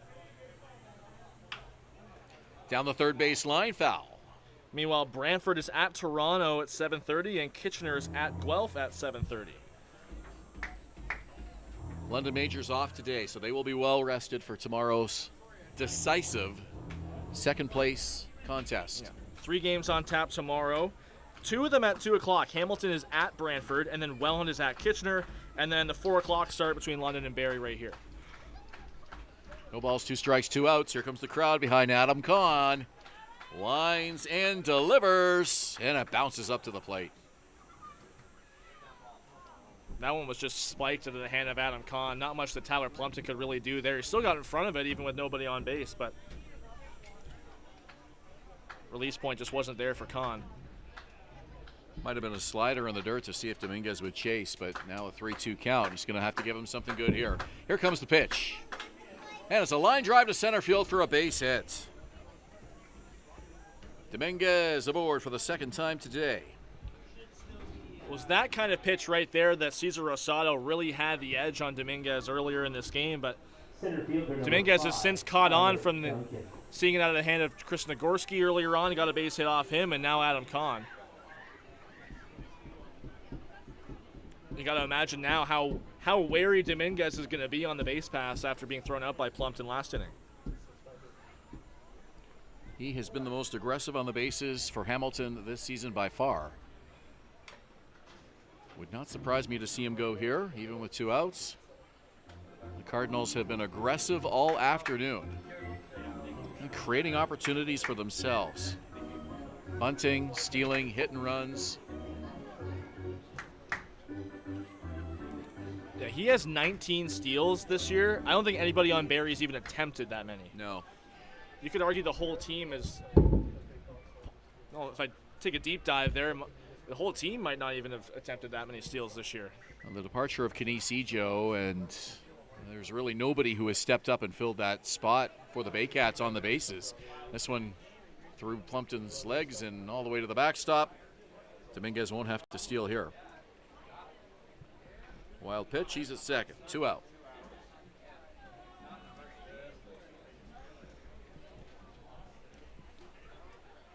Down the third base line, foul. Meanwhile, Brantford is at Toronto at 7:30 and Kitchener is at Guelph at 7:30. London Majors off today, so they will be well rested for tomorrow's decisive second place contest. Yeah. 3 games on tap tomorrow. 2 of them at 2 o'clock. Hamilton is at Brantford, and then Welland is at Kitchener, and then the 4 o'clock start between London and Barrie right here. No balls, 2 strikes, 2 outs. Here comes the crowd behind Adam Kahn. Lines and delivers, and it bounces up to the plate. That one was just spiked into the hand of Adam Kahn. Not much that Tyler Plumpton could really do there. He still got in front of it even with nobody on base, but release point just wasn't there for Kahn. Might have been a slider in the dirt to see if Dominguez would chase, but now a 3-2 count. He's going to have to give him something good here. Here comes the pitch. And it's a line drive to center field for a base hit. Dominguez aboard for the second time today. was that kind of pitch right there that Cesar Rosado really had the edge on Dominguez earlier in this game, but Dominguez has since caught on from seeing it out of the hand of Chris Nagorski earlier on. He got a base hit off him, and now Adam Kahn. You got to imagine now how wary Dominguez is going to be on the base pass after being thrown out by Plumpton last inning. He has been the most aggressive on the bases for Hamilton this season by far. Would not surprise me to see him go here, even with 2 outs. The Cardinals have been aggressive all afternoon and creating opportunities for themselves. Bunting, stealing, hit and runs. Yeah, he has 19 steals this year. I don't think anybody on Barrie's even attempted that many. No. You could argue the whole team is, well, if I take a deep dive there, the whole team might not even have attempted that many steals this year. The departure of Canisijo, and there's really nobody who has stepped up and filled that spot for the Baycats on the bases. This one through Plumpton's legs and all the way to the backstop. Dominguez won't have to steal here. Wild pitch, he's at second, 2 out.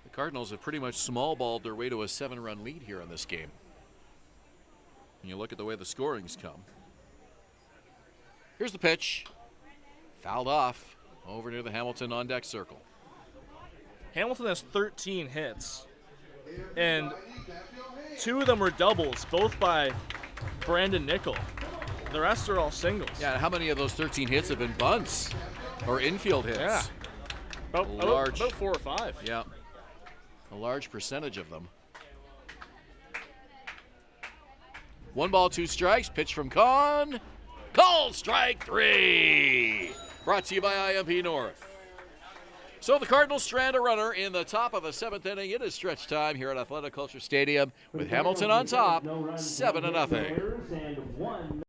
The Cardinals have pretty much small-balled their way to a 7-run lead here in this game. And you look at the way the scoring's come. Here's the pitch. Fouled off over near the Hamilton on-deck circle. Hamilton has 13 hits, and 2 of them were doubles, both by Brandon Nickel. The rest are all singles. Yeah, how many of those 13 hits have been bunts or infield hits? Yeah. About 4 or 5. Yeah. A large percentage of them. 1 ball, 2 strikes. Pitch from Kahn. Called strike 3. Brought to you by IMP North. So the Cardinals strand a runner in the top of the 7th inning. It is stretch time here at Athletic Kulture Stadium with Hamilton on top, 7-0.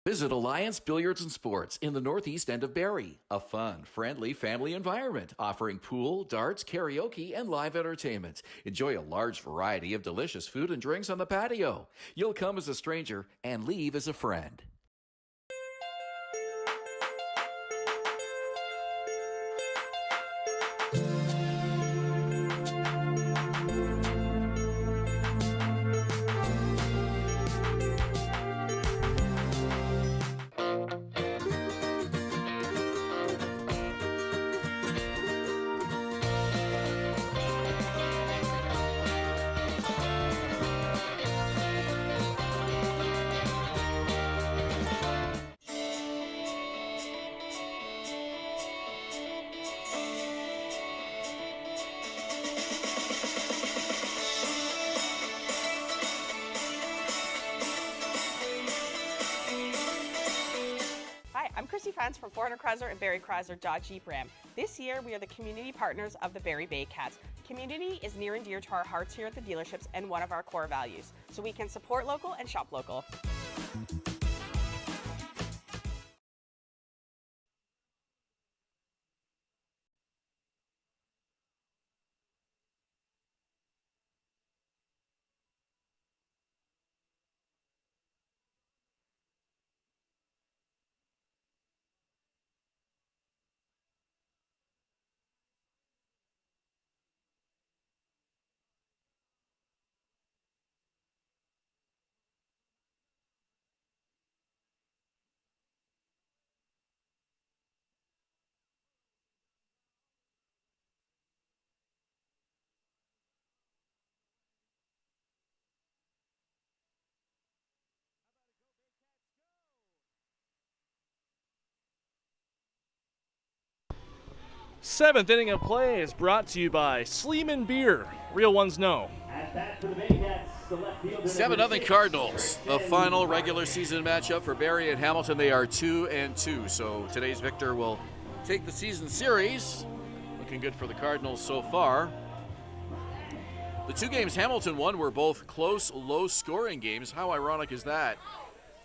Visit Alliance Billiards and Sports in the northeast end of Barrie. A fun, friendly family environment offering pool, darts, karaoke, and live entertainment. Enjoy a large variety of delicious food and drinks on the patio. You'll come as a stranger and leave as a friend. Fans from 400 Chrysler and Barrie Chrysler Dodge Jeep Ram. This year, we are the community partners of the Barrie Baycats. Community is near and dear to our hearts here at the dealerships and one of our core values, so we can support local and shop local. Seventh inning of play is brought to you by Sleeman Beer. Real ones know. 7-0 Cardinals. The final regular season matchup for Barrie and Hamilton. They are 2-2. So today's victor will take the season series. Looking good for the Cardinals so far. The 2 games Hamilton won were both close, low-scoring games. How ironic is that?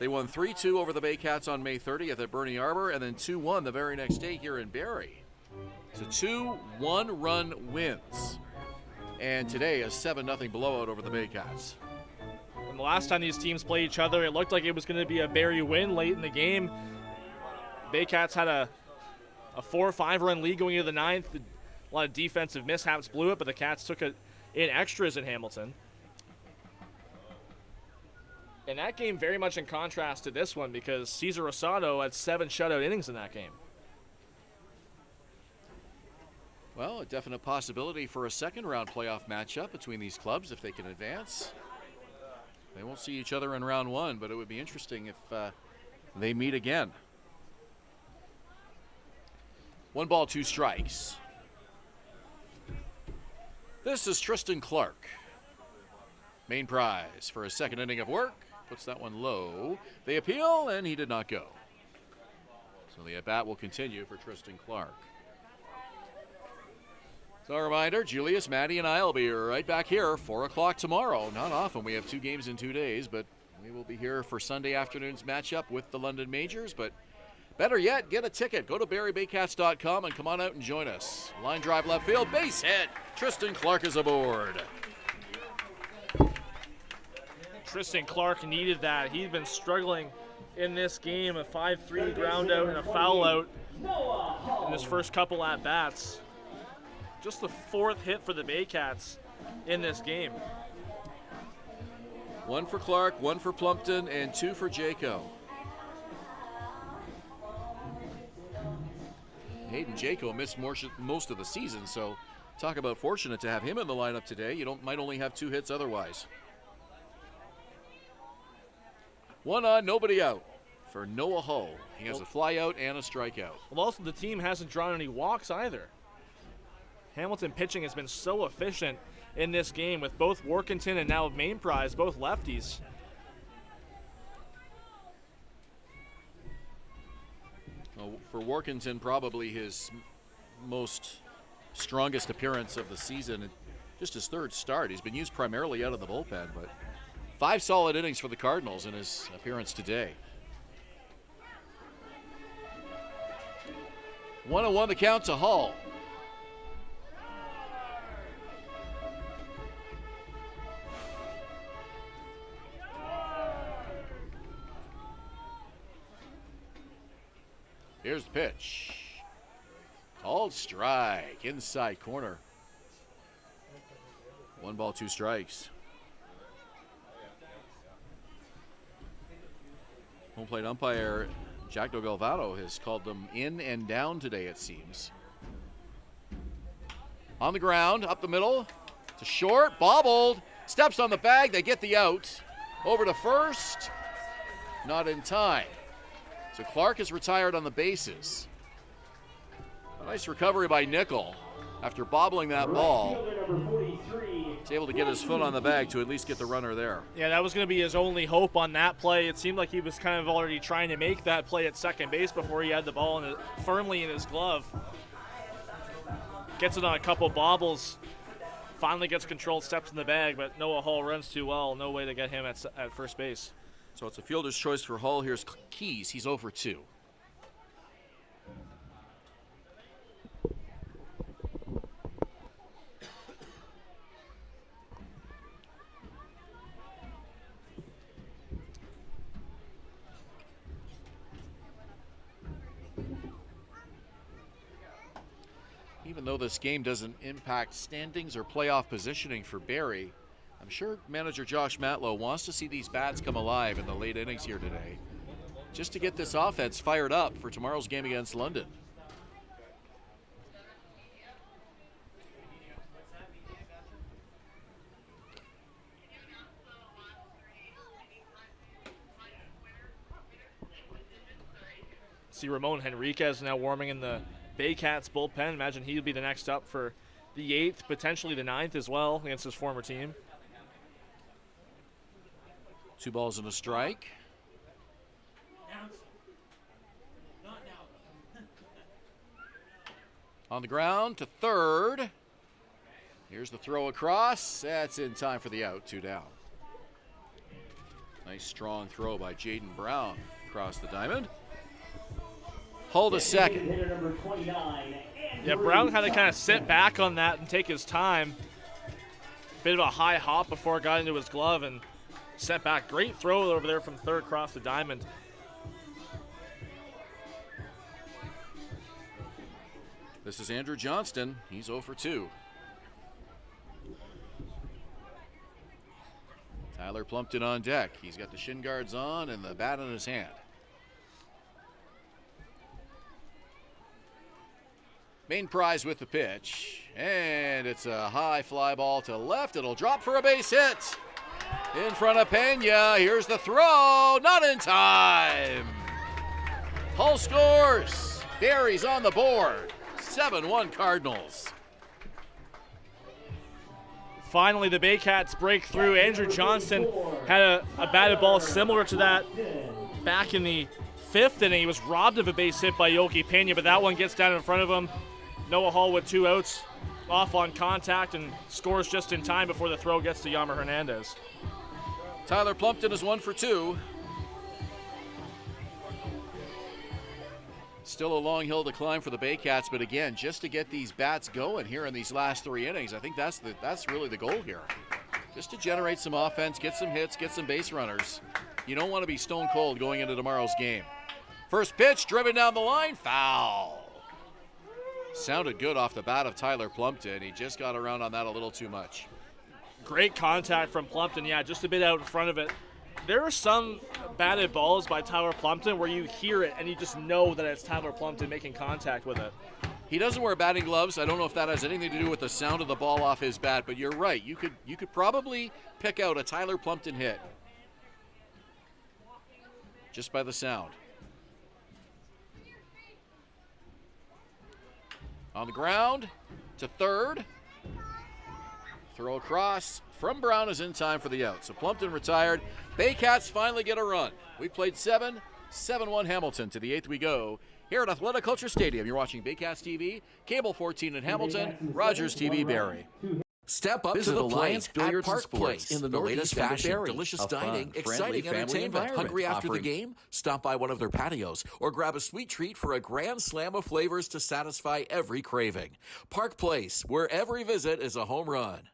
They won 3-2 over the Baycats on May 30th at Bernie Arbor, and then 2-1 the very next day here in Barrie. So 2 one-run wins. And today a 7-0 blowout over the Baycats. And The last time these teams played each other, it looked like it was going to be a Barrie win late in the game. Baycats had a 4-5 run lead going into the ninth. A lot of defensive mishaps blew it, but the Cats took it in extras in Hamilton. And that game very much in contrast to this one because Cesar Rosado had 7 shutout innings in that game. Well, a definite possibility for a second-round playoff matchup between these clubs if they can advance. They won't see each other in round 1, but it would be interesting if they meet again. 1 ball, 2 strikes. This is Tristan Clark. Main prize for a second inning of work. Puts that one low. They appeal, and he did not go. So the at-bat will continue for Tristan Clark. So a reminder, Julius, Maddie, and I will be right back here, 4 o'clock tomorrow. Not often we have 2 games in 2 days, but we will be here for Sunday afternoon's matchup with the London Majors. But better yet, get a ticket. Go to BarrieBaycats.com and come on out and join us. Line drive left field, base hit. Tristan Clark is aboard. Tristan Clark needed that. He'd been struggling in this game, a 5-3 ground out and a foul out in his first couple at-bats. Just the 4th hit for the Baycats in this game. 1 for Clark, 1 for Plumpton, and 2 for Jaco. Hayden Jaco missed most of the season, so talk about fortunate to have him in the lineup today. You might only have 2 hits otherwise. 1 on, nobody out for Noah Hull. He has a fly out and a strikeout. Well, also the team hasn't drawn any walks either. Hamilton pitching has been so efficient in this game with both Workington and now Main Prize, both lefties. Well, for Workington, probably his strongest appearance of the season, just his 3rd start. He's been used primarily out of the bullpen, but 5 solid innings for the Cardinals in his appearance today. 1-1 the count to Hull. Here's the pitch. Called strike, inside corner. 1 ball, 2 strikes. Home plate umpire Jack Galvado has called them in and down today, it seems. On the ground, up the middle, to short, bobbled, steps on the bag, they get the out. Over to first, not in time. So Clark is retired on the bases. A nice recovery by Nickel after bobbling that ball. He's able to get his foot on the bag to at least get the runner there. Yeah, that was going to be his only hope on that play. It seemed like he was kind of already trying to make that play at second base before he had the ball firmly in his glove. Gets it on a couple bobbles. Finally gets controlled, steps in the bag, but Noah Hull runs too well. No way to get him at first base. So it's a fielder's choice for Hull. Here's Keys. He's over 2. Even though this game doesn't impact standings or playoff positioning for Barrie, I'm sure manager Josh Matlow wants to see these bats come alive in the late innings here today, just to get this offense fired up for tomorrow's game against London. See Ramon Henriquez now warming in the Baycats bullpen. Imagine he'd be the next up for the 8th, potentially the 9th as well against his former team. 2 balls and a strike. On the ground to third. Here's the throw across. That's in time for the out, 2 down. Nice strong throw by Jaden Brown across the diamond. Hold a second. Yeah, Brown had to kind of sit back on that and take his time. Bit of a high hop before it got into his glove, and set back. Great throw over there from third across the diamond. This is Andrew Johnston. He's 0 for 2. Tyler Plumpton on deck. He's got the shin guards on and the bat in his hand. Main prize with the pitch, and it's a high fly ball to left. It'll drop for a base hit. In front of Pena, here's the throw, not in time. Hull scores. Barrie's on the board. 7-1 Cardinals. Finally, the Baycats break through. Andrew Johnston had a batted ball similar to that back in the 5th inning. He was robbed of a base hit by Yoki Pena, but that one gets down in front of him. Noah Hall with 2 outs, off on contact, and scores just in time before the throw gets to Yammer Hernandez. Tyler Plumpton is 1 for 2. Still a long hill to climb for the Baycats, but again, just to get these bats going here in these last 3 innings, I think that's really the goal here. Just to generate some offense, get some hits, get some base runners. You don't want to be stone cold going into tomorrow's game. First pitch, driven down the line, foul. Sounded good off the bat of Tyler Plumpton. He just got around on that a little too much. Great contact from Plumpton, yeah, just a bit out in front of it. There are some batted balls by Tyler Plumpton where you hear it and you just know that it's Tyler Plumpton making contact with it. He doesn't wear batting gloves. I don't know if that has anything to do with the sound of the ball off his bat, but you're right. You could probably pick out a Tyler Plumpton hit just by the sound. On the ground to third. Throw across from Brown is in time for the out. So Plumpton retired. Baycats finally get a run. We played 7-1 Hamilton. To the 8th we go. Here at Athletic Kulture Stadium, you're watching Baycats TV, Cable 14 in Hamilton, Rogers TV Barrie. Step up Visit to the Alliance plate Billiards at and Park Sports Place in the latest northeast end of fashion, Barrie. delicious A fun, dining, friendly exciting family entertainment. environment Hungry after the offering- game? Stop by one of their patios or grab a sweet treat for a grand slam of flavors to satisfy every craving. Park Place, where every visit is a home run.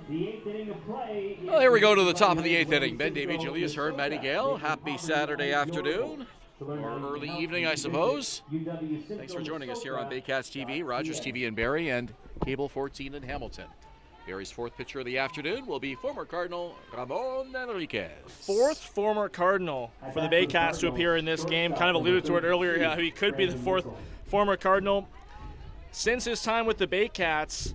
The 8th inning of play. Well, here we go to the top of the 8th inning. Ben, Davy, Julius, Hern, Matty Gale. Happy Saturday afternoon, or early evening, I suppose. Thanks for joining us here on Baycats TV, Rogers TV in Barrie, and Cable 14 in Hamilton. Barrie's 4th pitcher of the afternoon will be former Cardinal Ramon Enriquez. 4th former Cardinal for the Baycats to appear in this game. Kind of alluded to it earlier, how he could be the 4th former Cardinal. Since his time with the Baycats,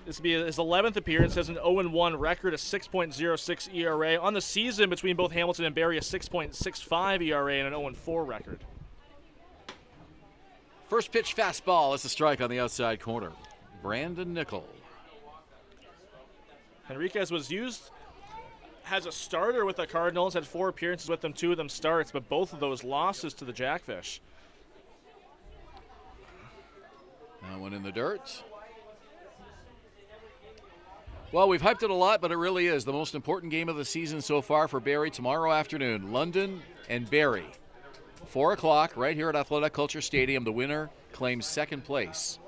this will be his 11th appearance, has an 0-1 record, a 6.06 ERA. On the season between both Hamilton and Barrie, a 6.65 ERA and an 0-4 record. First pitch fastball is a strike on the outside corner. Brandon Nickel. Henriquez was used as a starter with the Cardinals, had 4 appearances with them, 2 of them starts, but both of those losses to the Jackfish. That one in the dirt. Well, we've hyped it a lot, but it really is the most important game of the season so far for Barrie tomorrow afternoon. London and Barrie. 4 o'clock right here at Athletic Kulture Stadium. The winner claims second place.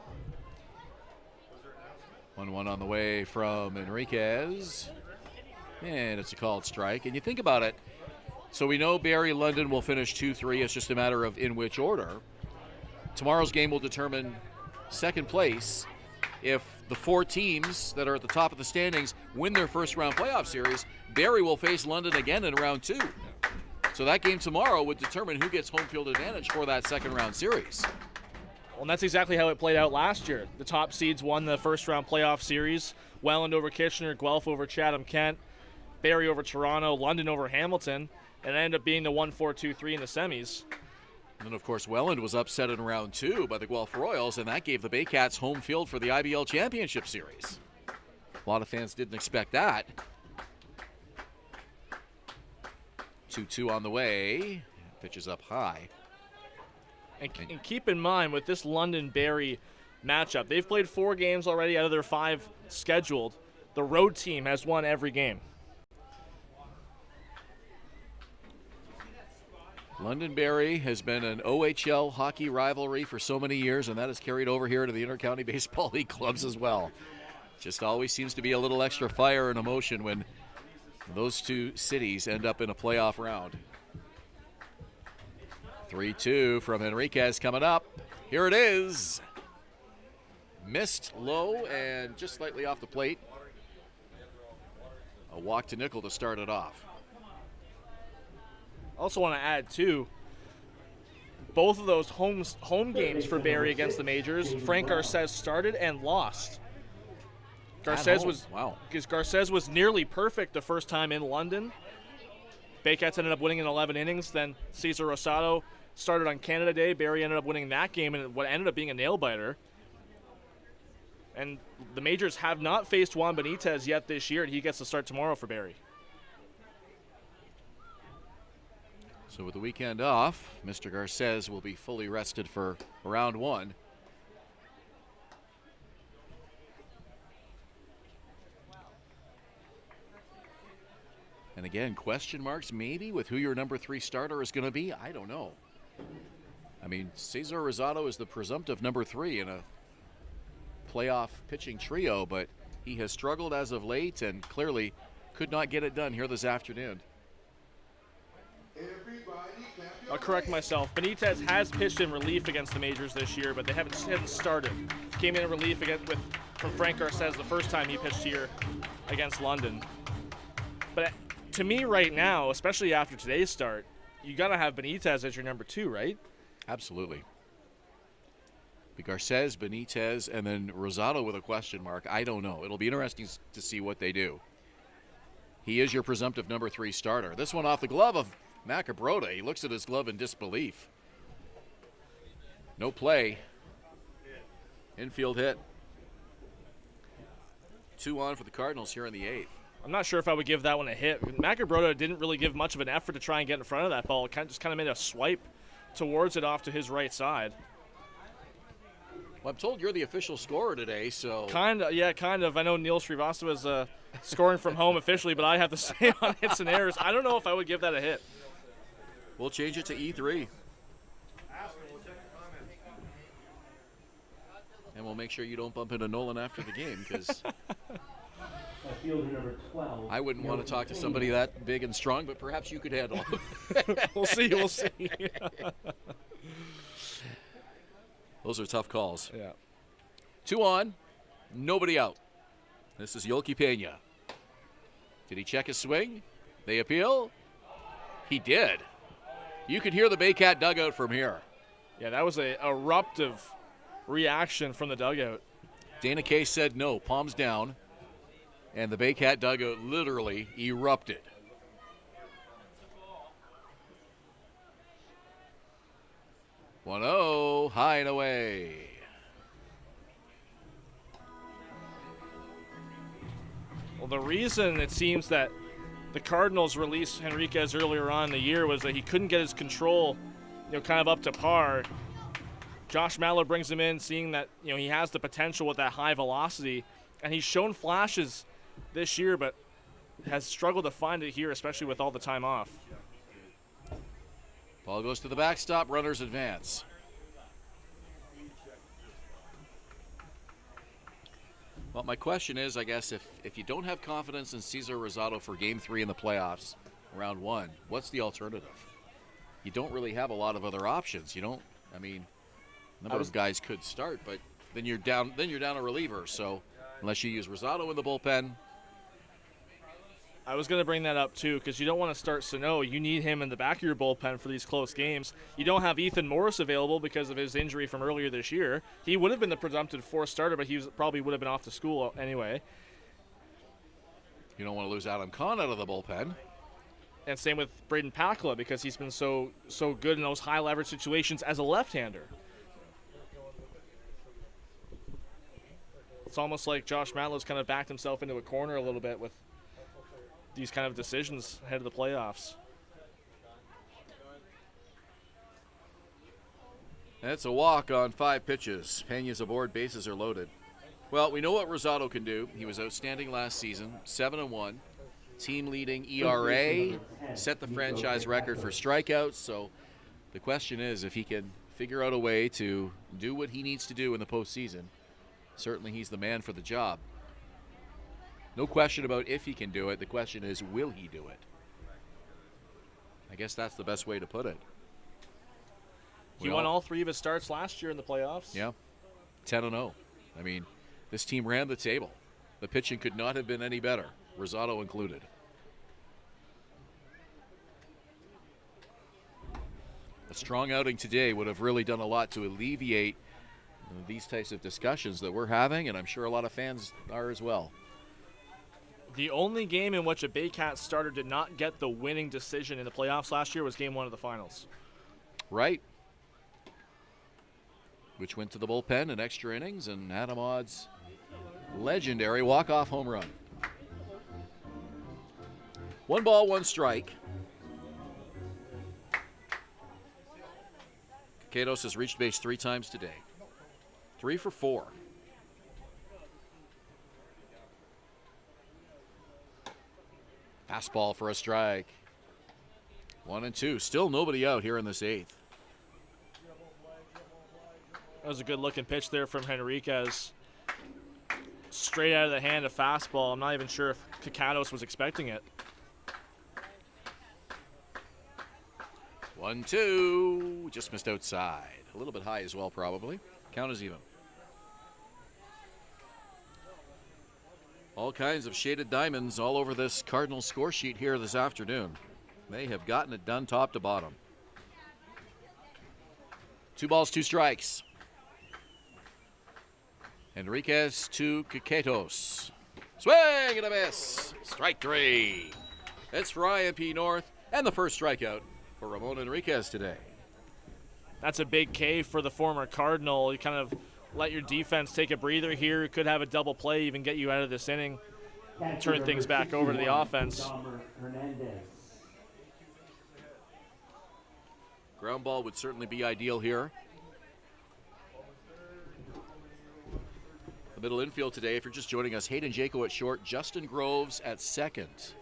1-1 on the way from Enriquez. And it's a called strike. And you think about it, so we know Barrie London will finish 2-3. It's just a matter of in which order. Tomorrow's game will determine second place. If the 4 teams that are at the top of the standings win their first round playoff series, Barrie will face London again in round 2. So that game tomorrow would determine who gets home field advantage for that second round series. Well, and that's exactly how it played out last year. The top seeds won the first round playoff series. Welland over Kitchener, Guelph over Chatham-Kent, Barrie over Toronto, London over Hamilton, and it ended up being the 1-4-2-3 in the semis. And then, of course, Welland was upset in round 2 by the Guelph Royals, and that gave the Baycats home field for the IBL Championship Series. A lot of fans didn't expect that. 2-2 on the way. Pitches up high. And keep in mind, with this London-Barrie matchup, they've played 4 games already out of their 5 scheduled. The road team has won every game. London-Barrie has been an OHL hockey rivalry for so many years, and that has carried over here to the Intercounty Baseball League clubs as well. Just always seems to be a little extra fire and emotion when those 2 cities end up in a playoff round. 3-2 from Enriquez coming up. Here it is. Missed low and just slightly off the plate. A walk to Nickel to start it off. Also want to add, too, both of those home games for Barrie against the majors, Frank Garces started and lost. Garces was nearly perfect the first time in London. Baycats ended up winning in 11 innings. Then Cesar Rosado started on Canada Day. Barrie ended up winning that game in what ended up being a nail-biter. And the majors have not faced Juan Benitez yet this year, and he gets to start tomorrow for Barrie. So with the weekend off, Mr. Garces will be fully rested for round 1. And again, question marks maybe with who your number 3 starter is going to be. I don't know. I mean, Cesar Rosado is the presumptive number 3 in a playoff pitching trio, but he has struggled as of late and clearly could not get it done here this afternoon. I'll correct myself. Benitez has pitched in relief against the majors this year, but they haven't started. Came in relief from Frank Garces the first time he pitched here against London. But to me right now, especially after today's start, you got to have Benitez as your number 2, right? Absolutely. Garces, Benitez, and then Rosado with a question mark. I don't know. It'll be interesting to see what they do. He is your presumptive number 3 starter. This one off the glove of Macabroda. He looks at his glove in disbelief. No play. Infield hit. 2 on for the Cardinals here in the 8th. I'm not sure if I would give that one a hit. Macabroda didn't really give much of an effort to try and get in front of that ball. Just kind of made a swipe towards it off to his right side. Well, I'm told you're the official scorer today, so... Kind of. I know Neil Srivastava is scoring from home officially, but I have to say on hits and errors, I don't know if I would give that a hit. We'll change it to E3. And we'll make sure you don't bump into Nolan after the game, because I wouldn't want to talk to somebody that big and strong, but perhaps you could handle it. We'll see. Those are tough calls. Yeah. 2 on, nobody out. This is Yolki Pena. Did he check his swing? They appeal? He did. You could hear the Baycat dugout from here. Yeah, that was a eruptive reaction from the dugout. Dana Kay said no, palms down, and the Baycat dugout literally erupted. One-0, high and away. Well, the reason it seems that the Cardinals released Henriquez earlier on in the year was that he couldn't get his control, kind of up to par. Josh Matlow brings him in, seeing that, he has the potential with that high velocity, and he's shown flashes this year, but has struggled to find it here, especially with all the time off. Ball goes to the backstop, runners advance. Well, my question is, I guess, if you don't have confidence in Cesar Rosado for Game 3 in the playoffs, round 1, what's the alternative? You don't really have a lot of other options. A number of guys could start, but then you're down a reliever. So unless you use Rosado in the bullpen. I was going to bring that up, too, because you don't want to start Sano. You need him in the back of your bullpen for these close games. You don't have Ethan Morris available because of his injury from earlier this year. He would have been the presumptive fourth starter, but he probably would have been off to school anyway. You don't want to lose Adam Kahn out of the bullpen. And same with Braden Pakla, because he's been so good in those high-leverage situations as a left-hander. It's almost like Josh Matlow's kind of backed himself into a corner a little bit with these kind of decisions ahead of the playoffs. That's a walk on 5 pitches. Pena's aboard, bases are loaded. Well, we know what Rosado can do. He was outstanding last season, 7-1. Team-leading ERA, set the franchise record for strikeouts. So the question is if he can figure out a way to do what he needs to do in the postseason. Certainly he's the man for the job. No question about if he can do it. The question is, will he do it? I guess that's the best way to put it. He won all 3 of his starts last year in the playoffs. Yeah, 10-0. This team ran the table. The pitching could not have been any better, Rosado included. A strong outing today would have really done a lot to alleviate these types of discussions that we're having, and I'm sure a lot of fans are as well. The only game in which a Baycats starter did not get the winning decision in the playoffs last year was Game 1 of the finals. Right. Which went to the bullpen in extra innings, and Adam Odd's legendary walk-off home run. 1 ball, 1 strike. Katos has reached base 3 times today. 3 for 4. Fastball for a strike. 1-2. Still nobody out here in this 8th. That was a good-looking pitch there from Henriquez. Straight out of the hand, a fastball. I'm not even sure if Kakatos was expecting it. 1-2. Just missed outside. A little bit high as well, probably. Count is even. All kinds of shaded diamonds all over this Cardinals score sheet here this afternoon. They have gotten it done top to bottom. 2 balls, 2 strikes. Henriquez to Kakatos. Swing and a miss. Strike 3. It's for IMP North and the first strikeout for Ramon Henriquez today. That's a big K for the former Cardinal. You kind of let your defense take a breather here. Could have a double play, even get you out of this inning. Turn things back over to the offense. Ground ball would certainly be ideal here. The middle infield today, if you're just joining us, Hayden Jaco at short, Justin Groves at second.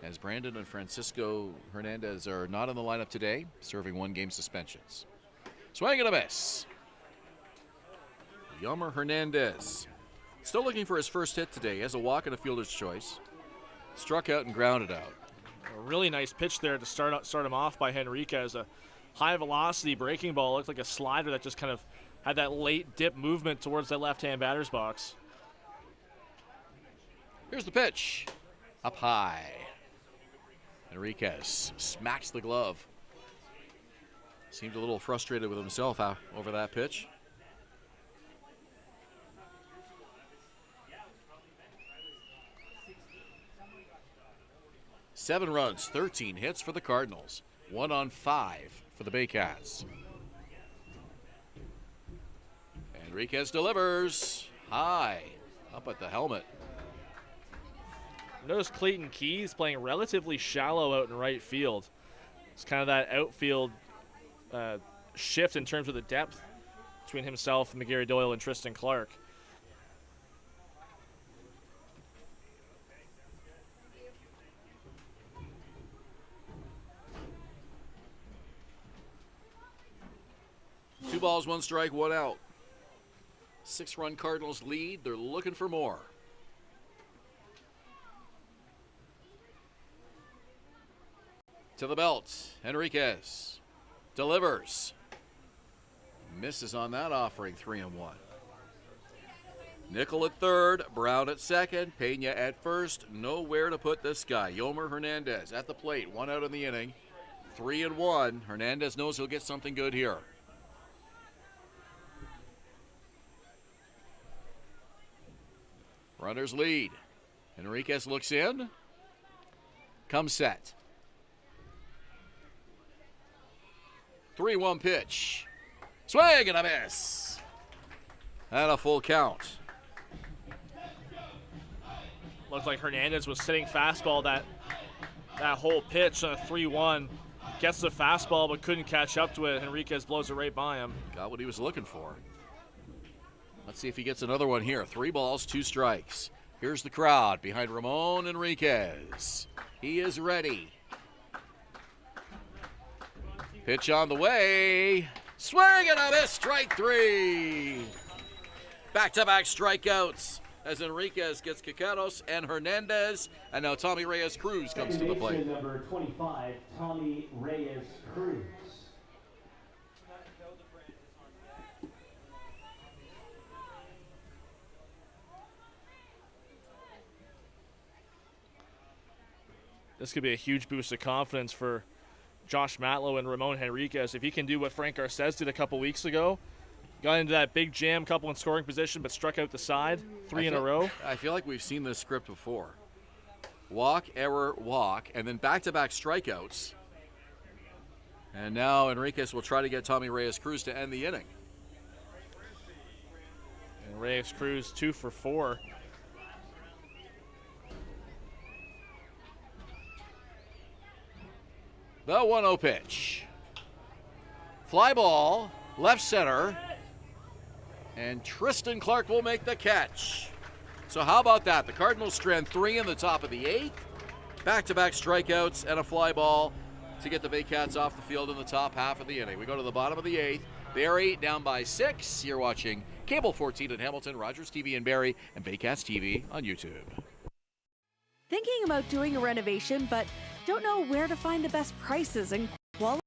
As Brandon and Francisco Hernandez are not in the lineup today, serving 1-game suspensions. Swing and a miss. Yelmer Hernandez still looking for his first hit today. He has a walk and a fielder's choice. Struck out and grounded out. A really nice pitch there to start him off by Henriquez. A high velocity breaking ball. Looked like a slider that just kind of had that late dip movement towards that left-hand batter's box. Here's the pitch. Up high. Henriquez smacks the glove. Seemed a little frustrated with himself over that pitch. 7 runs, 13 hits for the Cardinals. 1 on 5 for the Baycats. Enriquez delivers high up at the helmet. Notice Clayton Keys playing relatively shallow out in right field. It's kind of that outfield shift in terms of the depth between himself and McGarry Doyle and Tristan Clark. Two balls, 1 strike, 1 out. 6-run Cardinals lead. They're looking for more. To the belt, Enriquez delivers. Misses on that offering, 3-1. Nickel at third, Brown at second, Pena at first. Nowhere to put this guy. Yomer Hernandez at the plate, 1 out in the inning. 3-1. Hernandez knows he'll get something good here. Runners lead. Enriquez looks in. Comes set. 3-1 pitch. Swing and a miss. And a full count. Looked like Hernandez was sitting fastball that whole pitch on a 3-1. Gets the fastball but couldn't catch up to it. Enriquez blows it right by him. Got what he was looking for. Let's see if he gets another one here. 3 balls, 2 strikes. Here's the crowd behind Ramon Enriquez. He is ready. Pitch on the way. Swing and a miss. Strike 3. Back-to-back strikeouts as Enriquez gets Cacados and Hernandez. And now Tommy Reyes Cruz comes to the plate. Number 25, Tommy Reyes Cruz. This could be a huge boost of confidence for Josh Matlow and Ramon Henriquez. If he can do what Frank Garces did a couple weeks ago, got into that big jam, couple in scoring position, but struck out the side 3 in a row. I feel like we've seen this script before. Walk, error, walk, and then back-to-back strikeouts. And now Enriquez will try to get Tommy Reyes Cruz to end the inning. And Reyes Cruz 2 for 4. The 1-0 pitch. Fly ball, left center. And Tristan Clark will make the catch. So how about that? The Cardinals strand 3 in the top of the 8th. Back-to-back strikeouts and a fly ball to get the Baycats off the field in the top half of the inning. We go to the bottom of the 8th. Barrie down by 6. You're watching Cable 14 in Hamilton, Rogers TV in Barrie, and Baycats TV on YouTube. Thinking about doing a renovation but don't know where to find the best prices and quality?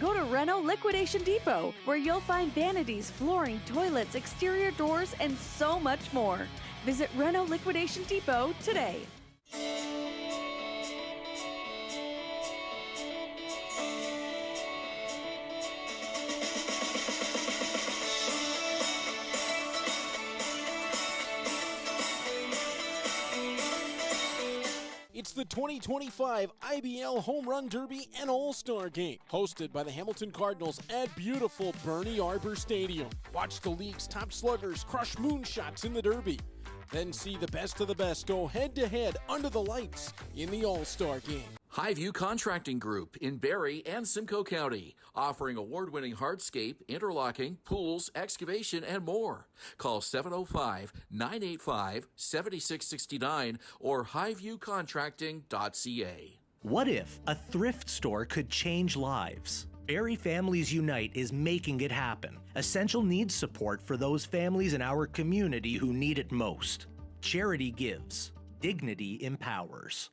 Go to Reno Liquidation Depot, where you'll find vanities, flooring, toilets, exterior doors, and so much more. Visit Reno Liquidation Depot today. It's the 2025 IBL Home Run Derby and All-Star Game, hosted by the Hamilton Cardinals at beautiful Barrie Baycats Stadium. Watch the league's top sluggers crush moonshots in the Derby. Then see the best of the best go head-to-head under the lights in the All-Star Game. Highview Contracting Group in Barrie and Simcoe County, offering award-winning hardscape, interlocking, pools, excavation, and more. Call 705-985-7669 or highviewcontracting.ca. What if a thrift store could change lives? Barrie Families Unite is making it happen. Essential needs support for those families in our community who need it most. Charity gives. Dignity empowers.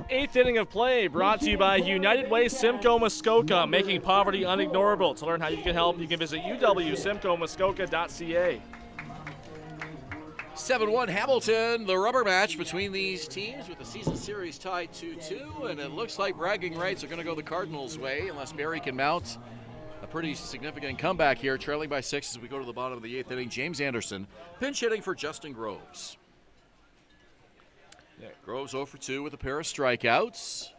Eighth inning of play brought to you by United Way Simcoe Muskoka, making poverty unignorable. To learn how you can help, you can visit uwsimcoemuskoka.ca. 7-1 Hamilton, the rubber match between these teams with the season series tied 2-2, and it looks like bragging rights are going to go the Cardinals' way unless Barrie can mount a pretty significant comeback here, trailing by 6 as we go to the bottom of the 8th inning. James Anderson pinch hitting for Justin Groves. Groves 0 for 2 with a pair of strikeouts.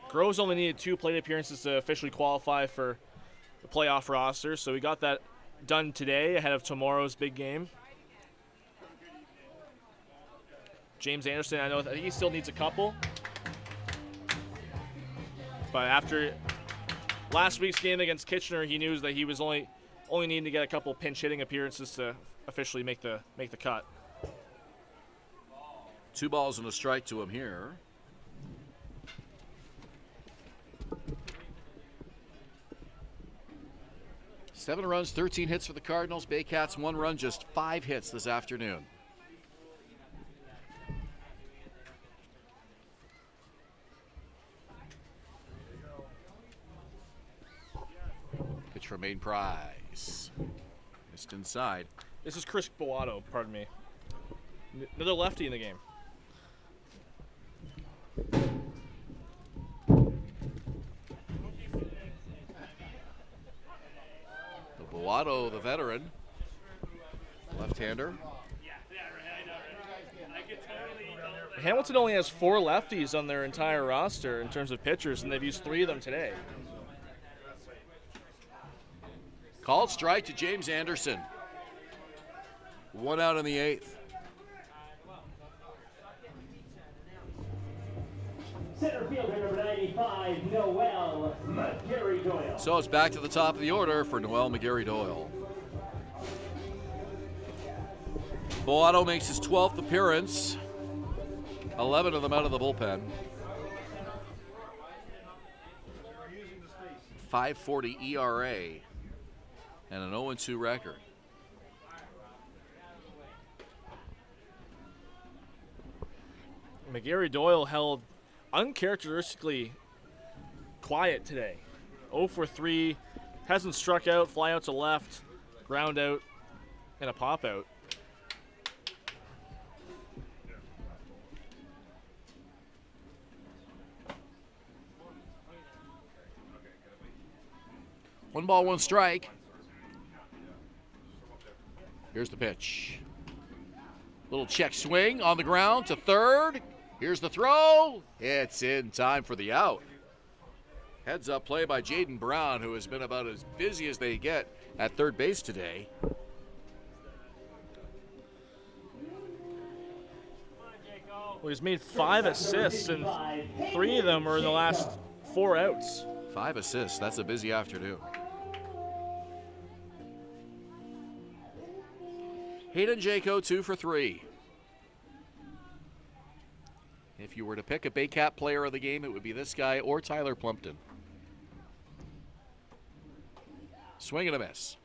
Groves only needed 2 plate appearances to officially qualify for the playoff roster, so we got that done today ahead of tomorrow's big game. James Anderson, I think he still needs a couple. But after last week's game against Kitchener, he knew that he was only needing to get a couple pinch hitting appearances to officially make the cut. 2 balls and a strike to him here. Seven runs, 13 hits for the Cardinals. Baycats 1 run, just 5 hits this afternoon. Pitch from Main Prize. Missed inside. This is Chris Boato, pardon me. Another lefty in the game. Boato, the veteran, left-hander. Hamilton only has 4 lefties on their entire roster in terms of pitchers, and they've used 3 of them today. Called strike to James Anderson. 1 out in the 8th. Center fielder number 95, Noel McGarry-Doyle. So it's back to the top of the order for Noel McGarry-Doyle. Boato makes his 12th appearance. 11 of them out of the bullpen. .540 ERA and an 0-2 record. McGarry-Doyle held uncharacteristically quiet today. 0 for 3, hasn't struck out, fly out to left, ground out, and a pop out. One ball, one strike. Here's the pitch. Little check swing on the ground to third. Here's the throw. It's in time for the out. Heads up play by Jaden Brown, who has been about as busy as they get at third base today. Well, he's made 5 assists, and 3 of them were in the last 4 outs. 5 assists. That's a busy afternoon. Hayden Jaco 2 for 3. If you were to pick a Baycat player of the game, it would be this guy or Tyler Plumpton. Swing and a miss.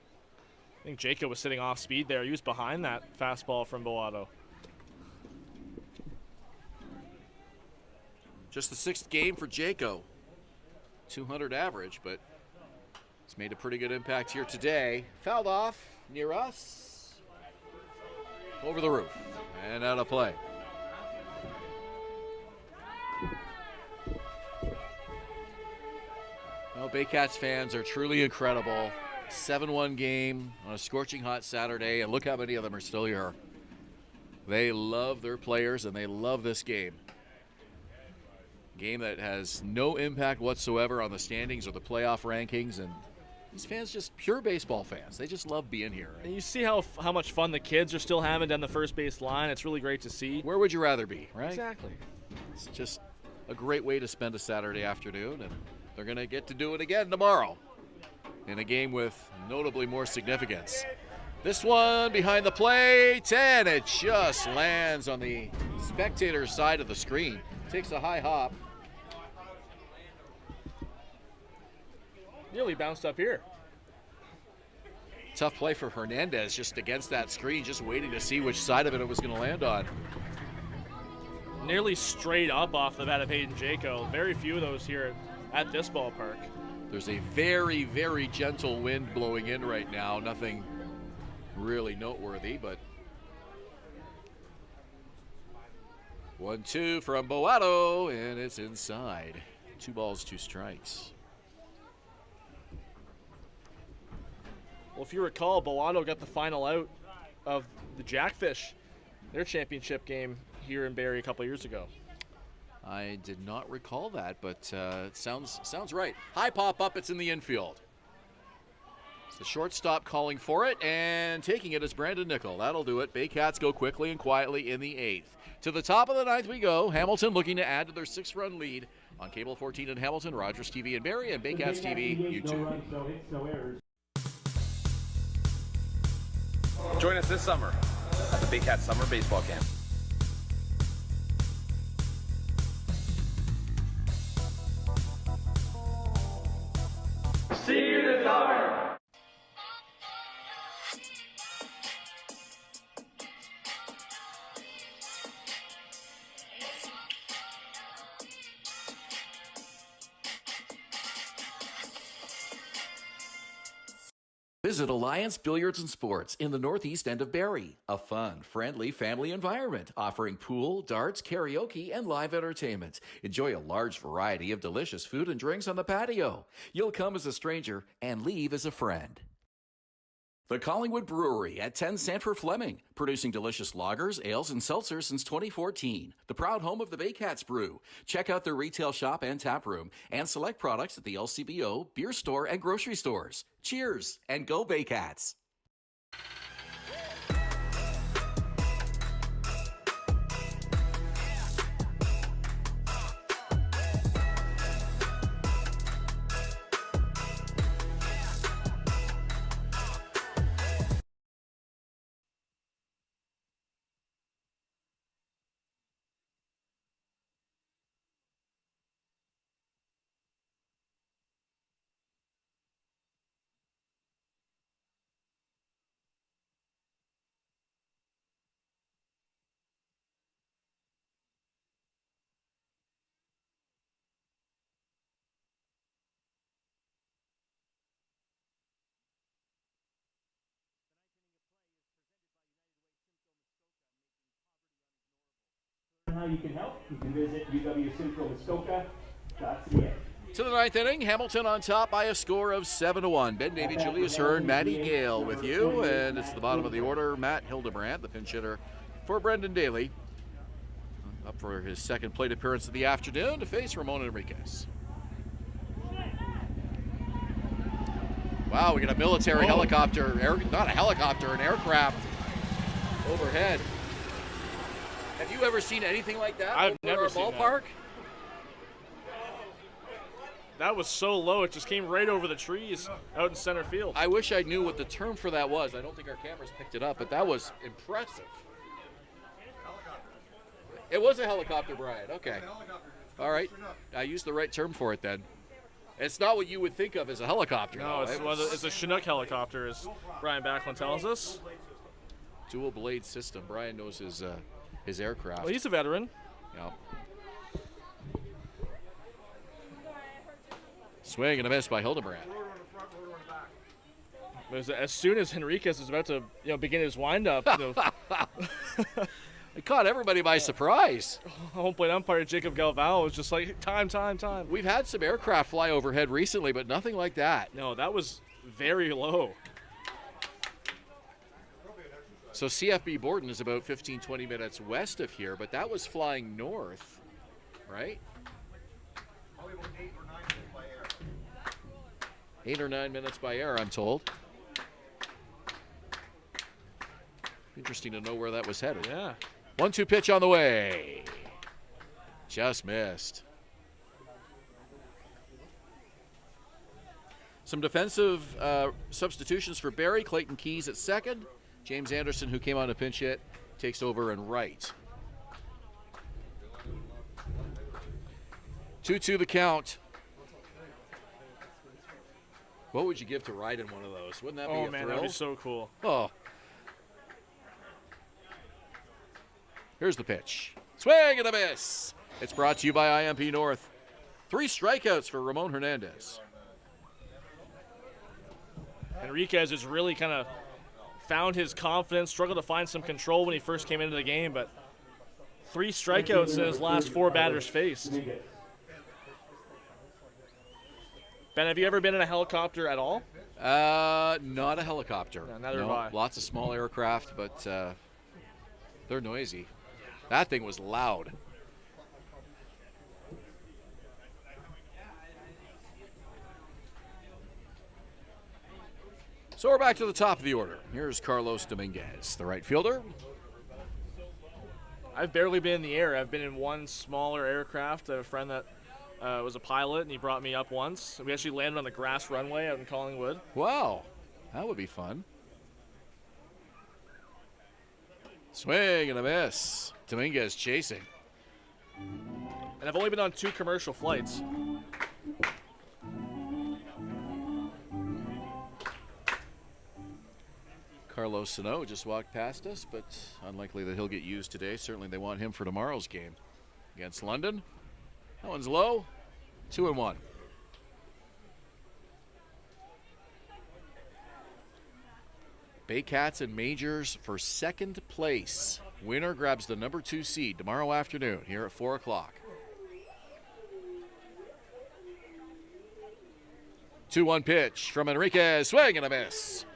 I think Jacob was sitting off speed there. He was behind that fastball from Boato. Just the 6th game for Jaco. 200 average, but he's made a pretty good impact here today. Fouled off near us. Over the roof and out of play. Well, Baycats fans are truly incredible. 7-1 game on a scorching hot Saturday, and look how many of them are still here. They love their players, and they love this game. Game that has no impact whatsoever on the standings or the playoff rankings, and these fans just pure baseball fans. They just love being here. And you see how much fun the kids are still having down the first base line. It's really great to see. Where would you rather be, right? Exactly. It's just a great way to spend a Saturday afternoon, and they're going to get to do it again tomorrow in a game with notably more significance. This one behind the plate, and it just lands on the spectator side of the screen. Takes a high hop. Nearly bounced up here. Tough play for Hernandez, just against that screen, just waiting to see which side of it was going to land on. nearly straight up off the bat of Hayden Jaco. Very few of those here at this ballpark. There's a very, very gentle wind blowing in right now. Nothing really noteworthy, but 1-2 from Boato, and it's inside. 2 balls, 2 strikes. Well, if you recall, Boato got the final out of the Jackfish, their championship game here in Barrie a couple years ago. I did not recall that, but it sounds right. High pop up, it's in the infield. It's the shortstop calling for it, and taking it is Brandon Nickel. That'll do it. Baycats go quickly and quietly in the 8th. To the top of the 9th we go. Hamilton looking to add to their 6-run lead on Cable 14 in Hamilton, Rogers TV in Barrie, and Baycats TV YouTube. Join us this summer at the Baycats Summer Baseball Camp. See you this summer! Visit Alliance Billiards and Sports in the northeast end of Barrie. A fun, friendly family environment offering pool, darts, karaoke, and live entertainment. Enjoy a large variety of delicious food and drinks on the patio. You'll come as a stranger and leave as a friend. The Collingwood Brewery at 10 Sanford Fleming, producing delicious lagers, ales, and seltzers since 2014. The proud home of the Baycats Brew. Check out their retail shop and tap room, and select products at the LCBO, beer store, and grocery stores. Cheers, and go Baycats! How you can help, you can visit uwcentralmuskoka.ca. To the 9th inning, Hamilton on top by a score of 7-1. Ben Davy, Julius, Hern, Matty Gale with you, and it's the bottom of the order. Matt Hildebrandt, the pinch hitter for Brendan Daly, up for his second plate appearance of the afternoon to face Ramon Enriquez. Wow, we got a military helicopter, not a helicopter, an aircraft overhead. Have you ever seen anything like that? I've never seen ballpark? That was so low, it just came right over the trees out in center field. I wish I knew what the term for that was. I don't think our cameras picked it up, but that was impressive. It was a helicopter, Brian. Okay. All right. I used the right term for it then. It's not what you would think of as a helicopter. No, it's a Chinook helicopter, as Brian Backland tells us. Dual blade system. Brian knows his aircraft. Well, he's a veteran. Yeah. Swing and a miss by Hildebrandt. As soon as Henriquez is about to begin his windup, It caught everybody by surprise. Home plate umpire Jacob Galvao was just like, time. We've had some aircraft fly overhead recently, but nothing like that. No, that was very low. So CFB Borden is about 15-20 minutes west of here, but that was flying north, right? 8 or 9 minutes by air, I'm told. Interesting to know where that was headed. Yeah. 1-2 pitch on the way. Just missed. Some defensive substitutions for Barrie. Clayton Keys at second. James Anderson, who came on to pinch hit, takes over in right. 2-2 the count. What would you give to ride in one of those? Wouldn't that be a man, thrill? that would be so cool. Oh. Here's the pitch. Swing and a miss. It's brought to you by IMP North. 3 strikeouts for Ramon Hernandez. Enriquez has really kind of found his confidence, struggled to find some control when he first came into the game, but 3 strikeouts in his last 4 batters faced. Ben, have you ever been in a helicopter at all? Not a helicopter. Yeah, neither have I. Lots of small aircraft, but they're noisy. That thing was loud. So we're back to the top of the order. Here's Carlos Dominguez, the right fielder. I've barely been in the air. I've been in one smaller aircraft. I have a friend that was a pilot, and he brought me up once. We actually landed on the grass runway out in Collingwood. Wow, that would be fun. Swing and a miss. Dominguez chasing. And I've only been on 2 commercial flights. Carlos Sano just walked past us, but unlikely that he'll get used today. Certainly they want him for tomorrow's game against London. That one's low. 2-1. Baycats and Majors for second place. Winner grabs the number 2 seed tomorrow afternoon here at 4 o'clock. 2-1 pitch from Enriquez. Swing and a miss.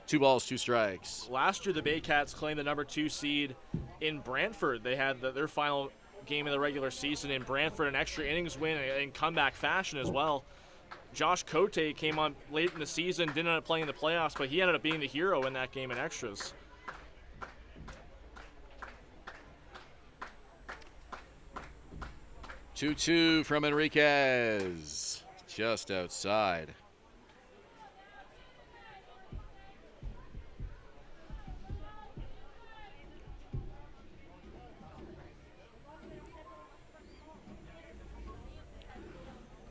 2 balls, 2 strikes. Last year, the Baycats claimed the number 2 seed in Brantford. They had their final game of the regular season in Brantford, an extra innings win in comeback fashion as well. Josh Cote came on late in the season, didn't end up playing in the playoffs, but he ended up being the hero in that game in extras. Two from Enriquez. Just outside.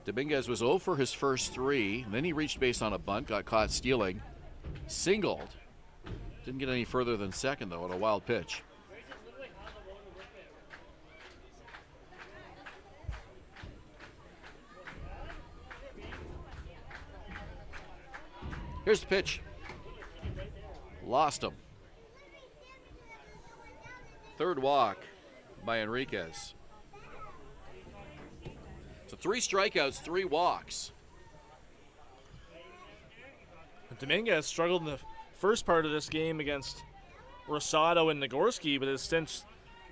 Dominguez was 0 for his first 3. Then he reached base on a bunt, got caught stealing, singled. Didn't get any further than second, though, on a wild pitch. Here's the pitch. Lost him. 3rd walk by Enriquez. So 3 strikeouts, 3 walks. Dominguez struggled in the first part of this game against Rosado and Nagorski, but has since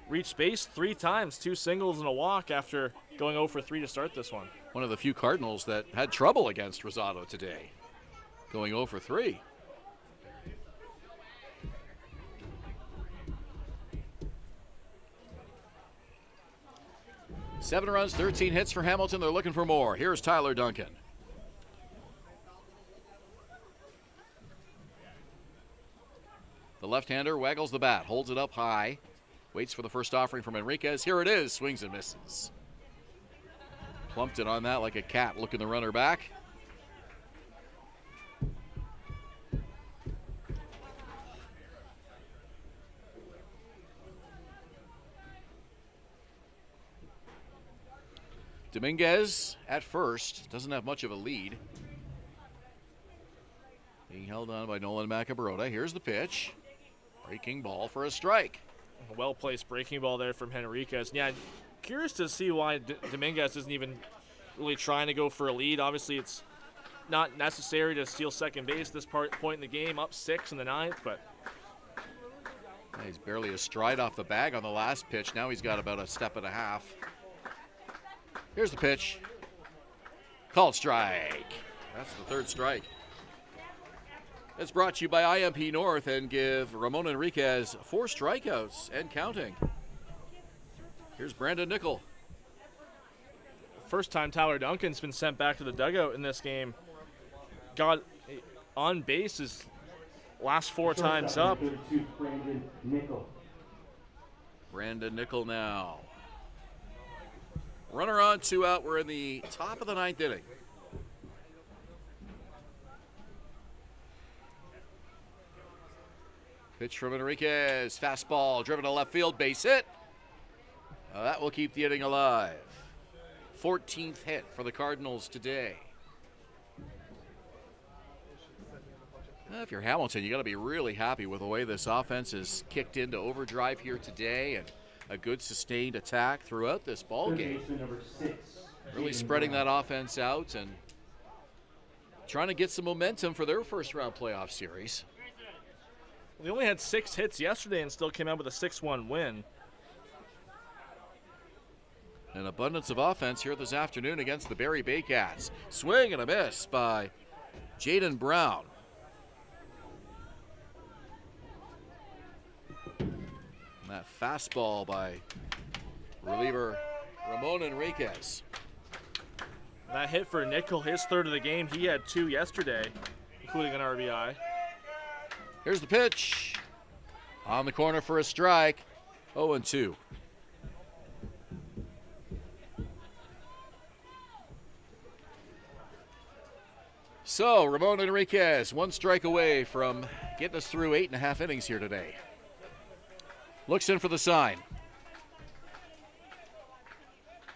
reached base 3 times, 2 singles and a walk after going 0 for 3 to start this one. One of the few Cardinals that had trouble against Rosado today, going 0 for 3. Seven runs, 13 hits for Hamilton. They're looking for more. Here's Tyler Duncan. The left-hander waggles the bat, holds it up high, waits for the first offering from Enriquez. Here it is, swings and misses. Plumped it on that like a cat looking the runner back. Dominguez at first doesn't have much of a lead. Being held on by Nolan Macabrota. Here's the pitch. Breaking ball for a strike. A well-placed breaking ball there from Henriquez. Yeah, curious to see why Dominguez isn't even really trying to go for a lead. Obviously, it's not necessary to steal second base this point in the game, up 6 in the 9th, but he's barely a stride off the bag on the last pitch. Now he's got about a step and a half. Here's the pitch. Called strike. That's the 3rd strike. It's brought to you by IMP North and give Ramon Enriquez 4 strikeouts and counting. Here's Brandon Nickel. First time Tyler Duncan's been sent back to the dugout in this game. Got on base his last 4 times up. Brandon Nickel now. Runner on, 2 out. We're in the top of the 9th inning. Pitch from Enriquez. Fastball driven to left field. Base hit. That will keep the inning alive. 14th hit for the Cardinals today. If you're Hamilton, you got to be really happy with the way this offense is kicked into overdrive here today, and a good sustained attack throughout this ball game. Really spreading that offense out and trying to get some momentum for their first round playoff series. They only had 6 hits yesterday and still came out with a 6-1 win. An abundance of offense here this afternoon against the Barrie Baycats. Swing and a miss by Jaden Brown. And that fastball by reliever Ramon Enriquez. That hit for Nickel, his third of the game. He had 2 yesterday, including an RBI. Here's the pitch. On the corner for a strike. 0-2. So, Ramon Enriquez, 1 strike away from getting us through 8.5 innings here today. Looks in for the sign.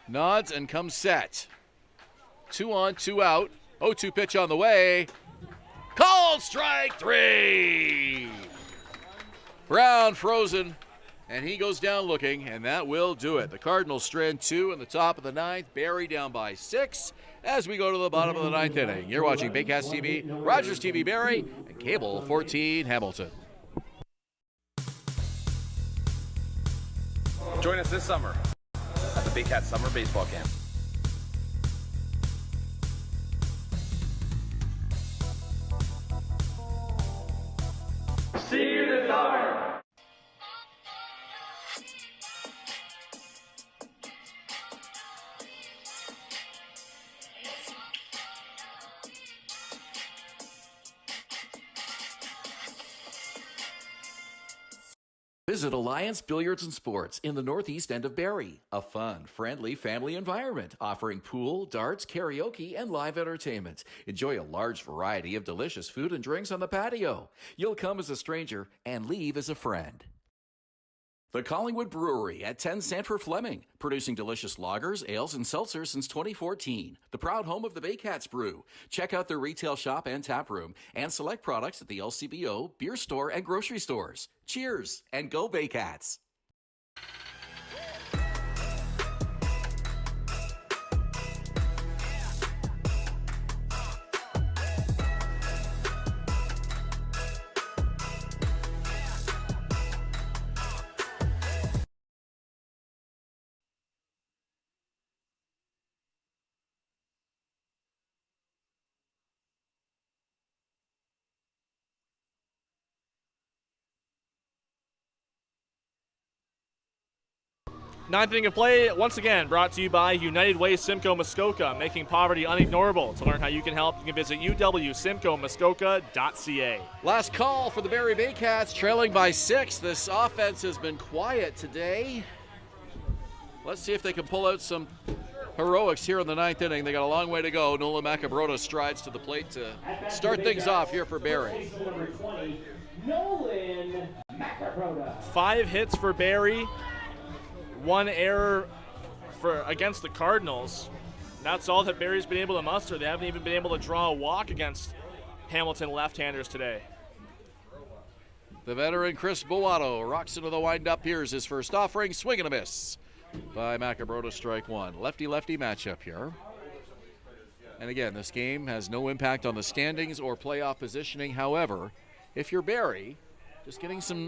Nods and comes set. 2 on, 2 out. 0-2 pitch on the way. Called strike 3. Brown frozen, and he goes down looking, and that will do it. The Cardinals strand 2 in the top of the 9th. Barrie down by 6 as we go to the bottom of the 9th inning. You're watching Baycats TV, Rogers TV Barrie, and Cable 14 Hamilton. Join us this summer at the Baycats Summer Baseball Camp. See you this summer. Visit Alliance Billiards and Sports in the northeast end of Barrie. A fun, friendly family environment offering pool, darts, karaoke, and live entertainment. Enjoy a large variety of delicious food and drinks on the patio. You'll come as a stranger and leave as a friend. The Collingwood Brewery at 10 Sanford Fleming, producing delicious lagers, ales, and seltzers since 2014. The proud home of the Baycats Brew. Check out their retail shop and tap room and select products at the LCBO, beer store, and grocery stores. Cheers and go Baycats! Ninth inning of play, once again, brought to you by United Way Simcoe Muskoka, making poverty unignorable. To learn how you can help, you can visit uwsimcoemuskoka.ca. Last call for the Barrie Baycats, trailing by 6. This offense has been quiet today. Let's see if they can pull out some heroics here in the 9th inning. They got a long way to go. Nolan Macabrota strides to the plate to start things off here for Barrie. Nolan Macabrota. 5 hits for Barrie. 1 error against the Cardinals. That's all that Barrie's been able to muster. They haven't even been able to draw a walk against Hamilton left-handers today. The veteran Chris Boato rocks into the wind-up. Here's his first offering. Swing and a miss by Macabrota, strike 1. Lefty-lefty matchup here. And again, this game has no impact on the standings or playoff positioning. However, if you're Barrie, just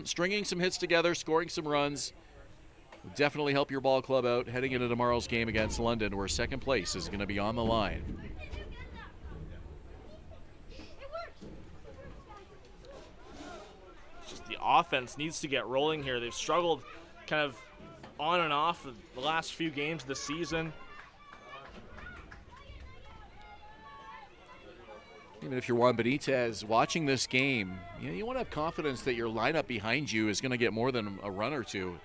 stringing some hits together, scoring some runs, will definitely help your ball club out heading into tomorrow's game against London, where second place is going to be on the line. Just the offense needs to get rolling here. They've struggled kind of on and off the last few games of the season. Even if you're Juan Benitez watching this game, you want to have confidence that your lineup behind you is going to get more than a run or two.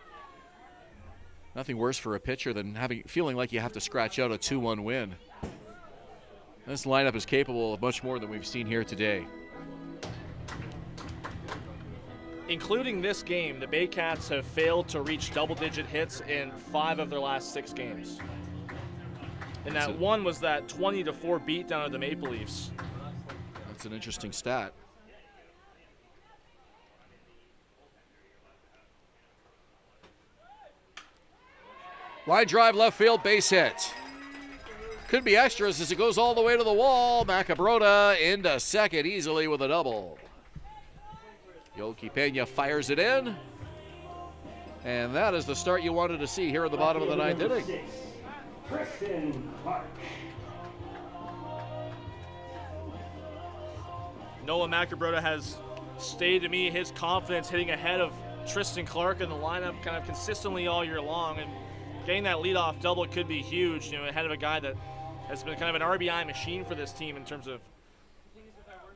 Nothing worse for a pitcher than feeling like you have to scratch out a 2-1 win. This lineup is capable of much more than we've seen here today. including this game, the Baycats have failed to reach double-digit hits in 5 of their last 6 games. And that one was that 20-4 beatdown of the Maple Leafs. That's an interesting stat. Line drive left field, base hit. Could be extras as it goes all the way to the wall. Macabrota into second easily with a double. Yoki Pena fires it in. And that is the start you wanted to see here at the bottom of the 9th inning. Noah Macabrota has stated to me his confidence hitting ahead of Tristan Clark in the lineup kind of consistently all year long, and getting that leadoff double could be huge, ahead of a guy that has been kind of an RBI machine for this team in terms of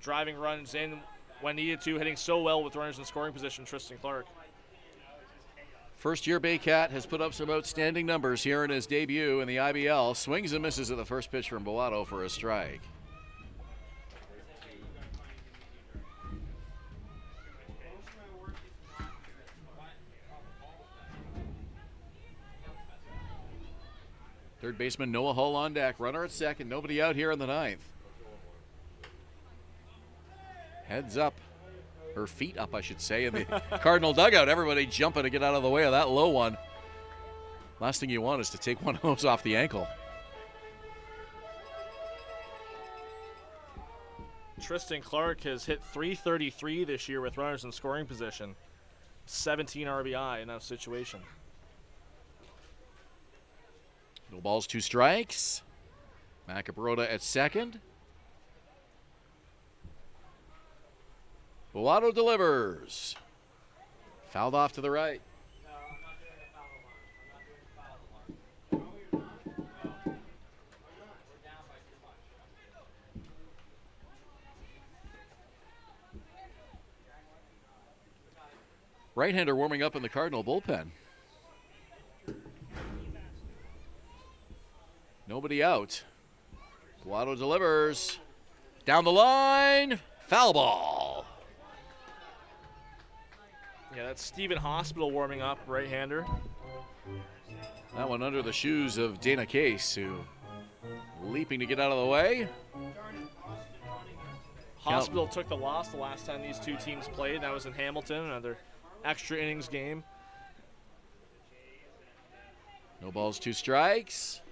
driving runs in when needed to, hitting so well with runners in scoring position, Tristan Clark. First-year Baycat has put up some outstanding numbers here in his debut in the IBL. Swings and misses at the first pitch from Boato for a strike. Third baseman Noah Hull on deck. Runner at second. Nobody out here in the 9th. Heads up. Her feet up, I should say, in the Cardinal dugout. Everybody jumping to get out of the way of that low one. Last thing you want is to take one of those off the ankle. Tristan Clark has hit .333 this year with runners in scoring position. 17 RBI in that situation. No balls, 2 strikes. Macabrota at second. Boato delivers. Fouled off to the right. Right-hander warming up in the Cardinal bullpen. Nobody out. Boato delivers. Down the line. Foul ball. Yeah, that's Stephen Hospital warming up, right-hander. That one under the shoes of Dana Case, who leaping to get out of the way. Hospital took the loss the last time these two teams played. That was in Hamilton, another extra innings game. No balls, 2 strikes.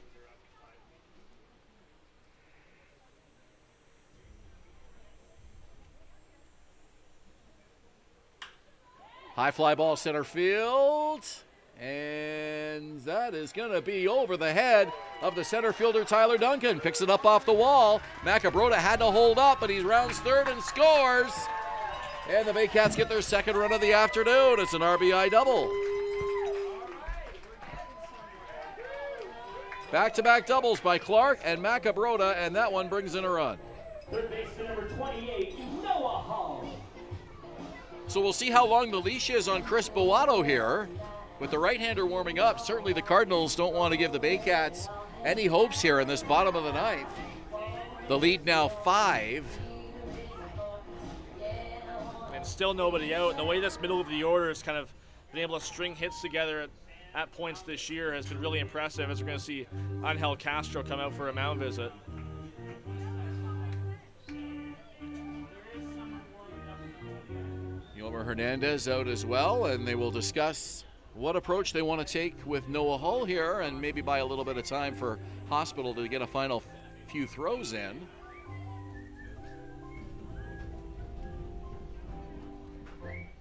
High fly ball center field. And that is going to be over the head of the center fielder, Tyler Duncan. Picks it up off the wall. Macabrota had to hold up, but he rounds third and scores. And the Baycats get their second run of the afternoon. It's an RBI double. Back-to-back doubles by Clark and Macabrota, and that one brings in a run. Third baseman number 28, Noah Hull. So we'll see how long the leash is on Chris Boato here. With the right-hander warming up, certainly the Cardinals don't want to give the Baycats any hopes here in this bottom of the 9th. The lead now 5. And still nobody out. And the way this middle of the order has kind of been able to string hits together at points this year has been really impressive, as we're going to see Angel Castro come out for a mound visit. Yomer Hernandez out as well, and they will discuss what approach they want to take with Noah Hull here, and maybe buy a little bit of time for Hospital to get a final few throws in.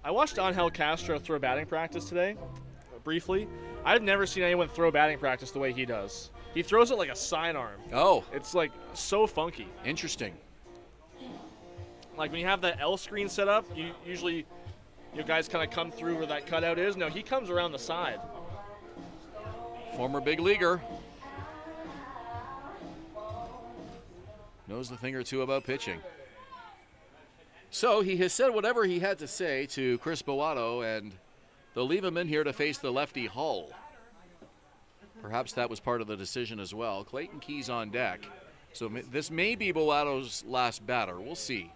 I watched Angel Castro throw batting practice today, briefly. I've never seen anyone throw batting practice the way he does. He throws it like a sidearm. Oh. It's like so funky. Interesting. Like when you have that L screen set up, you usually you guys kind of come through where that cutout is. No, he comes around the side. Former big leaguer. Knows the thing or two about pitching. So he has said whatever he had to say to Chris Boato, and they'll leave him in here to face the lefty Hull. Perhaps that was part of the decision as well. Clayton Key's on deck. So this may be Boato's last batter. We'll see.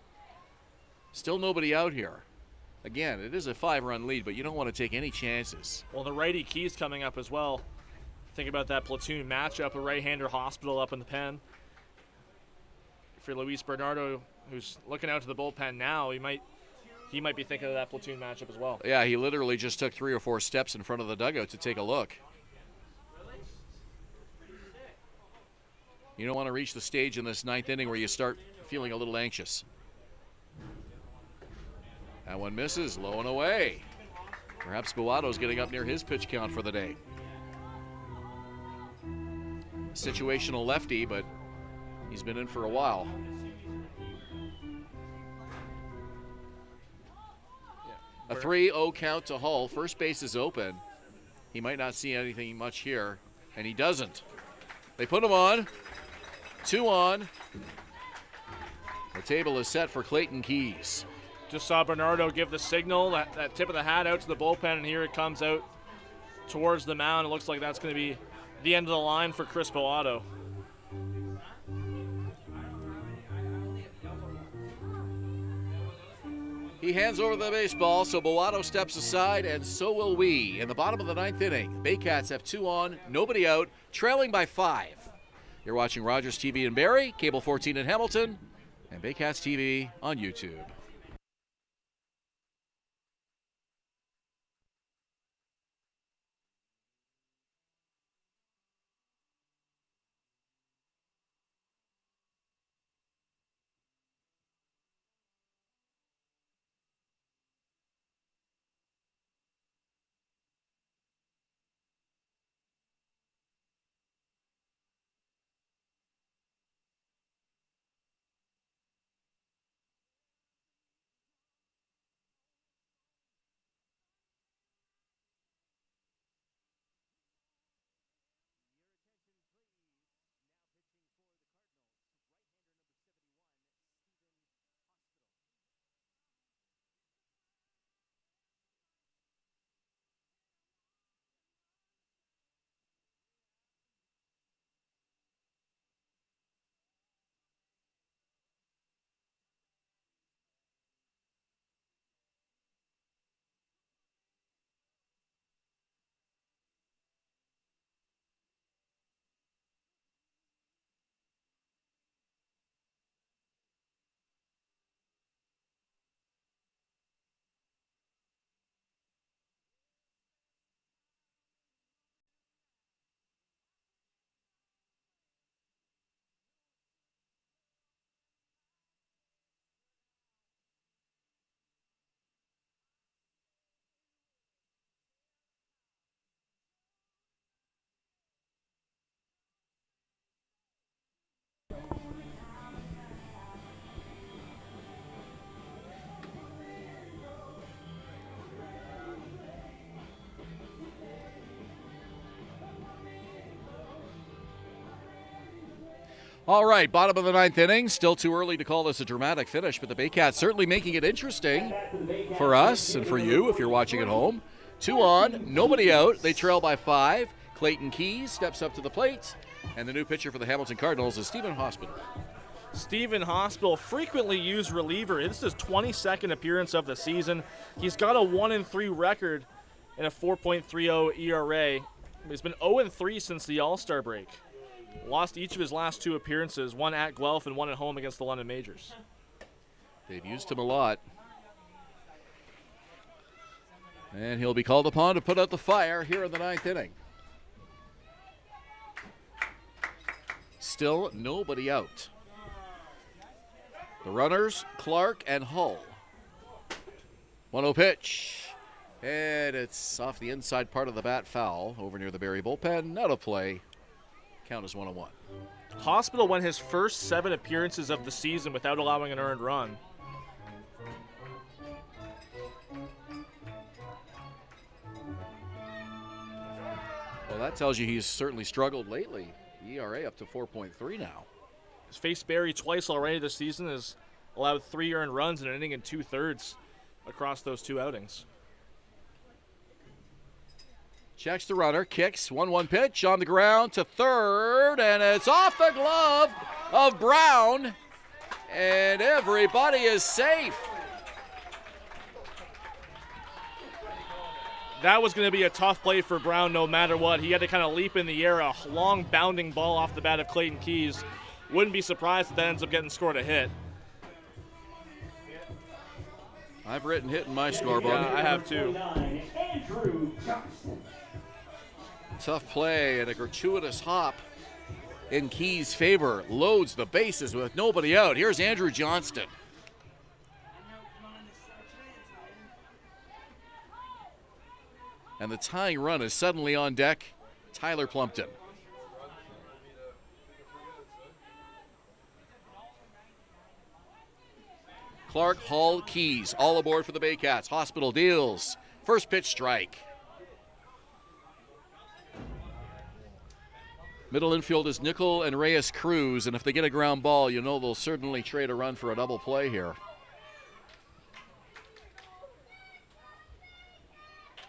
Still nobody out here. Again, it is a 5-run lead, but you don't want to take any chances. Well, the righty Key's coming up as well. Think about that platoon matchup, a right-hander Hospital up in the pen. If you're Luis Bernardo, who's looking out to the bullpen now, he might be thinking of that platoon matchup as well. Yeah, he literally just took 3 or 4 steps in front of the dugout to take a look. You don't want to reach the stage in this 9th inning where you start feeling a little anxious. That one misses, low and away. Perhaps Boato's getting up near his pitch count for the day. Situational lefty, but he's been in for a while. A 3-0 count to Hull. First base is open. He might not see anything much here, and he doesn't. They put him on. 2 on. The table is set for Clayton Keys. Just saw Bernardo give the signal, that tip of the hat out to the bullpen, and here it comes out towards the mound. It looks like that's going to be the end of the line for Chris Boato. He hands over the baseball, so Boato steps aside, and so will we. In the bottom of the 9th inning, Baycats have 2 on, nobody out, trailing by 5. You're watching Rogers TV in Barrie, Cable 14 in Hamilton, and Baycats TV on YouTube. All right, bottom of the 9th inning. Still too early to call this a dramatic finish, but the Baycats certainly making it interesting for us and for you if you're watching at home. 2 on, nobody out. They trail by 5. Clayton Keys steps up to the plate, and the new pitcher for the Hamilton Cardinals is Stephen Hospital. Stephen Hospital, frequently used reliever. This is his 22nd appearance of the season. He's got a 1-3 record and a 4.30 ERA. He's been 0-3 since the All-Star break. Lost each of his last 2 appearances, one at Guelph and one at home against the London Majors. They've used him a lot. And he'll be called upon to put out the fire here in the 9th inning. Still nobody out. The runners, Clark and Hull. 1-0 pitch. And it's off the inside part of the bat, foul over near the Barrie bullpen. Out of play. Count is 1-1. Hospital won his first 7 appearances of the season without allowing an earned run. Well, that tells you he's certainly struggled lately. ERA up to 4.3 now. He's faced Barrie twice already this season, has allowed 3 earned runs in an inning and 2/3 across those 2 outings. Checks the runner, kicks, 1-1 pitch on the ground to third, and it's off the glove of Brown, and everybody is safe. that was going to be a tough play for Brown no matter what. He had to kind of leap in the air, a long bounding ball off the bat of Clayton Keys. Wouldn't be surprised if that ends up getting scored a hit. I've written hit in my scorebook. Yeah, I have too. Tough play and a gratuitous hop in Keys' favor. Loads the bases with nobody out. Here's Andrew Johnston. And the tying run is suddenly on deck. Tyler Plumpton. Clark, Hall, Keys, all aboard for the Baycats. Hospital deals. First pitch strike. Middle infield is Nickel and Reyes Cruz, and if they get a ground ball, you know they'll certainly trade a run for a double play here.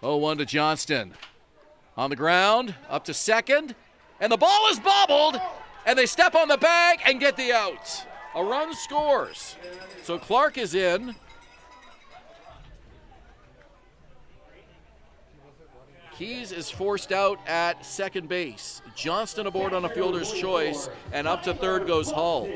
0-1 to Johnston. On the ground, up to second, and the ball is bobbled, and they step on the bag and get the out. A run scores. So Clark is in. Keys is forced out at second base. Johnston aboard on a fielder's choice, and up to third goes Hull.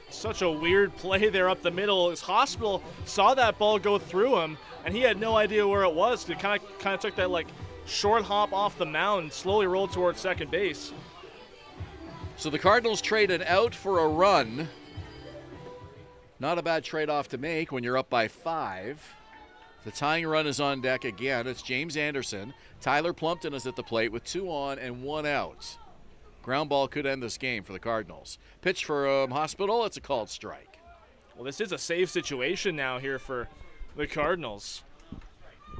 Such a weird play there up the middle. His Hospital saw that ball go through him, and he had no idea where it was. He kind of took that like short hop off the mound and slowly rolled towards second base. So the Cardinals trade an out for a run. Not a bad trade-off to make when you're up by 5. The tying run is on deck again. It's James Anderson. Tyler Plumpton is at the plate with 2 on and 1 out. Ground ball could end this game for the Cardinals. Pitch for Hospital. It's a called strike. Well, this is a save situation now here for the Cardinals.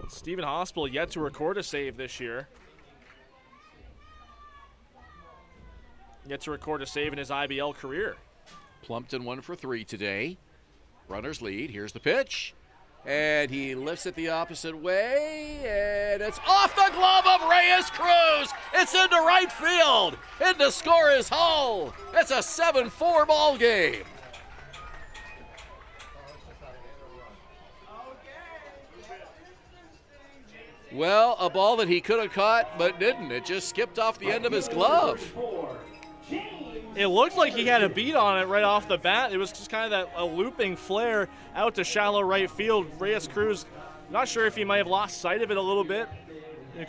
Stephen Hospital yet to record a save this year. Yet to record a save in his IBL career. Plumpton 1 for 3 today. Runners lead. Here's the pitch. And he lifts it the opposite way. And it's off the glove of Reyes Cruz. It's into right field. And to score is Hull. It's a 7-4 ball game. Well, a ball that he could have caught but didn't. It just skipped off the end of his glove. It looked like he had a beat on it right off the bat. It was just kind of a looping flare out to shallow right field. Reyes Cruz, not sure if he might have lost sight of it a little bit,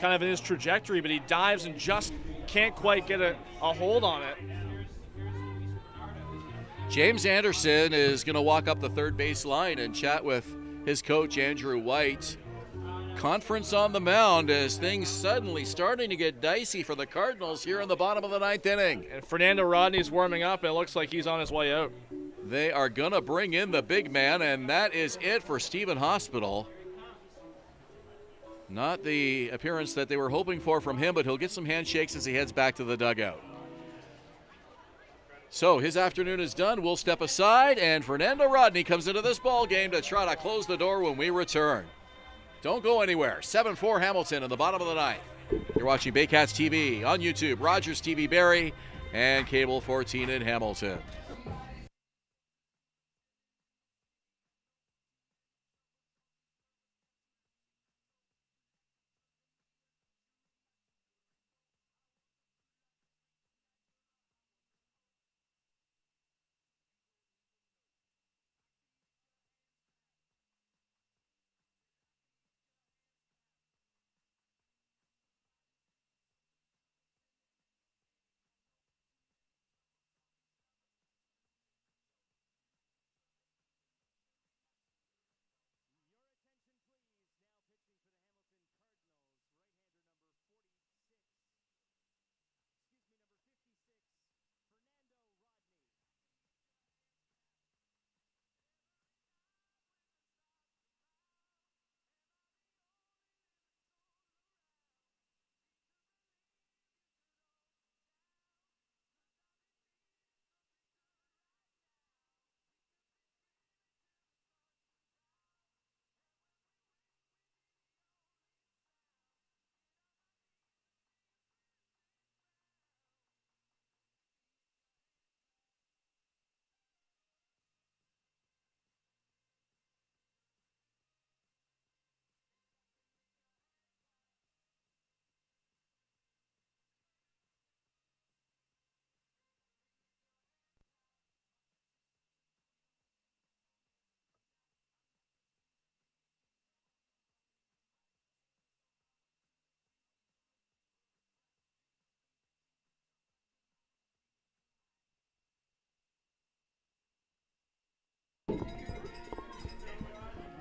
kind of in his trajectory, but he dives and just can't quite get a hold on it. James Anderson is going to walk up the third base line and chat with his coach, Andrew White. Conference on the mound as things suddenly starting to get dicey for the Cardinals here in the bottom of the 9th inning. And Fernando Rodney's warming up, and it looks like he's on his way out. They are going to bring in the big man, and that is it for Stephen Hospital. Not the appearance that they were hoping for from him, but he'll get some handshakes as he heads back to the dugout. So his afternoon is done. We'll step aside, and Fernando Rodney comes into this ball game to try to close the door when we return. Don't go anywhere. 7-4 Hamilton in the bottom of the 9th. You're watching Baycats TV on YouTube, Rogers TV Barrie, and Cable 14 in Hamilton.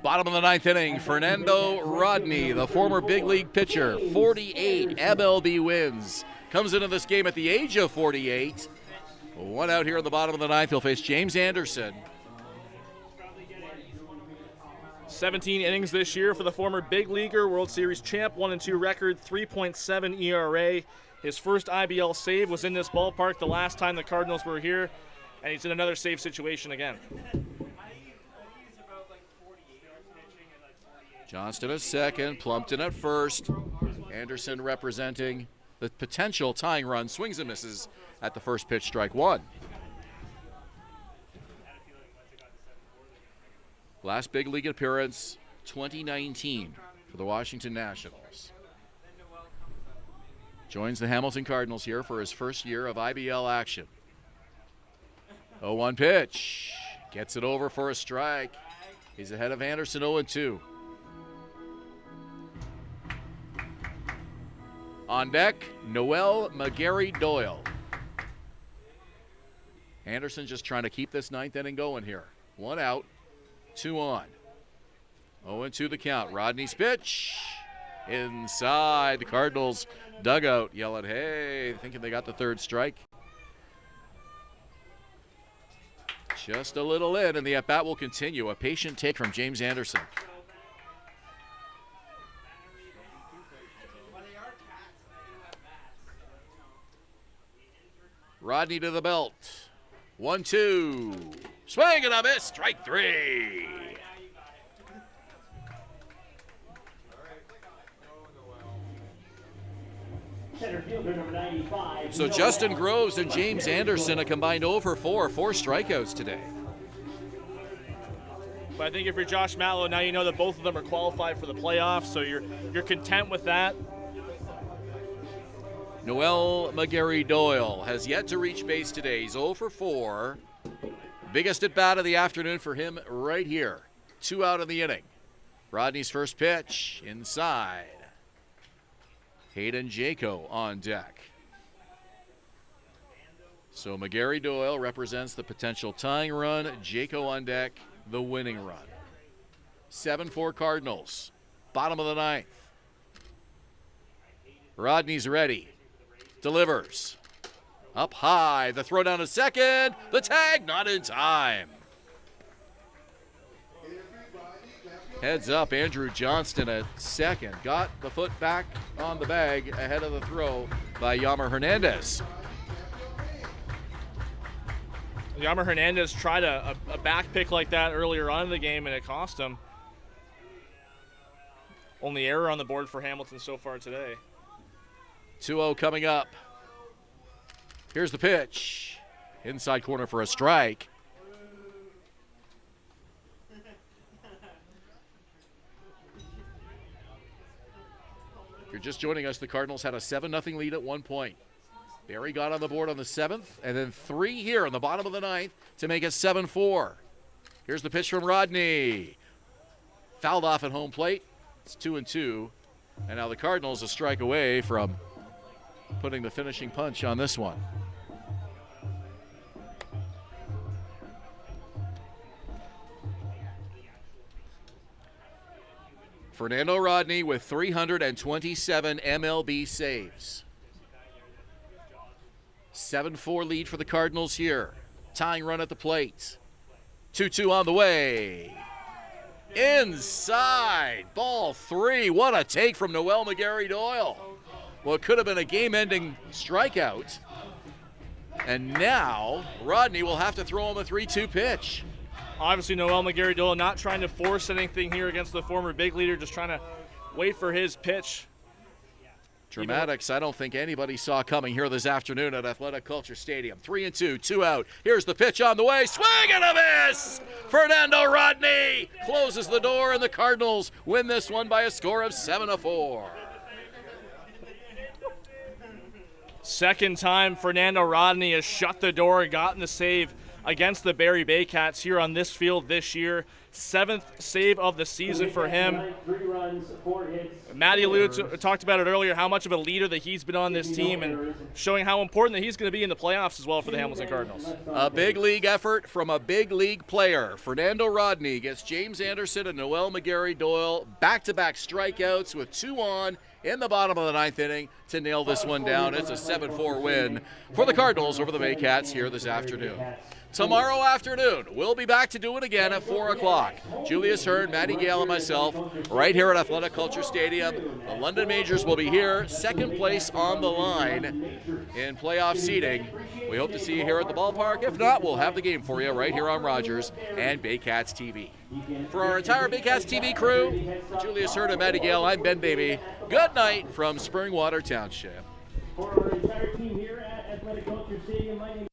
Bottom of the ninth inning, Fernando Rodney, the former big league pitcher, 48 MLB wins. Comes into this game at the age of 48. One out here in the bottom of the ninth. He'll face James Anderson. 17 innings this year for the former big leaguer, World Series champ, 1-2 record, 3.7 ERA. His first IBL save was in this ballpark the last time the Cardinals were here, and he's in another save situation again. Johnston at second, Plumpton at first. Anderson representing the potential tying run. Swings and misses at the first pitch, strike one. Last big league appearance, 2019 for the Washington Nationals. Joins the Hamilton Cardinals here for his first year of IBL action. 0-1 pitch. Gets it over for a strike. He's ahead of Anderson, 0-2. On deck, Noel McGarry Doyle. Anderson just trying to keep this ninth inning going here. One out, two on. 0-2 the count. Rodney's pitch. Inside the Cardinals dugout, yelling, hey, thinking they got the third strike. Just a little in, and the at-bat will continue. A patient take from James Anderson. Rodney to the belt. 1-2. Swing and a miss. Strike three. Center fielder number 95. So Justin Groves and James Anderson a combined 0 for 4 strikeouts today. But I think if you're Josh Matlow, now you know that both of them are qualified for the playoffs, so you're content with that. Noel McGarry Doyle has yet to reach base today. He's 0 for 4. Biggest at bat of the afternoon for him right here. 2 out in the inning. Rodney's first pitch inside. Hayden Jaco on deck. So McGarry Doyle represents the potential tying run. Jaco on deck, the winning run. 7-4 Cardinals. Bottom of the ninth. Rodney's ready. Delivers. Up high. The throw down to second. The tag not in time. Heads up, Andrew Johnston at second. Got the foot back on the bag ahead of the throw by Yammer Hernandez. Yammer Hernandez tried a back pick like that earlier on in the game, and it cost him. Only error on the board for Hamilton so far today. 2-0 coming up. Here's the pitch. Inside corner for a strike. If you're just joining us, the Cardinals had a 7-0 lead at one point. Barrie got on the board on the 7th, and then 3 here in the bottom of the 9th to make it 7-4. Here's the pitch from Rodney. Fouled off at home plate. It's 2-2. And now the Cardinals a strike away from putting the finishing punch on this one. Fernando Rodney with 327 MLB saves. 7-4 lead for the Cardinals here. Tying run at the plate. 2-2 on the way. Inside. Ball 3. What a take from Noel McGarry Doyle. Well, it could have been a game-ending strikeout. And now Rodney will have to throw him a 3-2 pitch. Obviously, Noel McGarry Doyle not trying to force anything here against the former big leader, just trying to wait for his pitch. Dramatics I don't think anybody saw coming here this afternoon at Athletic Kulture Stadium. 3-2, 2 out. Here's the pitch on the way. Swing and a miss! Fernando Rodney closes the door, and the Cardinals win this one by a score of 7-4. Second time Fernando Rodney has shut the door and gotten the save against the Barrie Baycats here on this field this year. 7th save of the season for him. Matty talked about it earlier, how much of a leader that he's been on this team and showing how important that he's going to be in the playoffs as well for the Hamilton Cardinals. A big league effort from a big league player. Fernando Rodney gets James Anderson and Noel McGarry-Doyle back-to-back strikeouts with 2 on in the bottom of the 9th inning to nail this one down. It's a 7-4 win for the Cardinals over the Baycats here this afternoon. Tomorrow afternoon, we'll be back to do it again at 4 o'clock. Julius, Hern, Matty Gale, and myself right here at Athletic Kulture Stadium. The London Majors will be here, second place on the line in playoff seeding. We hope to see you here at the ballpark. If not, we'll have the game for you right here on Rogers and Baycats TV. For our entire Baycats TV crew, Julius, Hern, and Matty Gale, I'm Ben Davy. Good night from Springwater Township. For our entire team here at Athletic Kulture Stadium, my name is